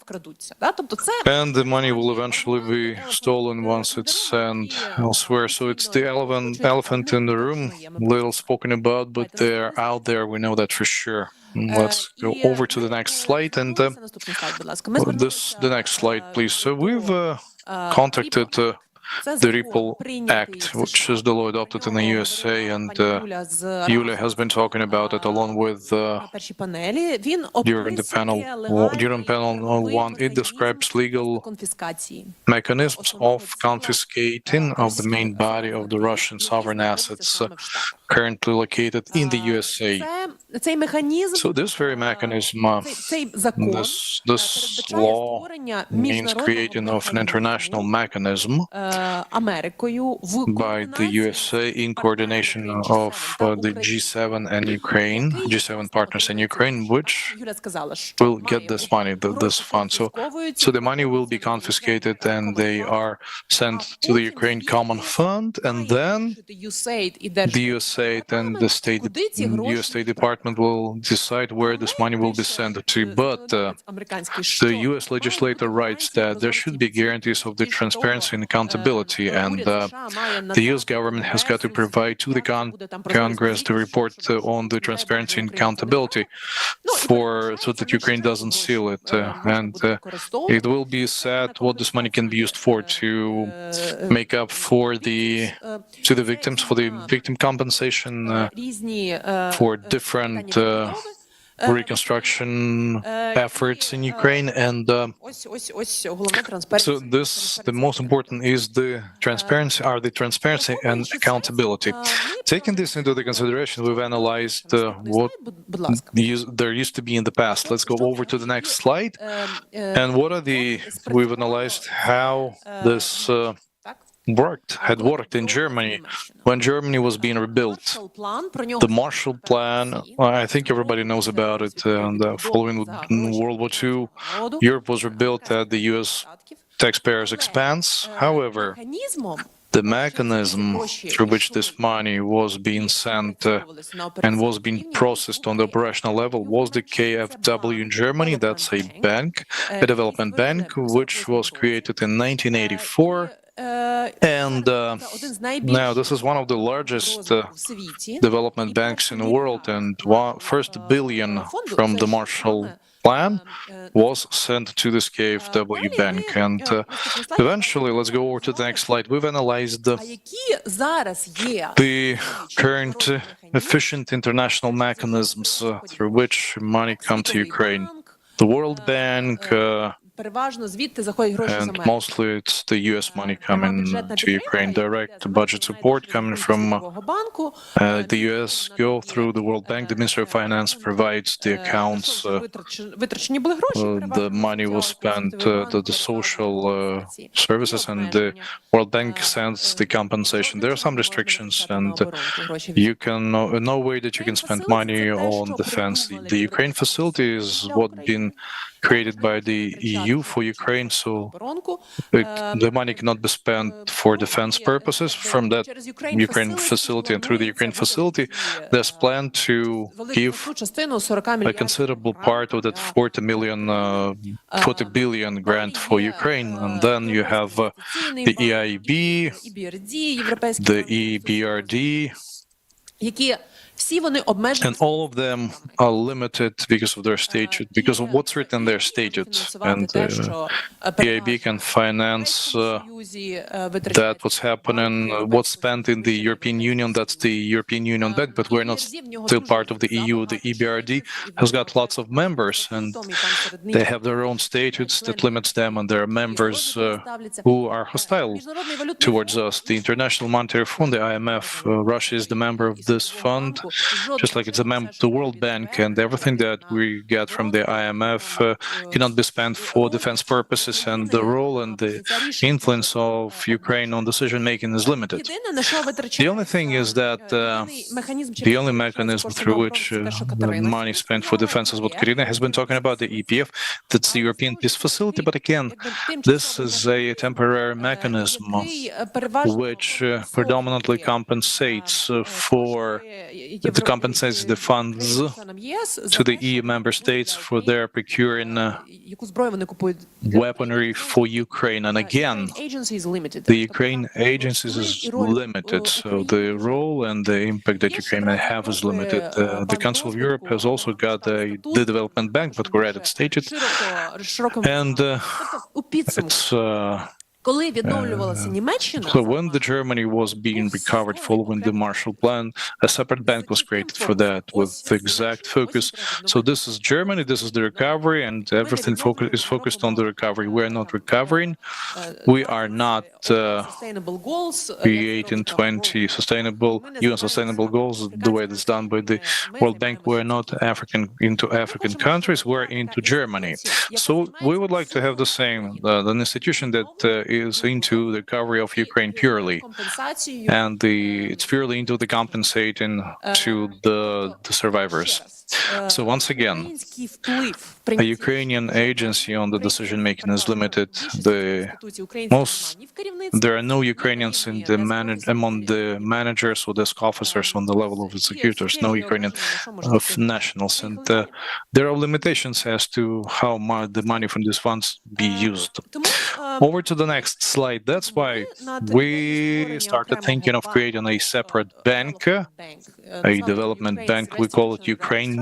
and the money will eventually be stolen once it's sent elsewhere. So it's the elephant in the room, little spoken about, but they're out there. We know that for sure. Let's go over to the next slide, and the next slide, please. So we've contacted the Ripple Act, which is the law adopted in the USA, and Yulia has been talking about it along with during panel 1. It describes legal mechanisms of confiscating of the main body of the Russian sovereign assets currently located in the USA. So this very mechanism, this law means creating of an international mechanism by the USA in coordination of the G7 and Ukraine, G7 partners in Ukraine, which will get this money, this fund. So the money will be confiscated and they are sent to the Ukraine Common Fund, and then the USA compensate, and the U.S. State Department will decide where this money will be sent to. But the U.S. legislator writes that there should be guarantees of the transparency and accountability, and the U.S. government has got to provide to the Congress the report on the transparency and accountability so that Ukraine doesn't seal it. And it will be said what this money can be used for, to make up for the victims, for the victim compensation, for different reconstruction efforts in Ukraine, and so the most important is the transparency and accountability. Taking this into the consideration, we've analyzed what there used to be in the past. Let's go over to the next slide. And we've analyzed how this had worked in Germany when Germany was being rebuilt. The Marshall Plan, I think everybody knows about it, and following World War II, Europe was rebuilt at the US taxpayers' expense. However, the mechanism through which this money was being sent and was being processed on the operational level was the KfW in Germany. That's a bank, a development bank, which was created in 1984. And now this is one of the largest development banks in the world, and first billion from the Marshall Plan was sent to this KfW bank. And eventually, let's go over to the next slide. We've analyzed the current efficient international mechanisms through which money comes to Ukraine. The World Bank, and mostly it's the US money coming to Ukraine, direct budget support coming from the US go through the World Bank. The Ministry of Finance provides the accounts. The money was spent to the social services, and the World Bank sends the compensation. There are some restrictions, and you can no way that you can spend money on defense. The Ukraine facility is what been created by the EU for Ukraine, so the money cannot be spent for defense purposes. From that Ukraine facility and through the Ukraine facility, there's plan to give a considerable part of that 40 billion grant for Ukraine. And then you have the EIB, the EBRD, and all of them are limited because of their statute, because of what's written in their statute. And EIB can finance that what's happening, what's spent in the European Union, that's the European Union bank, but we're not still part of the EU. The EBRD has got lots of members, and they have their own statutes that limits them, and there are members who are hostile towards us. The International Monetary Fund, the IMF, Russia is the member of this fund, just like it's a member of the World Bank, and everything that we get from the IMF cannot be spent for defense purposes, and the role and the influence of Ukraine on decision-making is limited. The only thing is that the only mechanism through which money spent for defense is what Karina has been talking about, the EPF, that's the European Peace Facility, but again, this is a temporary mechanism which predominantly compensates compensates the funds to the EU member states for their procuring weaponry for Ukraine. And again, the Ukraine agencies is limited, so the role and the impact that Ukraine may have is limited. The Council of Europe has also got the development bank, but we're at its stated, and it's so when the Germany was being recovered following the Marshall Plan, a separate bank was created for that with the exact focus. So this is Germany, this is the recovery, and everything is focused on the recovery. We are not recovering. We are not creating 20 UN sustainable goals the way it's done by the World Bank. We're not into African countries, we're into Germany. So we would like to have the same, an institution that is into the recovery of Ukraine purely, and it's purely into the compensating to the survivors. So once again, a Ukrainian agency on the decision-making is limited. There are no Ukrainians among the managers or desk officers on the level of executors, no Ukrainian nationals, and there are limitations as to how much the money from these funds be used. Over to the next slide. That's why we started thinking of creating a separate bank, a development bank. We call it Ukraine's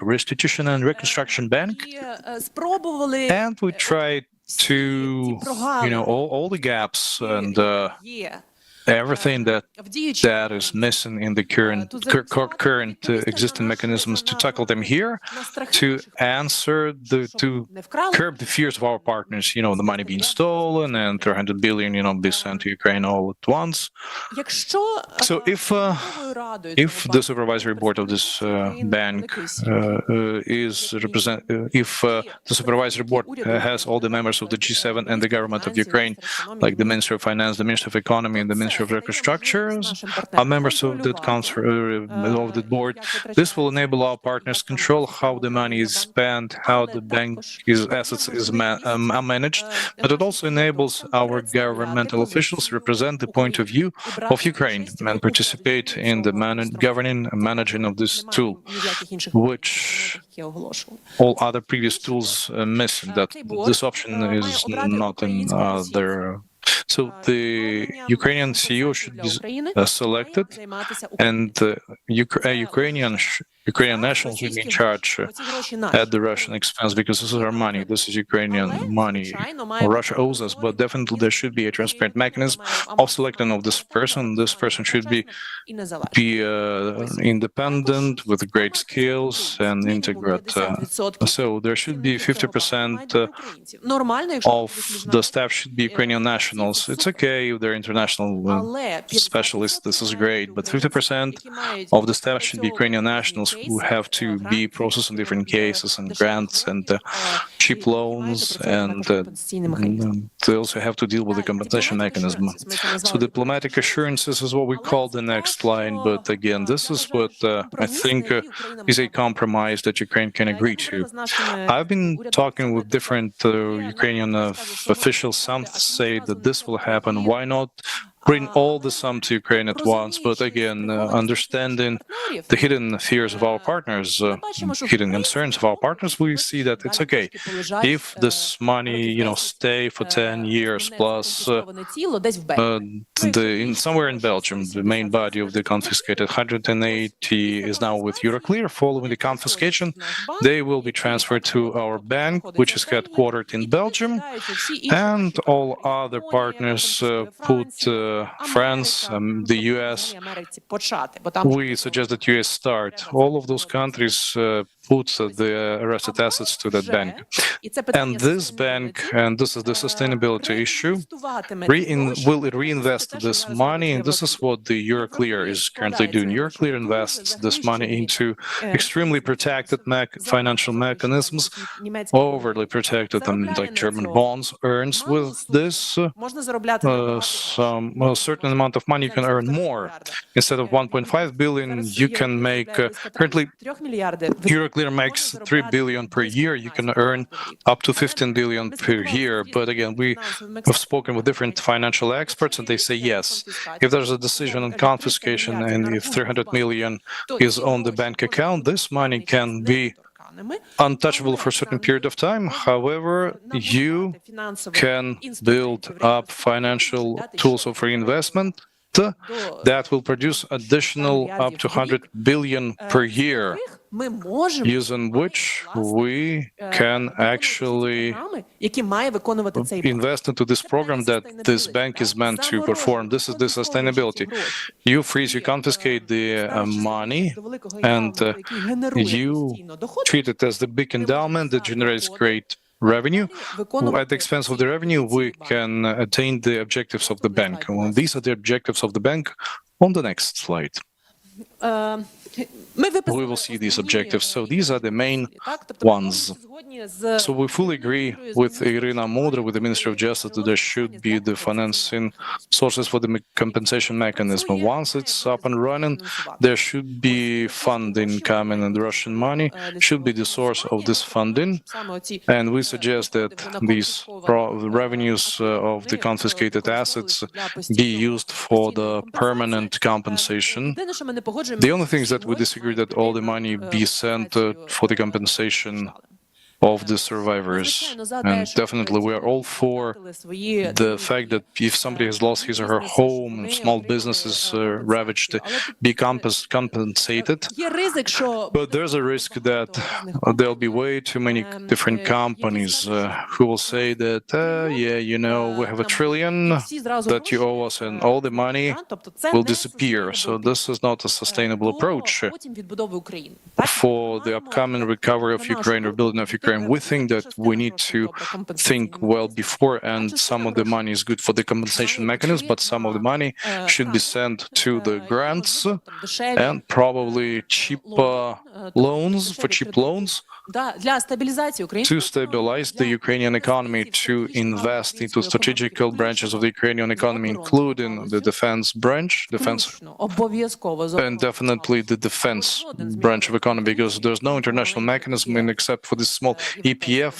Restitution and Reconstruction Bank. And we tried to, all the gaps and everything that is missing in the current existing mechanisms, to tackle them here, to to curb the fears of our partners, the money being stolen and 300 billion, be sent to Ukraine all at once. So if the supervisory board of this bank if the supervisory board has all the members of the G7 and the government of Ukraine, like the Minister of Finance, the Minister of Economy, and the Minister of Reconstruction, are members of the board, this will enable our partners control how the money is spent, how the bank's assets are managed, but it also enables our governmental officials to represent the point of view of Ukraine and participate in the governing and managing of this tool, which all other previous tools miss. That this option is not in their. So the Ukrainian CEO should be selected, and Ukrainian nationals will be in charge at the Russian expense, because this is our money. This is Ukrainian money. Russia owes us, but definitely there should be a transparent mechanism of selecting of this person. This person should be independent with great skills and integrate. So there should be 50% of the staff should be Ukrainian nationals. It's okay if they're international specialists, this is great, but 50% of the staff should be Ukrainian nationals who have to be processing different cases and grants and cheap loans, and they also have to deal with the compensation mechanism. So diplomatic assurances is what we call the next line, but again, this is what I think is a compromise that Ukraine can agree to. I've been talking with different Ukrainian officials. Some say that this will happen. Why not bring all the sum to Ukraine at once? But again, understanding the hidden fears of our partners, hidden concerns of our partners, we see that it's okay if this money, stay for 10 years plus somewhere in Belgium. The main body of the confiscated 180 is now with Euroclear. Following the confiscation, they will be transferred to our bank, which is headquartered in Belgium, and all other partners put France, the US. We suggest that US start. All of those countries put the arrested assets to that bank. And this bank, and this is the sustainability issue, will reinvest this money, and this is what the Euroclear is currently doing. Euroclear invests this money into extremely protected financial mechanisms, overly protected, like German bonds earns. With this, a certain amount of money you can earn more. Instead of 1.5 billion, you can make, currently Euroclear makes 3 billion per year. You can earn up to 15 billion per year. But again, we have spoken with different financial experts, and they say yes, if there's a decision on confiscation and if 300 million is on the bank account, this money can be untouchable for a certain period of time. However, you can build up financial tools of reinvestment that will produce additional up to 100 billion per year, using which we can actually invest into this program that this bank is meant to perform. This is the sustainability. You freeze, you confiscate the money, and you treat it as the big endowment that generates great revenue. At the expense of the revenue, we can attain the objectives of the bank. These are the objectives of the bank on the next slide. we will see these objectives. So these are the main ones. So we fully agree with Irina Modra, with the Ministry of Justice, that there should be the financing sources for the compensation mechanism. Once it's up and running, there should be funding coming, and the Russian money should be the source of this funding. And we suggest that these revenues of the confiscated assets be used for the permanent compensation. The only thing is that we disagree that all the money be sent for the compensation of the survivors. And definitely we are all for the fact that if somebody has lost his or her home, small businesses ravaged, be compensated. But there's a risk that there'll be way too many different companies who will say that, yeah, you know, we have $1 trillion that you owe us and all the money will disappear. So this is not a sustainable approach for the upcoming recovery of Ukraine, rebuilding of Ukraine. We think that we need to think well before, and some of the money is good for the compensation mechanism, but some of the money should be sent to the grants and probably cheap loans, to stabilize the Ukrainian economy, to invest into strategical branches of the Ukrainian economy, including the defense branch, and definitely the defense branch of economy, because there's no international mechanism except for this small EPF,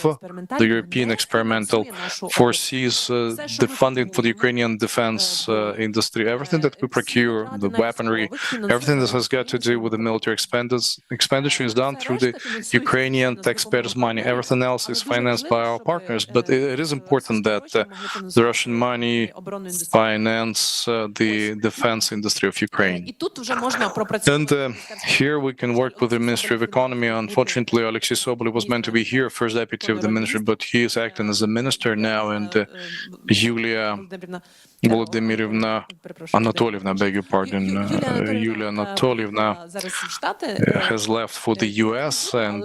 the European Experimental, foresees the funding for the Ukrainian defense industry. Everything that we procure, the weaponry, everything that has got to do with the military expenditure is done through the Ukrainian taxpayers' money. Everything else is financed by our partners. But it is important that the Russian money finance the defense industry of Ukraine. And here we can work with the Ministry of Economy. Unfortunately, Alexei Sobolev was meant to be here, first deputy of the ministry, but he is acting as a minister now, and Yulia Volodymyrovna Anatolievna, beg your pardon, Yulia Anatolievna has left for the US, and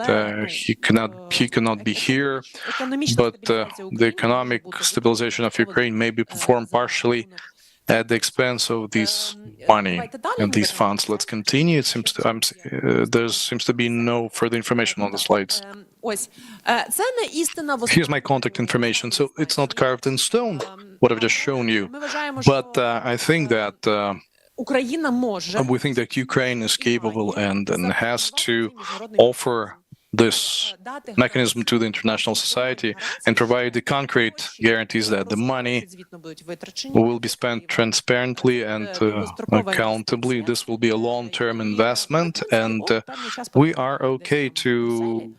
he cannot be here. But the economic stabilization of Ukraine may be performed partially at the expense of this money and these funds. Let's continue. It seems to, there seems to be no further information on the slides. Here's my contact information. So it's not carved in stone, what I've just shown you. But I think that we think that Ukraine is capable and has to offer this mechanism to the international society and provide the concrete guarantees that the money will be spent transparently and accountably. This will be a long-term investment, and we are okay to,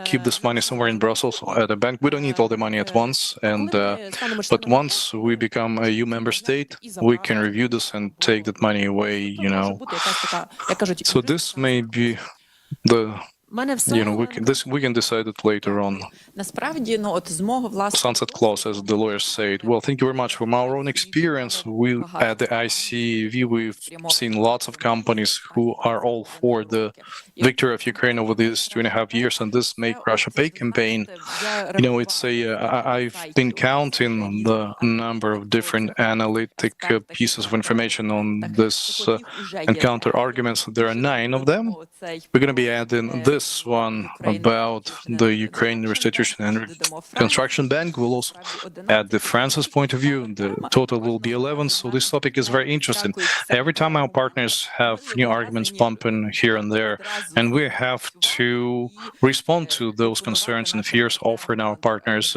keep this money somewhere in Brussels at a bank. We don't need all the money at once, and but once we become a EU member state, we can review this and take that money away. So this may be the. We can decide it later on. Sunset clause, as the lawyers say it. Well, thank you very much. From our own experience, we at the ICUV, we've seen lots of companies who are all for the victory of Ukraine over these 2.5 years, and this Make Russia Pay campaign. I've been counting the number of different analytic pieces of information on this and counter arguments. There are 9 of them. We're going to be adding this one about the Ukraine Restitution and Reconstruction Bank. We'll also add the France's point of view. The total will be 11. So this topic is very interesting. Every time our partners have new arguments pumping here and there, and we have to respond to those concerns and fears, offering our partners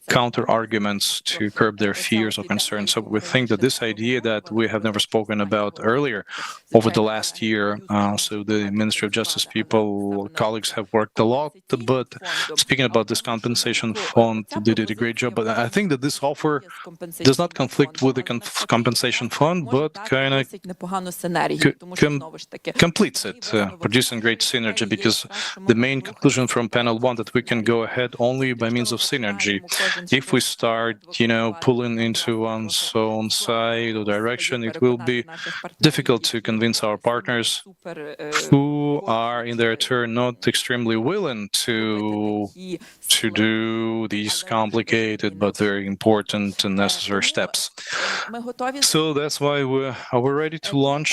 counter arguments to curb their fears or concerns. So we think that this idea that we have never spoken about earlier over the last year, so the Ministry of Justice people, colleagues have worked a lot, but speaking about this compensation fund, they did a great job. But I think that this offer does not conflict with the compensation fund, but kind of completes it, producing great synergy, because the main conclusion from panel 1 that we can go ahead only by means of synergy. If we start, pulling into one's own side or direction, it will be difficult to convince our partners who are in their turn not not extremely willing to do these complicated but very important and necessary steps. So that's why we're ready to launch.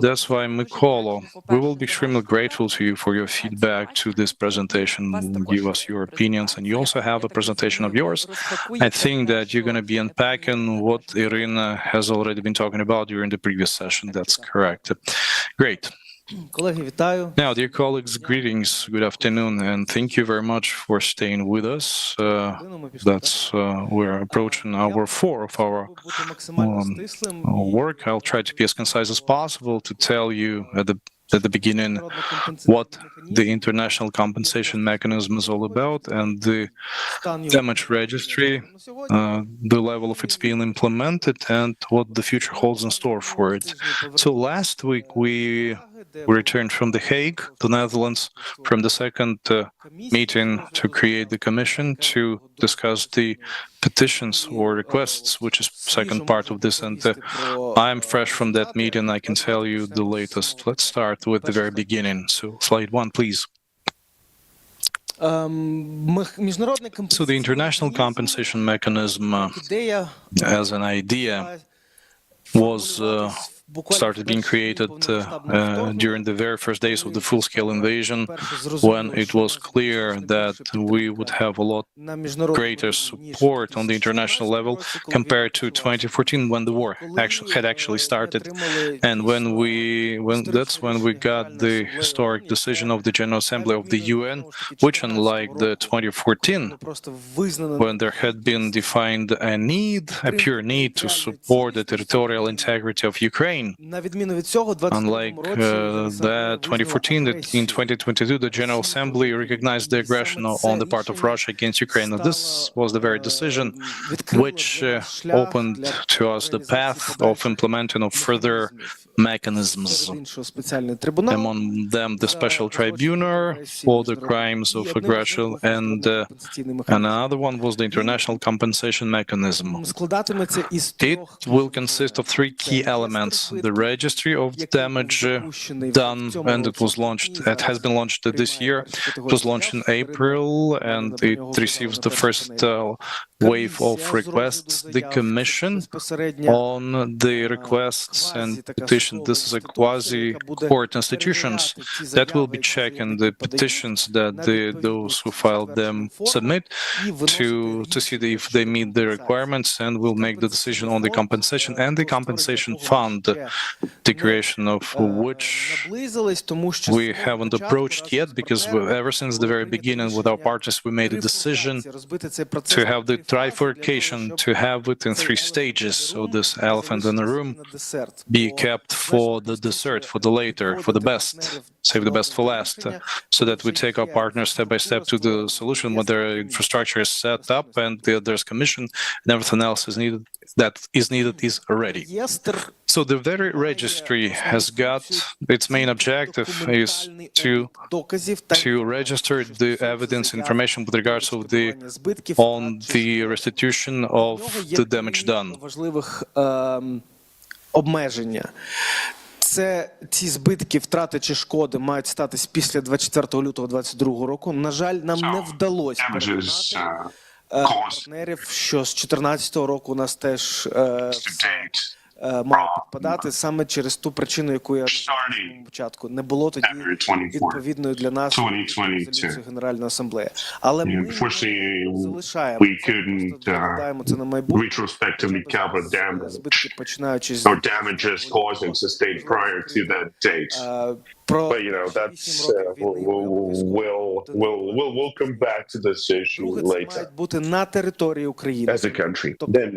That's why, Mykola, we will be extremely grateful to you for your feedback to this presentation. Give us your opinions, and you also have a presentation of yours. I think that you're going to be unpacking what Irina has already been talking about during the previous session. That's correct. Great. Now, dear colleagues, greetings, good afternoon, and thank you very much for staying with us. We're approaching hour 4 of our work. I'll try to be as concise as possible to tell you at the beginning what the international compensation mechanism is all about and the damage registry, the level of it's being implemented, and what the future holds in store for it. So last week we returned from The Hague, the Netherlands, from the second meeting to create the commission to discuss the petitions or requests, which is second part of this, and I'm fresh from that meeting. I can tell you the latest. Let's start with the very beginning. So slide 1, please. So the international compensation mechanism as an idea was started being created during the very first days of the full-scale invasion, when it was clear that we would have a lot greater support on the international level compared to 2014, when the war had actually started, and that's when we got the historic decision of the General Assembly of the UN, which, unlike the 2014, when there had been defined a pure need to support the territorial integrity of Ukraine. Unlike that 2014, in 2022, the General Assembly recognized the aggression on the part of Russia against Ukraine. And this was the very decision which opened to us the path of implementing of further mechanisms, among them the special tribunal for the crimes of aggression, and another one was the international compensation mechanism. It will consist of 3 key elements: the registry of the damage done, and it has been launched this year. It was launched in April, and it receives the first wave of requests. The commission on the requests and petitions, this is a quasi-court institutions that will be checking the petitions that those who filed them submit to see if they meet the requirements, and will make the decision on the compensation and the compensation fund, the creation of which we haven't approached yet, because ever since the very beginning with our partners we made a decision to have the trifurcation, to have it in 3 stages, so this elephant in the room be kept for the dessert, for the later, for the best, save the best for last, so that we take our partners step by step to the solution when their infrastructure is set up and there's commission and everything else is needed is ready. So the very registry has got its main objective is to register the evidence information with regards of on the restitution of the damage done. Ці збитки, втрати чи шкоди мають статись після 24 лютого 2022 року. На жаль, нам не вдалося переконати партнерів, що з 2014 року у нас теж має підпадати саме через ту причину, яку я сказав на початку. Не було тоді відповідної для нас резолюції Генеральної Асамблеї. Але ми залишаємо це, розглядаємо це на майбутнє. Збитки починаючи з But that's we'll come back to this issue later. As a country. Then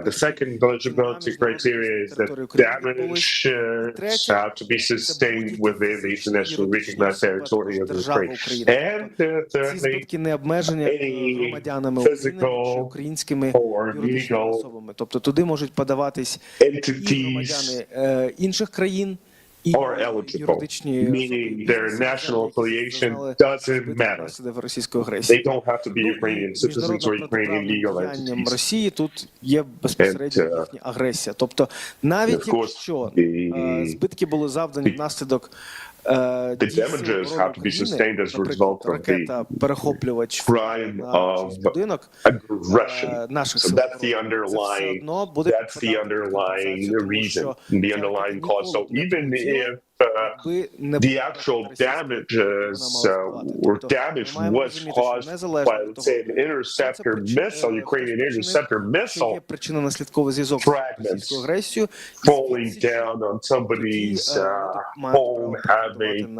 the second eligibility criteria is that damage have to be sustained within the internationally recognized territory of Ukraine. And thirdly, any physical or legal entities інших країн are eligible, meaning their national affiliation doesn't matter. They don't have to be Ukrainian citizens or Ukrainian legal entities. Росії тут є безпосередньо їхня агресія. Тобто навіть якщо збитки були завдані внаслідок The damages have to be sustained as a result of the crime of aggression. So that's the underlying reason, the underlying cause. So even if the actual damages or damage was caused by, let's say, an interceptor missile, Ukrainian interceptor missile fragments falling down on somebody's home, having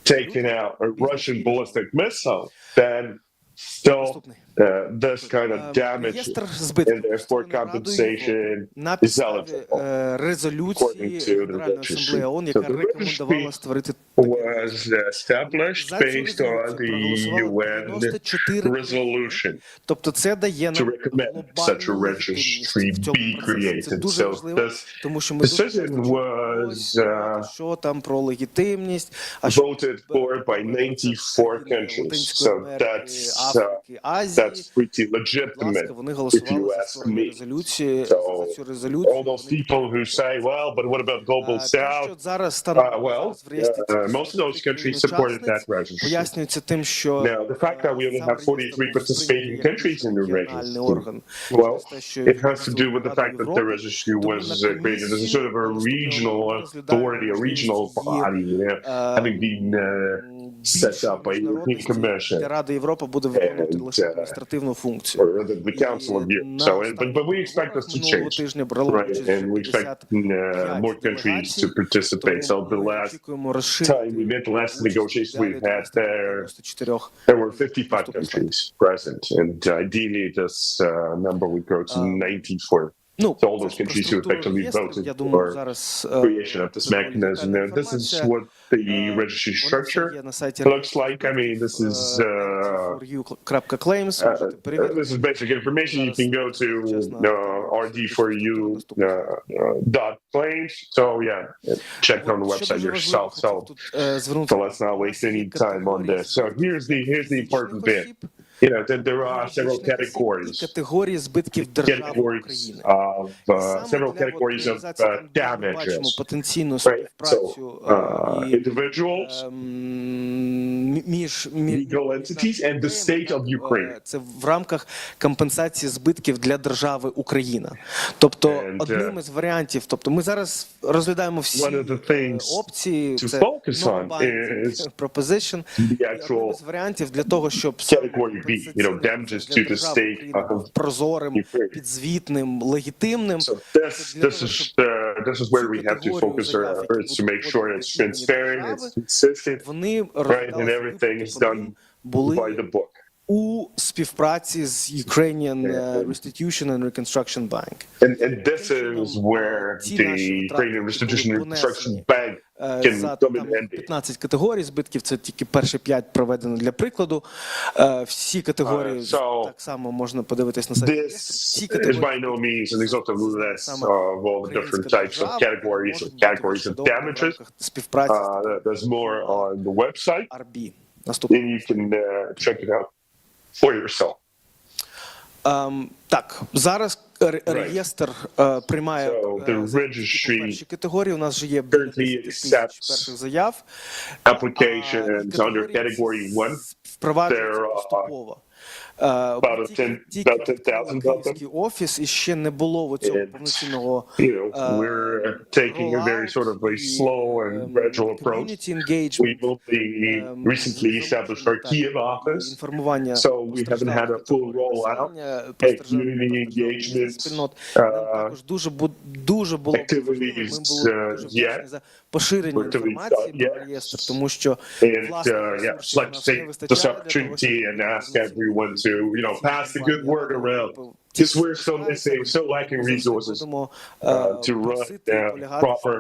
taken out a Russian ballistic missile, then still this kind of damage and therefore compensation is eligible according to the registry. So the registry was established based on the UN resolution to recommend such a registry be created. So this decision was voted for by 94 countries. So that's pretty legitimate, if you ask me. So all those people who say, well, but what about Global South? Most of those countries supported that registry. Now, the fact that we only have 43 participating countries in the registry, well, it has to do with the fact that the registry was created as a sort of a regional authority, a regional body, having been set up by European Commission or the Council of Europe. So, but we expect this to change, right? And we expect more countries to participate. So the last time we met, the last negotiations we've had, there were 55 countries present, and ideally this number would grow to 94. So all those countries who effectively voted for creation of this mechanism. And this is what the registry structure looks like. I mean, this is basic information. You can go to rd4u.claims. So yeah, check on the website yourself. So let's not waste any time on this. So here's the important bit. You know, there are several categories of damages, right? So individuals, legal entities, and the state of Ukraine. Це в рамках компенсації збитків для держави Україна. Тобто одним із варіантів, тобто ми зараз розглядаємо всі опції, це non-binding proposition, одним із варіантів для того, щоб прозорим, підзвітним, легітимним. This is where we have to focus our efforts to make sure it's transparent, it's consistent, right, and everything is done by the book. У співпраці з Ukrainian Restitution and Reconstruction Bank. And this is where the Ukrainian Restitution and Reconstruction Bank can come in handy. 15 категорій збитків, це тільки перші 5 проведено для прикладу. Всі категорії так само можна подивитись на сайті. This is by no means an exhaustive list of all the different types of categories of damages. There's more on the website, and you can check it out for yourself. Так, зараз реєстр приймає перші категорії. У нас вже є 10 перших заяв. Applications under category 1. Впроваджується поступово. About 10,000 of them. Офіс і ще не було цього повноцінного. We're taking a very sort of a slow and gradual approach. We will be recently established our Kiev office, so we haven't had a full rollout. Community engagement activities yet. Поширення інформації про реєстр, тому що like to take this opportunity and ask everyone to, pass the good word around. Because we're so lacking resources to run proper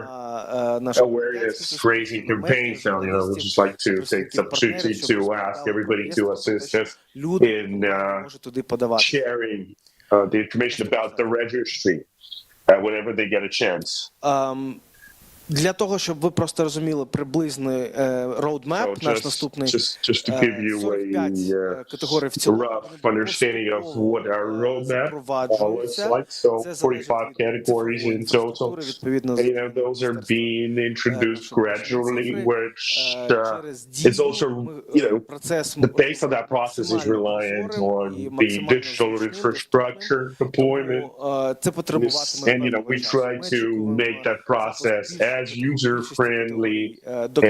awareness raising campaigns now. We'd just like to take this opportunity to ask everybody to assist us in sharing the information about the registry whenever they get a chance. Для того, щоб ви просто розуміли приблизний roadmap, наш наступний 45 категорій в цілому, rough understanding of what our roadmap looks like. So 45 categories in total. And, those are being introduced gradually, which is also, the base of that process is reliant on the digital infrastructure deployment. And, we try to make that process as user-friendly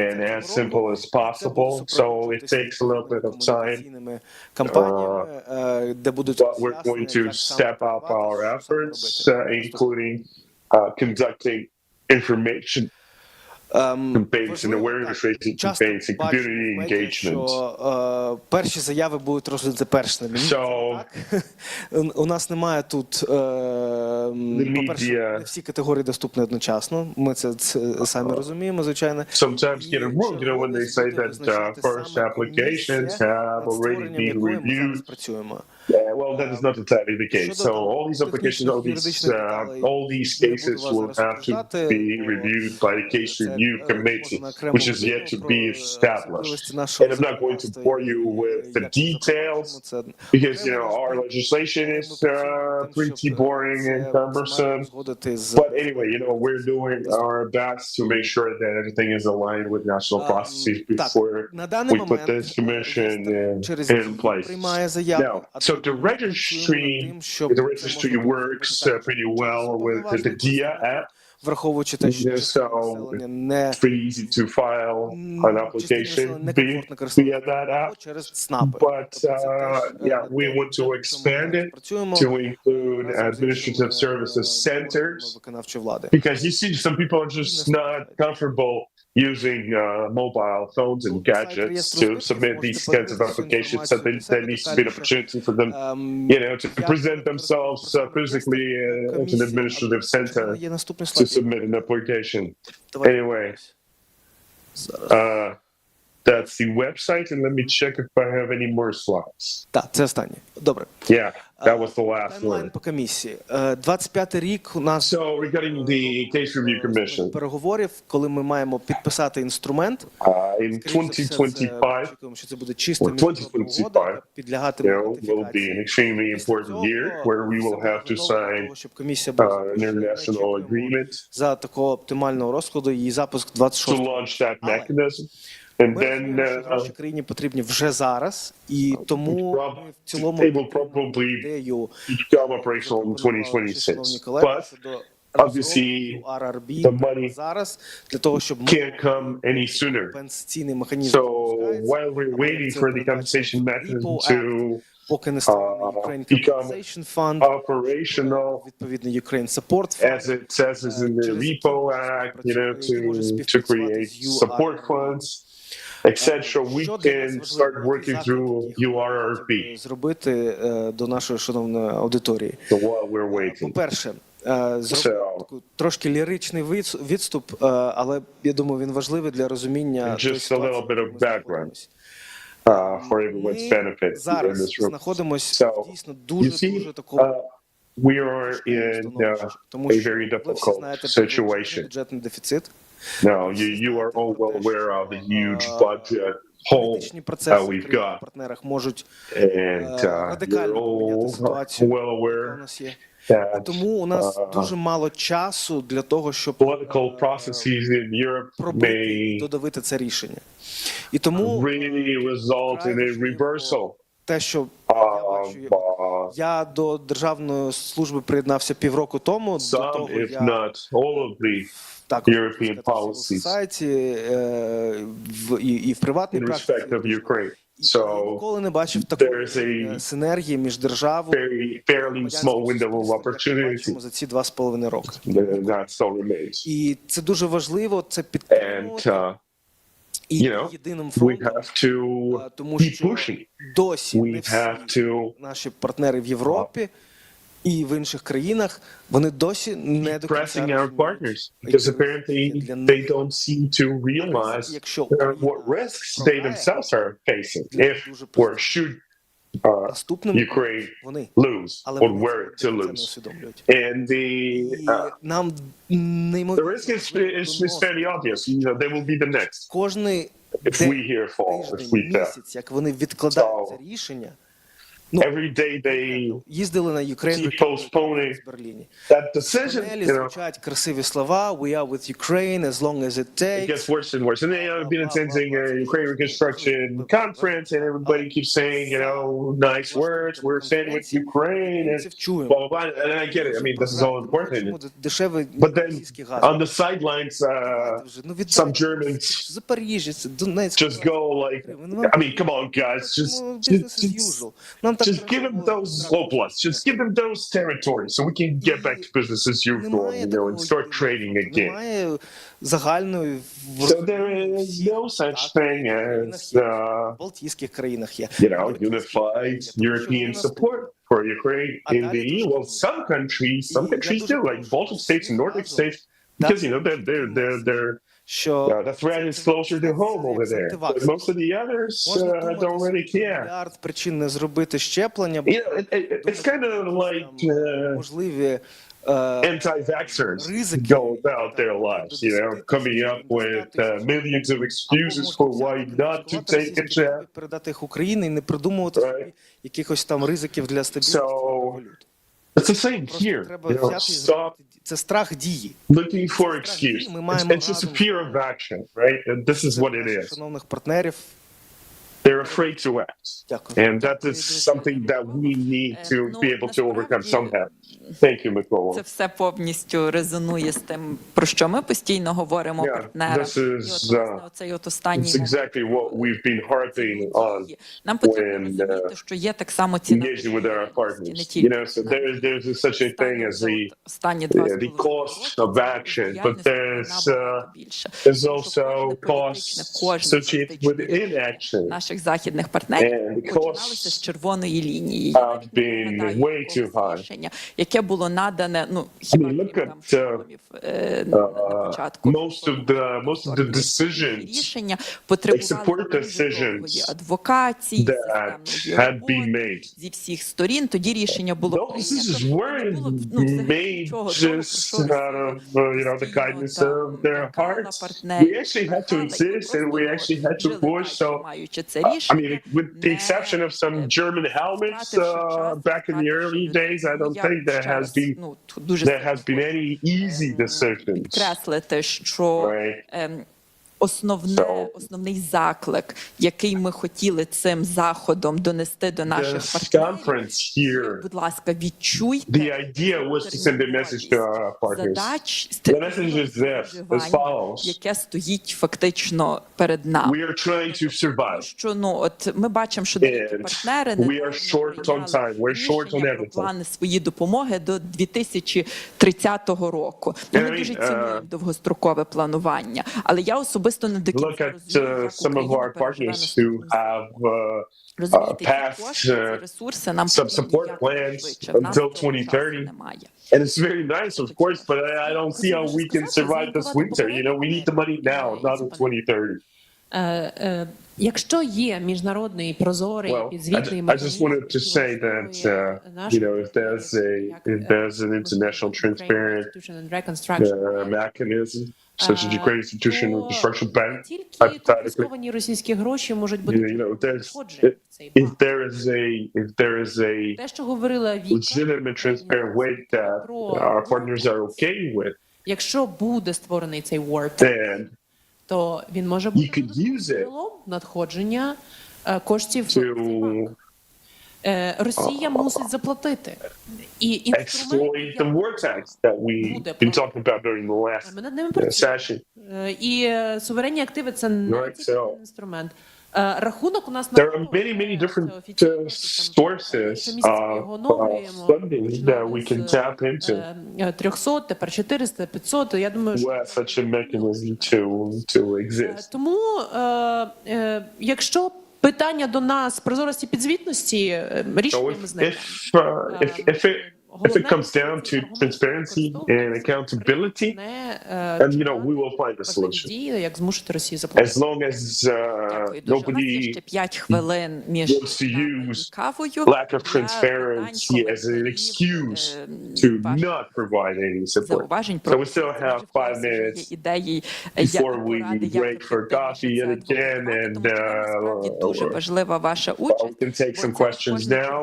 and as simple as possible. So it takes a little bit of time. But we're going to step up our efforts, including conducting information campaigns and awareness raising campaigns and community engagement. Перші заяви будуть розглядати перш на мінімум. У нас немає тут, по-перше, не всі категорії доступні одночасно. Ми це самі розуміємо, звичайно. Sometimes get it wrong, when they say that first applications have already been reviewed. Well, that is not entirely the case. So all these applications, all these cases will have to be reviewed by the case review committee, which is yet to be established. And I'm not going to bore you with the details because, our legislation is pretty boring and cumbersome. But anyway, we're doing our best to make sure that everything is aligned with national processes before we put this commission in place. Now, so the registry works pretty well with the DIA app. Враховуючи те, що it's pretty easy to file an application via that app. But we want to expand it to include administrative services centers because you see some people are just not comfortable using mobile phones and gadgets to submit these kinds of applications. So there needs to be an opportunity for them, to present themselves physically at an administrative center to submit an application. Anyway, that's the website, and let me check if I have any more slides. Так, це останнє. Добре. Yeah, that was the last one. По комісії. 25-й рік у нас So regarding the case review commission, переговорів, коли ми маємо підписати інструмент. In 2025, що це буде чиста 2025, will be an extremely important year where we will have to sign an international agreement за такого оптимального розкладу і запуск to launch that mechanism. And then нашій країні потрібні вже зараз, і тому ми в цілому they will probably become operational in 2026. But obviously, the money can't come any sooner. So while we're waiting for the compensation mechanism to become operational, as it says is in the Repo Act, to create support funds, etc. We can start working through URRP. Зробити до нашої шановної аудиторії. So while we're waiting. По-перше, зробити трошки ліричний відступ, але я думаю, він важливий для розуміння. Just a little bit of background for everyone's benefit in this room. So you see, we are in a very difficult situation. Now, you are all well aware of the huge budget hole we've got, and you're all well aware that тому у нас дуже мало часу для того, щоб political processes in Europe may додавити це рішення. І тому really result in a reversal. Те, що я до державної служби приєднався півроку тому, до того я також в сайті і в приватній практиці. So ніколи не бачив такої синергії між державою за ці 2,5 роки. І це дуже важливо, це підтримувати. І єдиним фронтом, тому що досі не всі наші партнери в Європі і в інших країнах, вони досі не до кінця розуміють. Because apparently they don't seem to realize what risks they themselves are facing if or should Ukraine вони. lose Але or вони were to це не lose. усвідомлюють. And І нам the risk is fairly obvious. You know, they will be the next. Кожний If we here fall, if тиждень, we fail. місяць, як вони відкладають це рішення, Every day they їздили на Ukraine keep postponing в Берліні. that decision. Панелі You know, звучать красиві слова, we are with Ukraine as long as it it takes. gets worse and worse. And they have been attending a Ukrainian Reconstruction conference, and everybody keeps saying, you know, nice words. We're standing with Ukraine, and blah blah blah. And I get it. I mean, this is all important. But then on the sidelines, some Germans just go like, I mean, come on, guys, just give them those oblasts, just give them those territories, so we can get back to business as usual, you know, and start trading again. So there is no such thing as, you know, unified European support for Ukraine in the EU. Well, some countries do, like Baltic states and Nordic states, because you know they're the threat is closer to home over there. But most of the others don't really care. You know, it's kind of like anti-vaxxers go about their lives, you know, coming up with millions of excuses for why not to take a jab. So it's the same here. You know, stop looking for excuse. It's just a fear of action, right? And this is what it is. They're afraid to act. And that is something that we need to be able to overcome somehow. Thank you, Mikola. Це все повністю резонує з тим, про що ми постійно говоримо партнерам. It's exactly what we've been harping on Нам потрібно розуміти, що є так само ціна. Engaging with our partners. You know, so there's such a thing as the cost of action, but there's also costs associated with inaction. Наших західних партнерів починалися з червоної лінії. Have been way too high. Яке було надане, ну, хіба на початку. Most of the decisions, рішення потребували адвокації, had been made. Зі всіх сторін, тоді рішення було Those weren't made just out of, you know, the kindness of their hearts. We actually had to insist and we actually had to push. So, I mean, with the exception of some German helmets back in the early days, I don't think there has been any easy decisions. Підкреслити, що основний заклик, який ми хотіли цим заходом донести до наших партнерів, будь ласка, відчуйте задач, яке стоїть фактично перед нами. Що, ну, от ми бачимо, що деякі партнери не плани свої допомоги до 2030 року. Ми дуже цінуємо довгострокове планування, але я особисто не до кінця розумію, як Україна переживе ресурси, нам some support plans until 2030. And it's very nice, of course, but I don't see how we can survive this winter. You know, we need the money now, not in 2030. Якщо є міжнародний прозорий підзвітний I just wanted to say that, you know, if there's an international transparent mechanism, such as Ukrainian Institution and Reconstruction Bank, конфісковані російські гроші можуть бути if there is a legitimate, transparent way that our partners are okay with, якщо буде створений цей work, то він може бути джерелом надходження коштів. Росія мусить заплатити. І інструмент ми над ними працюємо. І суверенні активи – це не тільки інструмент. Рахунок у нас на many different sources of funding that we can tap into. 300, тепер 400, 500. Я думаю, що such a mechanism to exist. Тому, якщо питання до нас прозорості підзвітності, рішення ми знаємо. if it comes down to transparency and accountability, and we will find a solution. Як змусити Росію заплатити. As long as nobody wants to use lack of transparency as an excuse to not provide any support. So we still have 5 minutes before we break for coffee yet again, and we can take some questions now.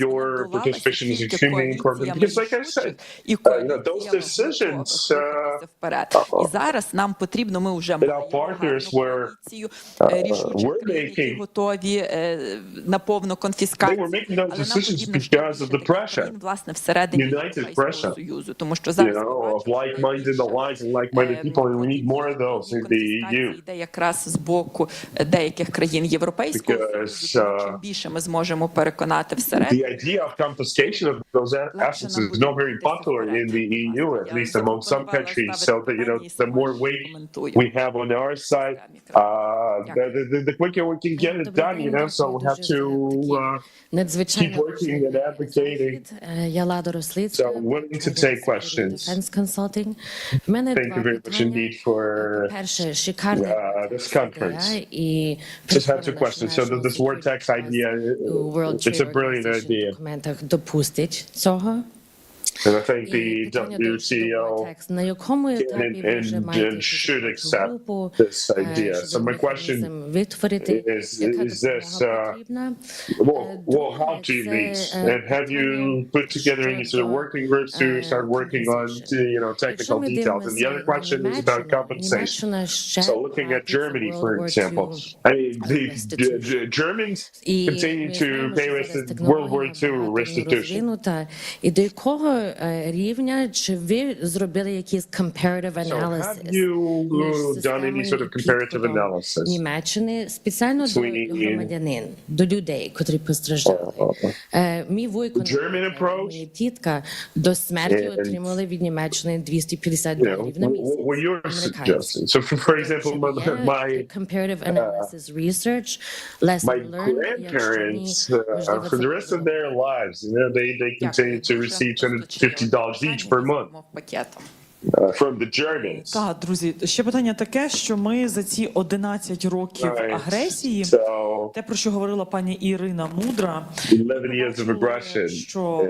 Your participation is extremely important because, like I said, those decisions І зараз нам потрібно, ми вже our partners were making. готові на повну конфіскацію. They were making those decisions because of the pressure. Власне, всередині Європейського Союзу, тому що зараз of like-minded allies and like-minded people, and we need more of those in the EU. Йде якраз з боку деяких країн Європейського Союзу, чим більше ми зможемо переконати всередині. The idea of confiscation of those assets is not very popular in the EU, at least among some countries. So that the more weight we have on our side, the quicker we can get it done. So we have to keep working and advocating. So willing to take questions. Thank you very much indeed for this conference. Just have 2 questions. So this war tax idea, it's a brilliant idea. And I think the WCO can and should accept this idea. So my question is this, how do you meet? And have you put together any sort of working groups to start working on technical details? And the other question is about compensation. So looking at Germany, for example, I mean, the Germans continue to pay World War II restitution. Рівня, чи ви зробили якийсь comparative analysis? Have you done any sort of comparative analysis? Німеччини спеціально до громадянин, до людей, котрі постраждали. Мій вуйко, мій тітка до смерті отримали від Німеччини $250 на місяць. So, for example, my comparative analysis research, lesson learned. My grandparents, for the rest of their lives, they continue to receive $250 each per month from the Germans. Так, друзі, ще питання таке, що ми за ці 11 років агресії, те, про що говорила пані Ірина Мудра, 11 years of aggression,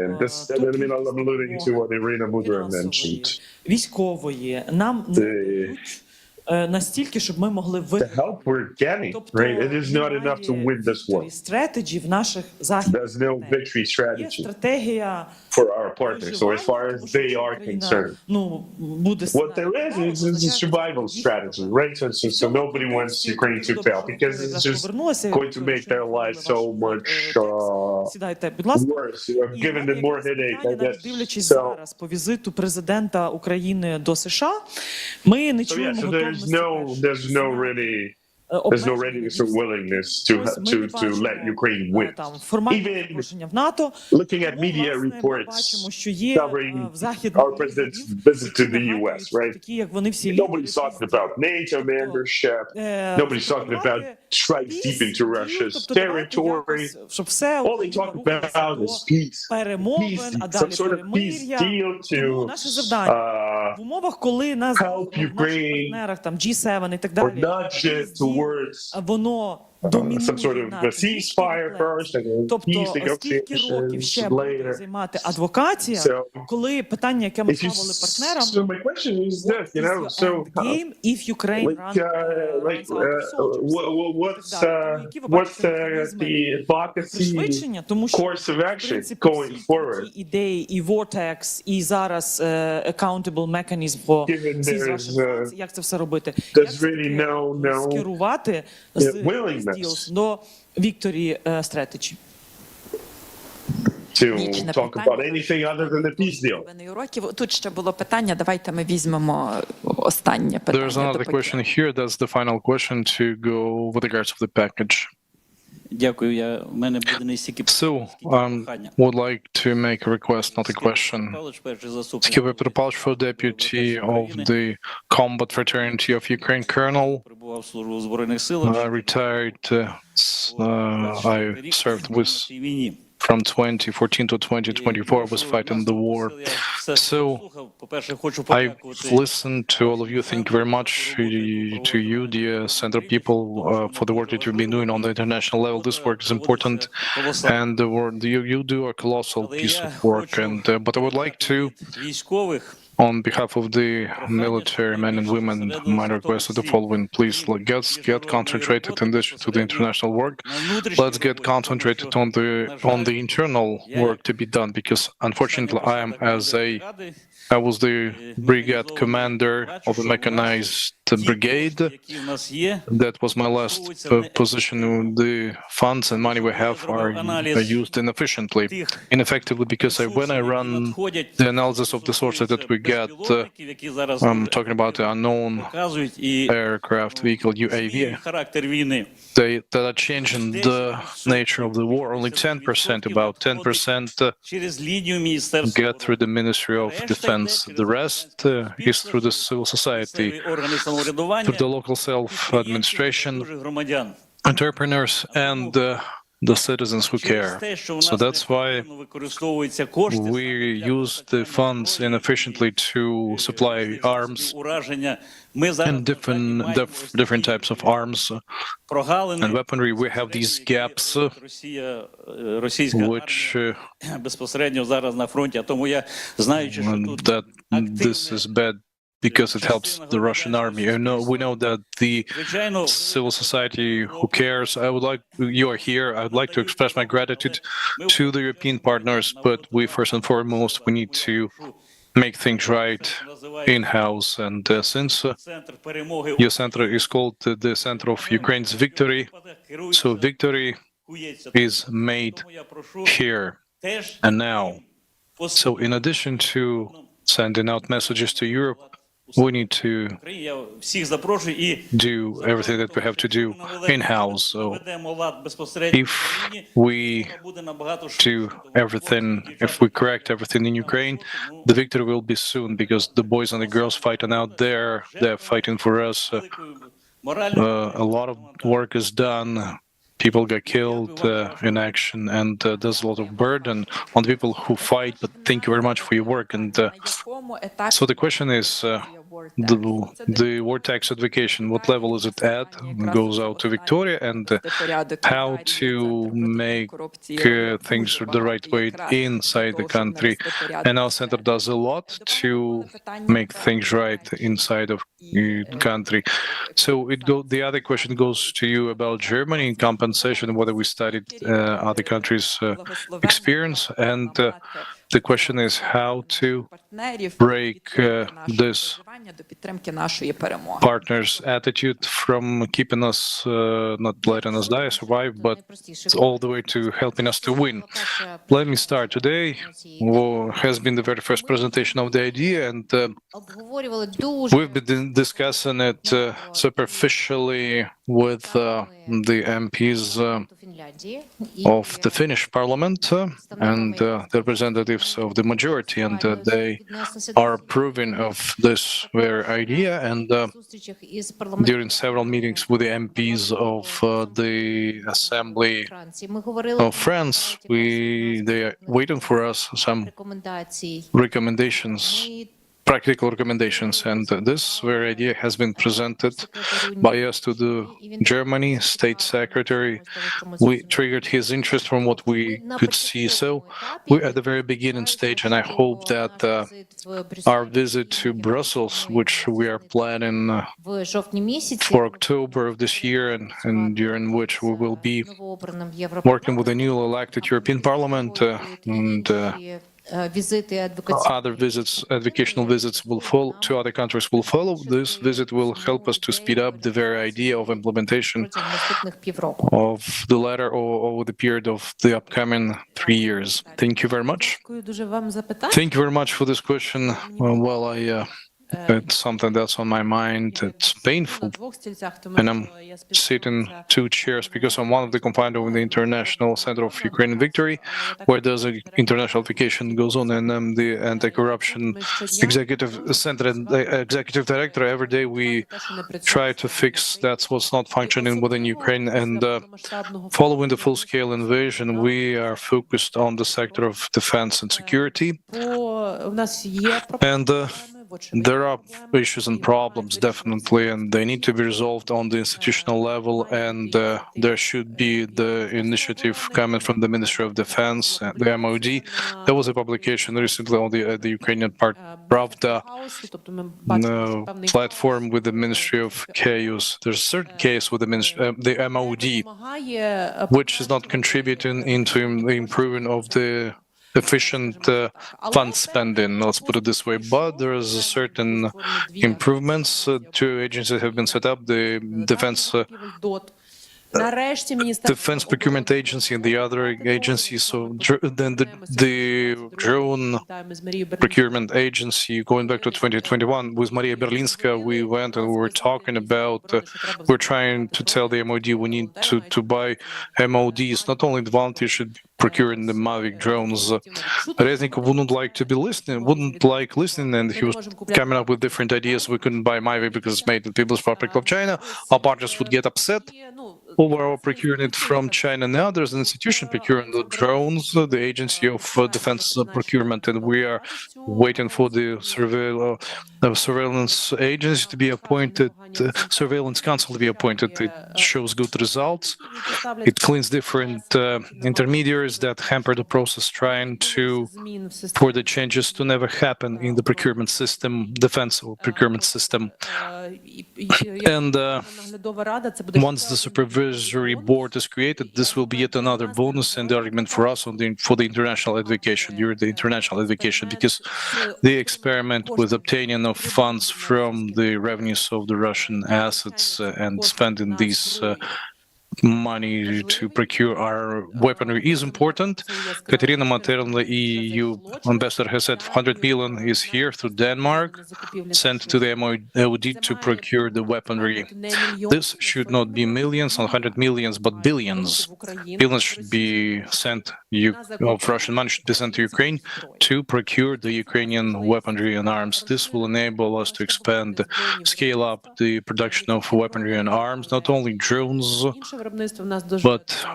and this, I'm alluding to what Irina Mudra mentioned. Військової нам не дають настільки, щоб ми могли виграти. Тобто, it is not enough to win this war. Стратегії в наших західних There's no victory strategy стратегія for our partners, so as far as they are concerned. What there is a survival strategy, right? So nobody wants Ukraine to fail because it's just going to make their lives so much worse, giving them more headache, I guess. Дивлячись зараз по візиту президента України до США, ми не чуємо готовності. There's no readiness or willingness to let Ukraine win. Even looking at media reports covering our president's visit to the U.S., right? Nobody's talking about NATO membership. Nobody's talking about strikes deep into Russia's territory. All they talk about is peace. Some sort of peace deal to help Ukraine, or not just towards some sort of a ceasefire first and then peace negotiations later. So, коли питання, яке ми ставили партнерам, so my question is this, so what's the advocacy course of action going forward? Ідеї і vortex, і зараз accountable mechanism for як це все робити? Як скерувати з deals до victory strategy? To talk about anything other than the peace deal. Тут ще було питання, давайте ми візьмемо останнє питання. There's another question here, that's the final question to go with regards of the package. Дякую, в мене буде не стільки прохання. Would like to make a request, not a question. Скіпи Петропавлович, for deputy of the combat fraternity of Ukraine, colonel, retired, I served with from 2014 to 2024 was fighting the war. So I've listened to all of you. Thank you very much to you, dear Center people, for the work that you've been doing on the international level. This work is important, and the work you do a colossal piece of work. And but I would like to, on behalf of the military men and women, might request the following: please, get concentrated in this to the international work. Let's get concentrated on the internal work to be done, because unfortunately I was the brigade commander of a mechanized brigade. That was my last position. The funds and money we have are used inefficiently, ineffectively, because when I run the analysis of the sources that we get, I'm talking about the unknown aircraft vehicle, UAV, that are changing the nature of the war. Only 10%, about 10%, get through the Ministry of Defense. The rest is through the civil society, through the local self-administration, entrepreneurs, and the citizens who care. So that's why we use the funds inefficiently to supply arms and different types of arms and weaponry. We have these gaps, which that this is bad because it helps the Russian army. We know that the civil society who cares. You are here. I would like to express my gratitude to the European partners, but first and foremost, we need to make things right in-house. And since your center is called the Center of Ukraine's Victory, so victory is made here and now. So in addition to sending out messages to Europe, we need to do everything that we have to do in-house. So if we do everything, if we correct everything in Ukraine, the victory will be soon, because the boys and the girls fighting out there, they're fighting for us. A lot of work is done. People get killed in action, and there's a lot of burden on the people who fight. But thank you very much for your work. And so the question is, the war tax advocation, what level is it at? It goes out to Victoria, and how to make things the right way inside the country. And our center does a lot to make things right inside of the country. So the other question goes to you about Germany and compensation, whether we studied other countries' experience, and the question is how to break this partners' attitude from keeping us, not letting us die, survive, but all the way to helping us to win. Let me start. Today has been the very first presentation of the idea, and we've been discussing it superficially with the MPs of the Finnish parliament and the representatives of the majority, and they are approving of this very idea. And during several meetings with the MPs of the Assembly of France, they are waiting for us some recommendations, practical recommendations, and this very idea has been presented by us to the Germany State Secretary. We triggered his interest from what we could see. So we're at the very beginning stage, and I hope that our visit to Brussels, which we are planning for October of this year, and during which we will be working with the newly elected European Parliament, and other visits, educational visits will follow, to other countries will follow. This visit will help us to speed up the very idea of implementation of the letter over the period of the upcoming 3 years. Thank you very much. Thank you very much for this question. Well, It's something that's on my mind. It's painful. And I'm sitting two chairs because I'm one of the co-founders of the International Center of Ukrainian Victory, where there's an international vacation goes on, and I'm the anti-corruption executive center and the executive director. Every day we try to fix that's what's not functioning within Ukraine. And following the full-scale invasion, we are focused on the sector of defense and security. And there are issues and problems, definitely, and they need to be resolved on the institutional level, and there should be the initiative coming from the Ministry of Defense, the MOD. There was a publication recently on the Ukrainian part, Pravda, platform with the Ministry of Chaos. There's a certain case with the MOD, which is not contributing into the improving of the efficient fund spending, let's put it this way. But there is a certain improvements. Two agencies have been set up: the Defense Procurement Agency and the other agency. So then the drone procurement agency, going back to 2021, with Maria Berlinska, we went and we were talking about, we're trying to tell the MOD we need to buy MODs. Not only the volunteers should be procuring the Mavic drones. Reznikov wouldn't like listening, and he was coming up with different ideas. We couldn't buy Mavic because it's made in the People's Republic of China. Our partners would get upset over our procuring it from China. Now there's an institution procuring the drones, the Agency of Defense Procurement, and we are waiting for the surveillance agency to be appointed, surveillance council to be appointed. It shows good results. It cleans different intermediaries that hamper the process, trying for the changes to never happen in the procurement system, defense procurement system. And once the supervisory board is created, this will be yet another bonus and argument for us for the international advocacy, during the international advocacy, because the experiment with obtaining of funds from the revenues of the Russian assets and spending these money to procure our weaponry is important. Katerina Matern, the EU ambassador, has said 100 million is here through Denmark, sent to the MOD to procure the weaponry. This should not be millions, not 100 millions, but billions. Billions should be sent, of Russian money should be sent to Ukraine to procure the Ukrainian weaponry and arms. This will enable us to expand, scale up the production of weaponry and arms, not only drones, but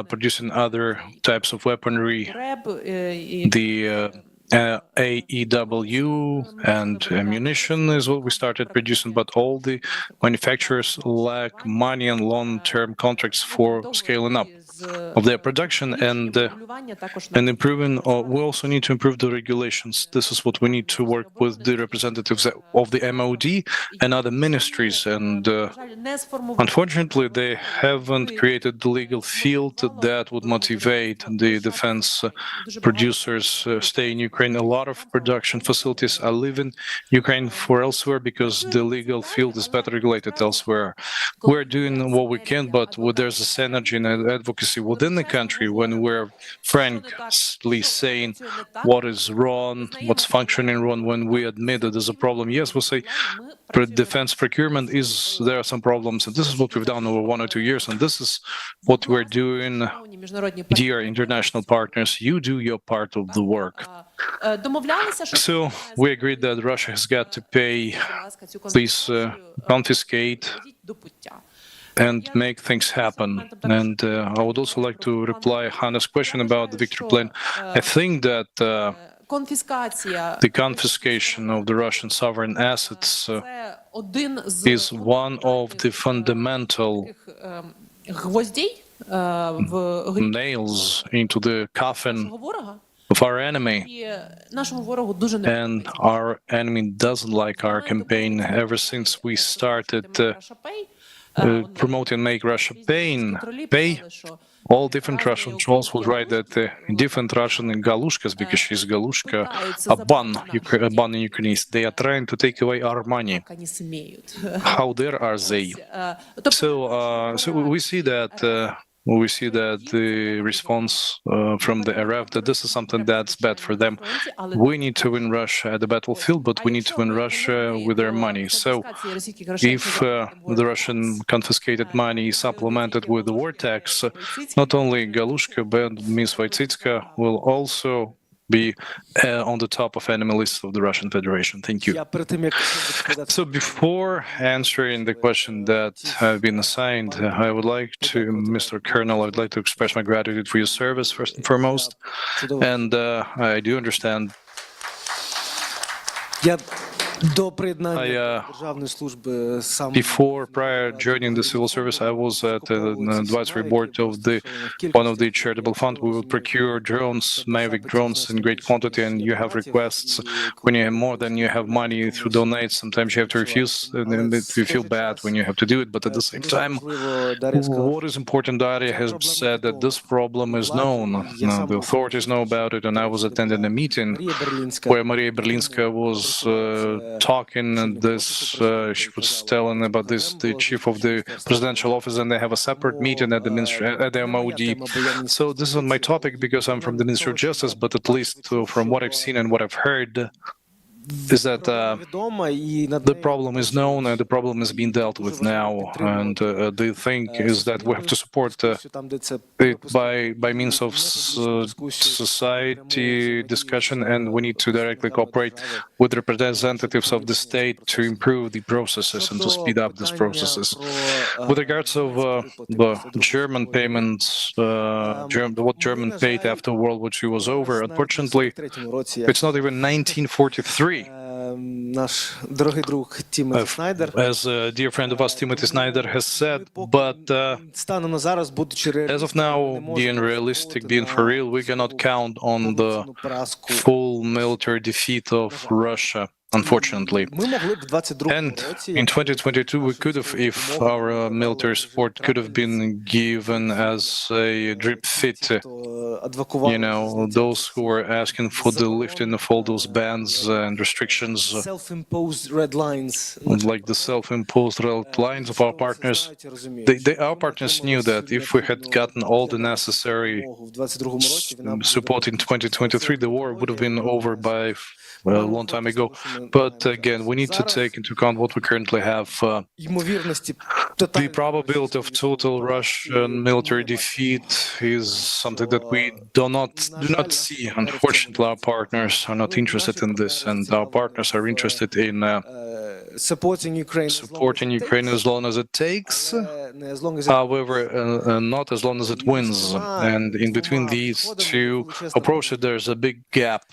producing other types of weaponry, the AEW and ammunition is what we started producing, but all the manufacturers lack money and long-term contracts for scaling up of their production and improving. We also need to improve the regulations. This is what we need to work with the representatives of the MOD and other ministries. And unfortunately, they haven't created the legal field that would motivate the defense producers stay in Ukraine. A lot of production facilities are leaving Ukraine for elsewhere because the legal field is better regulated elsewhere. We're doing what we can, but there's a synergy and advocacy within the country when we're frankly saying what is wrong, what's functioning wrong, when we admit that there's a problem. Yes, we'll say defense procurement there are some problems, and this is what we've done over 1 or 2 years, and this is what we're doing. Dear international partners, you do your part of the work. So we agreed that Russia has got to pay, please confiscate and make things happen. And I would also like to reply Hanna's question about the victory plan. I think that the confiscation of the Russian sovereign assets is one of the fundamental nails into the coffin of our enemy. And our enemy doesn't like our campaign. Ever since we started promoting Make Russia Pay, all different Russian trolls will write that different Russian Galushkas, because she's Galushka, a ban in Ukraine. They are trying to take away our money. How dare are they? So we see that we see that the response from the RF that this is something that's bad for them. We need to win Russia at the battlefield, but we need to win Russia with their money. So if the Russian confiscated money is supplemented with the war tax, not only Galushka, but Ms. Wojcicka will also be on the top of enemy lists of the Russian Federation. Thank you. So before answering the question that have been assigned, I would like to, Mr. Colonel, I would like to express my gratitude for your service, first and foremost. And I do understand. Before, prior joining the civil service, I was at an advisory board of one of the charitable funds. We would procure drones, Mavic drones in great quantity, and you have requests. When you have more than you have money to donate, sometimes you have to refuse, and then you feel bad when you have to do it. But at the same time, what is important, Daria has said that this problem is known. The authorities know about it, and I was attending a meeting where Maria Berlinska was talking, and she was telling about this, the chief of the presidential office, and they have a separate meeting at the MOD. So this is on my topic because I'm from the Ministry of Justice, but at least from what I've seen and what I've heard, is that the problem is known and the problem is being dealt with now. And the thing is that we have to support it by means of society discussion, and we need to directly cooperate with representatives of the state to improve the processes and to speed up these processes. With regards of the German payments, what German paid after World War II was over, unfortunately, it's not even 1943. As a dear friend of us, Timothy Snyder, has said, but as of now, being realistic, being for real, we cannot count on the full military defeat of Russia, unfortunately. And in 2022, we could have, if our military support could have been given as a drip fit, those who were asking for the lifting of all those bans and restrictions, self-imposed red lines, like the self-imposed red lines of our partners. Our partners knew that if we had gotten all the necessary support in 2023, the war would have been over by a long time ago. But again, we need to take into account what we currently have. The probability of total Russian military defeat is something that we do not see. Unfortunately, our partners are not interested in this, and our partners are interested in supporting Ukraine as long as it takes, however, not as long as it wins. And in between these two approaches, there's a big gap.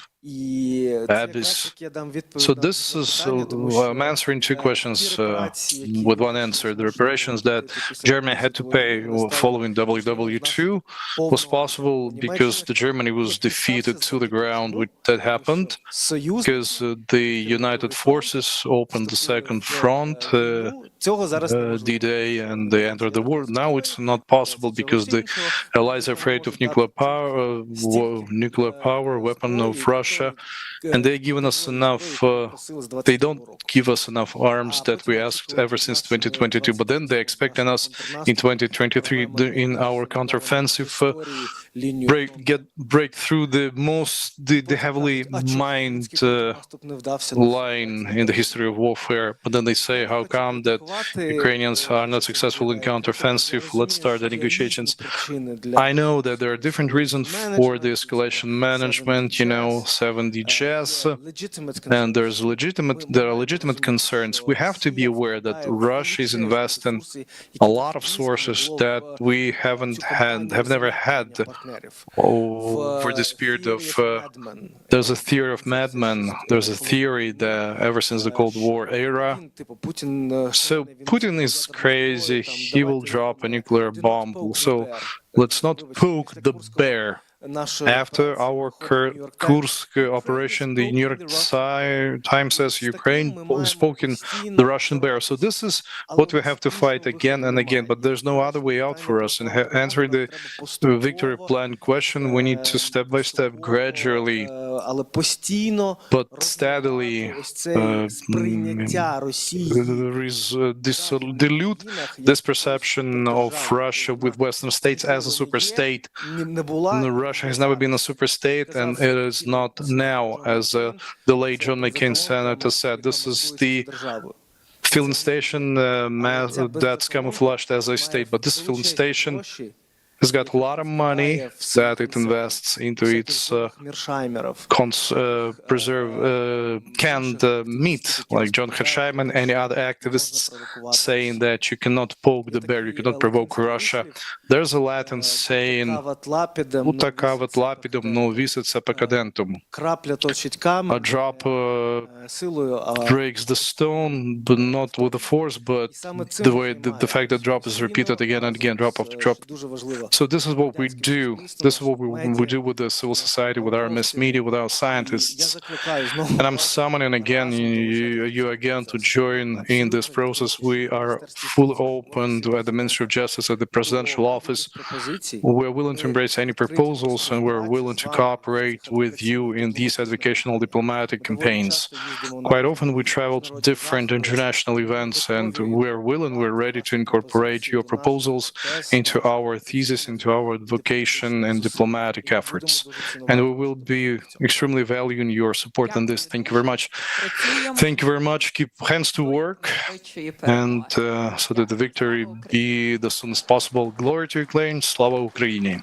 So this is, I'm answering two questions with one answer. The reparations that Germany had to pay following WW2 was possible because Germany was defeated to the ground, which that happened because the United Forces opened the second front, D-Day, and they entered the war. Now it's not possible because the Allies are afraid of nuclear power, weapon of Russia. And they're giving us enough, they don't give us enough arms that we asked ever since 2022, but then they're expecting us in 2023 in our counteroffensive break through the heavily mined line in the history of warfare. But then they say, how come that Ukrainians are not successful in counteroffensive? Let's start the negotiations. I know that there are different reasons for the escalation management, 70 jets, and there are legitimate concerns. We have to be aware that Russia is investing a lot of sources that we have never had over this period of. There's a theory of madmen. There's a theory that ever since the Cold War era. So Putin is crazy. He will drop a nuclear bomb. So let's not poke the bear. After our Kursk operation, the New York Times says Ukraine is poking the Russian bear. So this is what we have to fight again and again, but there's no other way out for us. And answering the victory plan question, we need to step by step, gradually але постійно but steadily ось це сприйняття Росії dilute this perception of Russia with Western states as a superstate. не була. Russia has never been a superstate, and it is not now, as the late John McCain senator said. This is the filling station that's camouflaged as a state, but this filling station has got a lot of money that it invests into its canned meat, like John Hersheimer and any other activists saying that you cannot poke the bear, you cannot provoke Russia. There's a Latin saying, "Utakavat lapidum no visitsa pecadentum." A drop breaks the stone, but not with the force, but the fact that drop is repeated again and again, drop after drop. So this is what we do. This is what we do with the civil society, with our mass media, with our scientists. And I'm summoning again you again to join in this process. We are fully open at the Ministry of Justice, at the Presidential Office. We're willing to embrace any proposals, and we're willing to cooperate with you in these educational diplomatic campaigns. Quite often we travel to different international events, and we're ready to incorporate your proposals into our thesis, into our advocation and diplomatic efforts. And we will be extremely valuing your support in this. Thank you very much. Thank you very much. Keep hands to work, and so that the victory be the soonest possible. Glory to Ukraine. Slava Ukraini.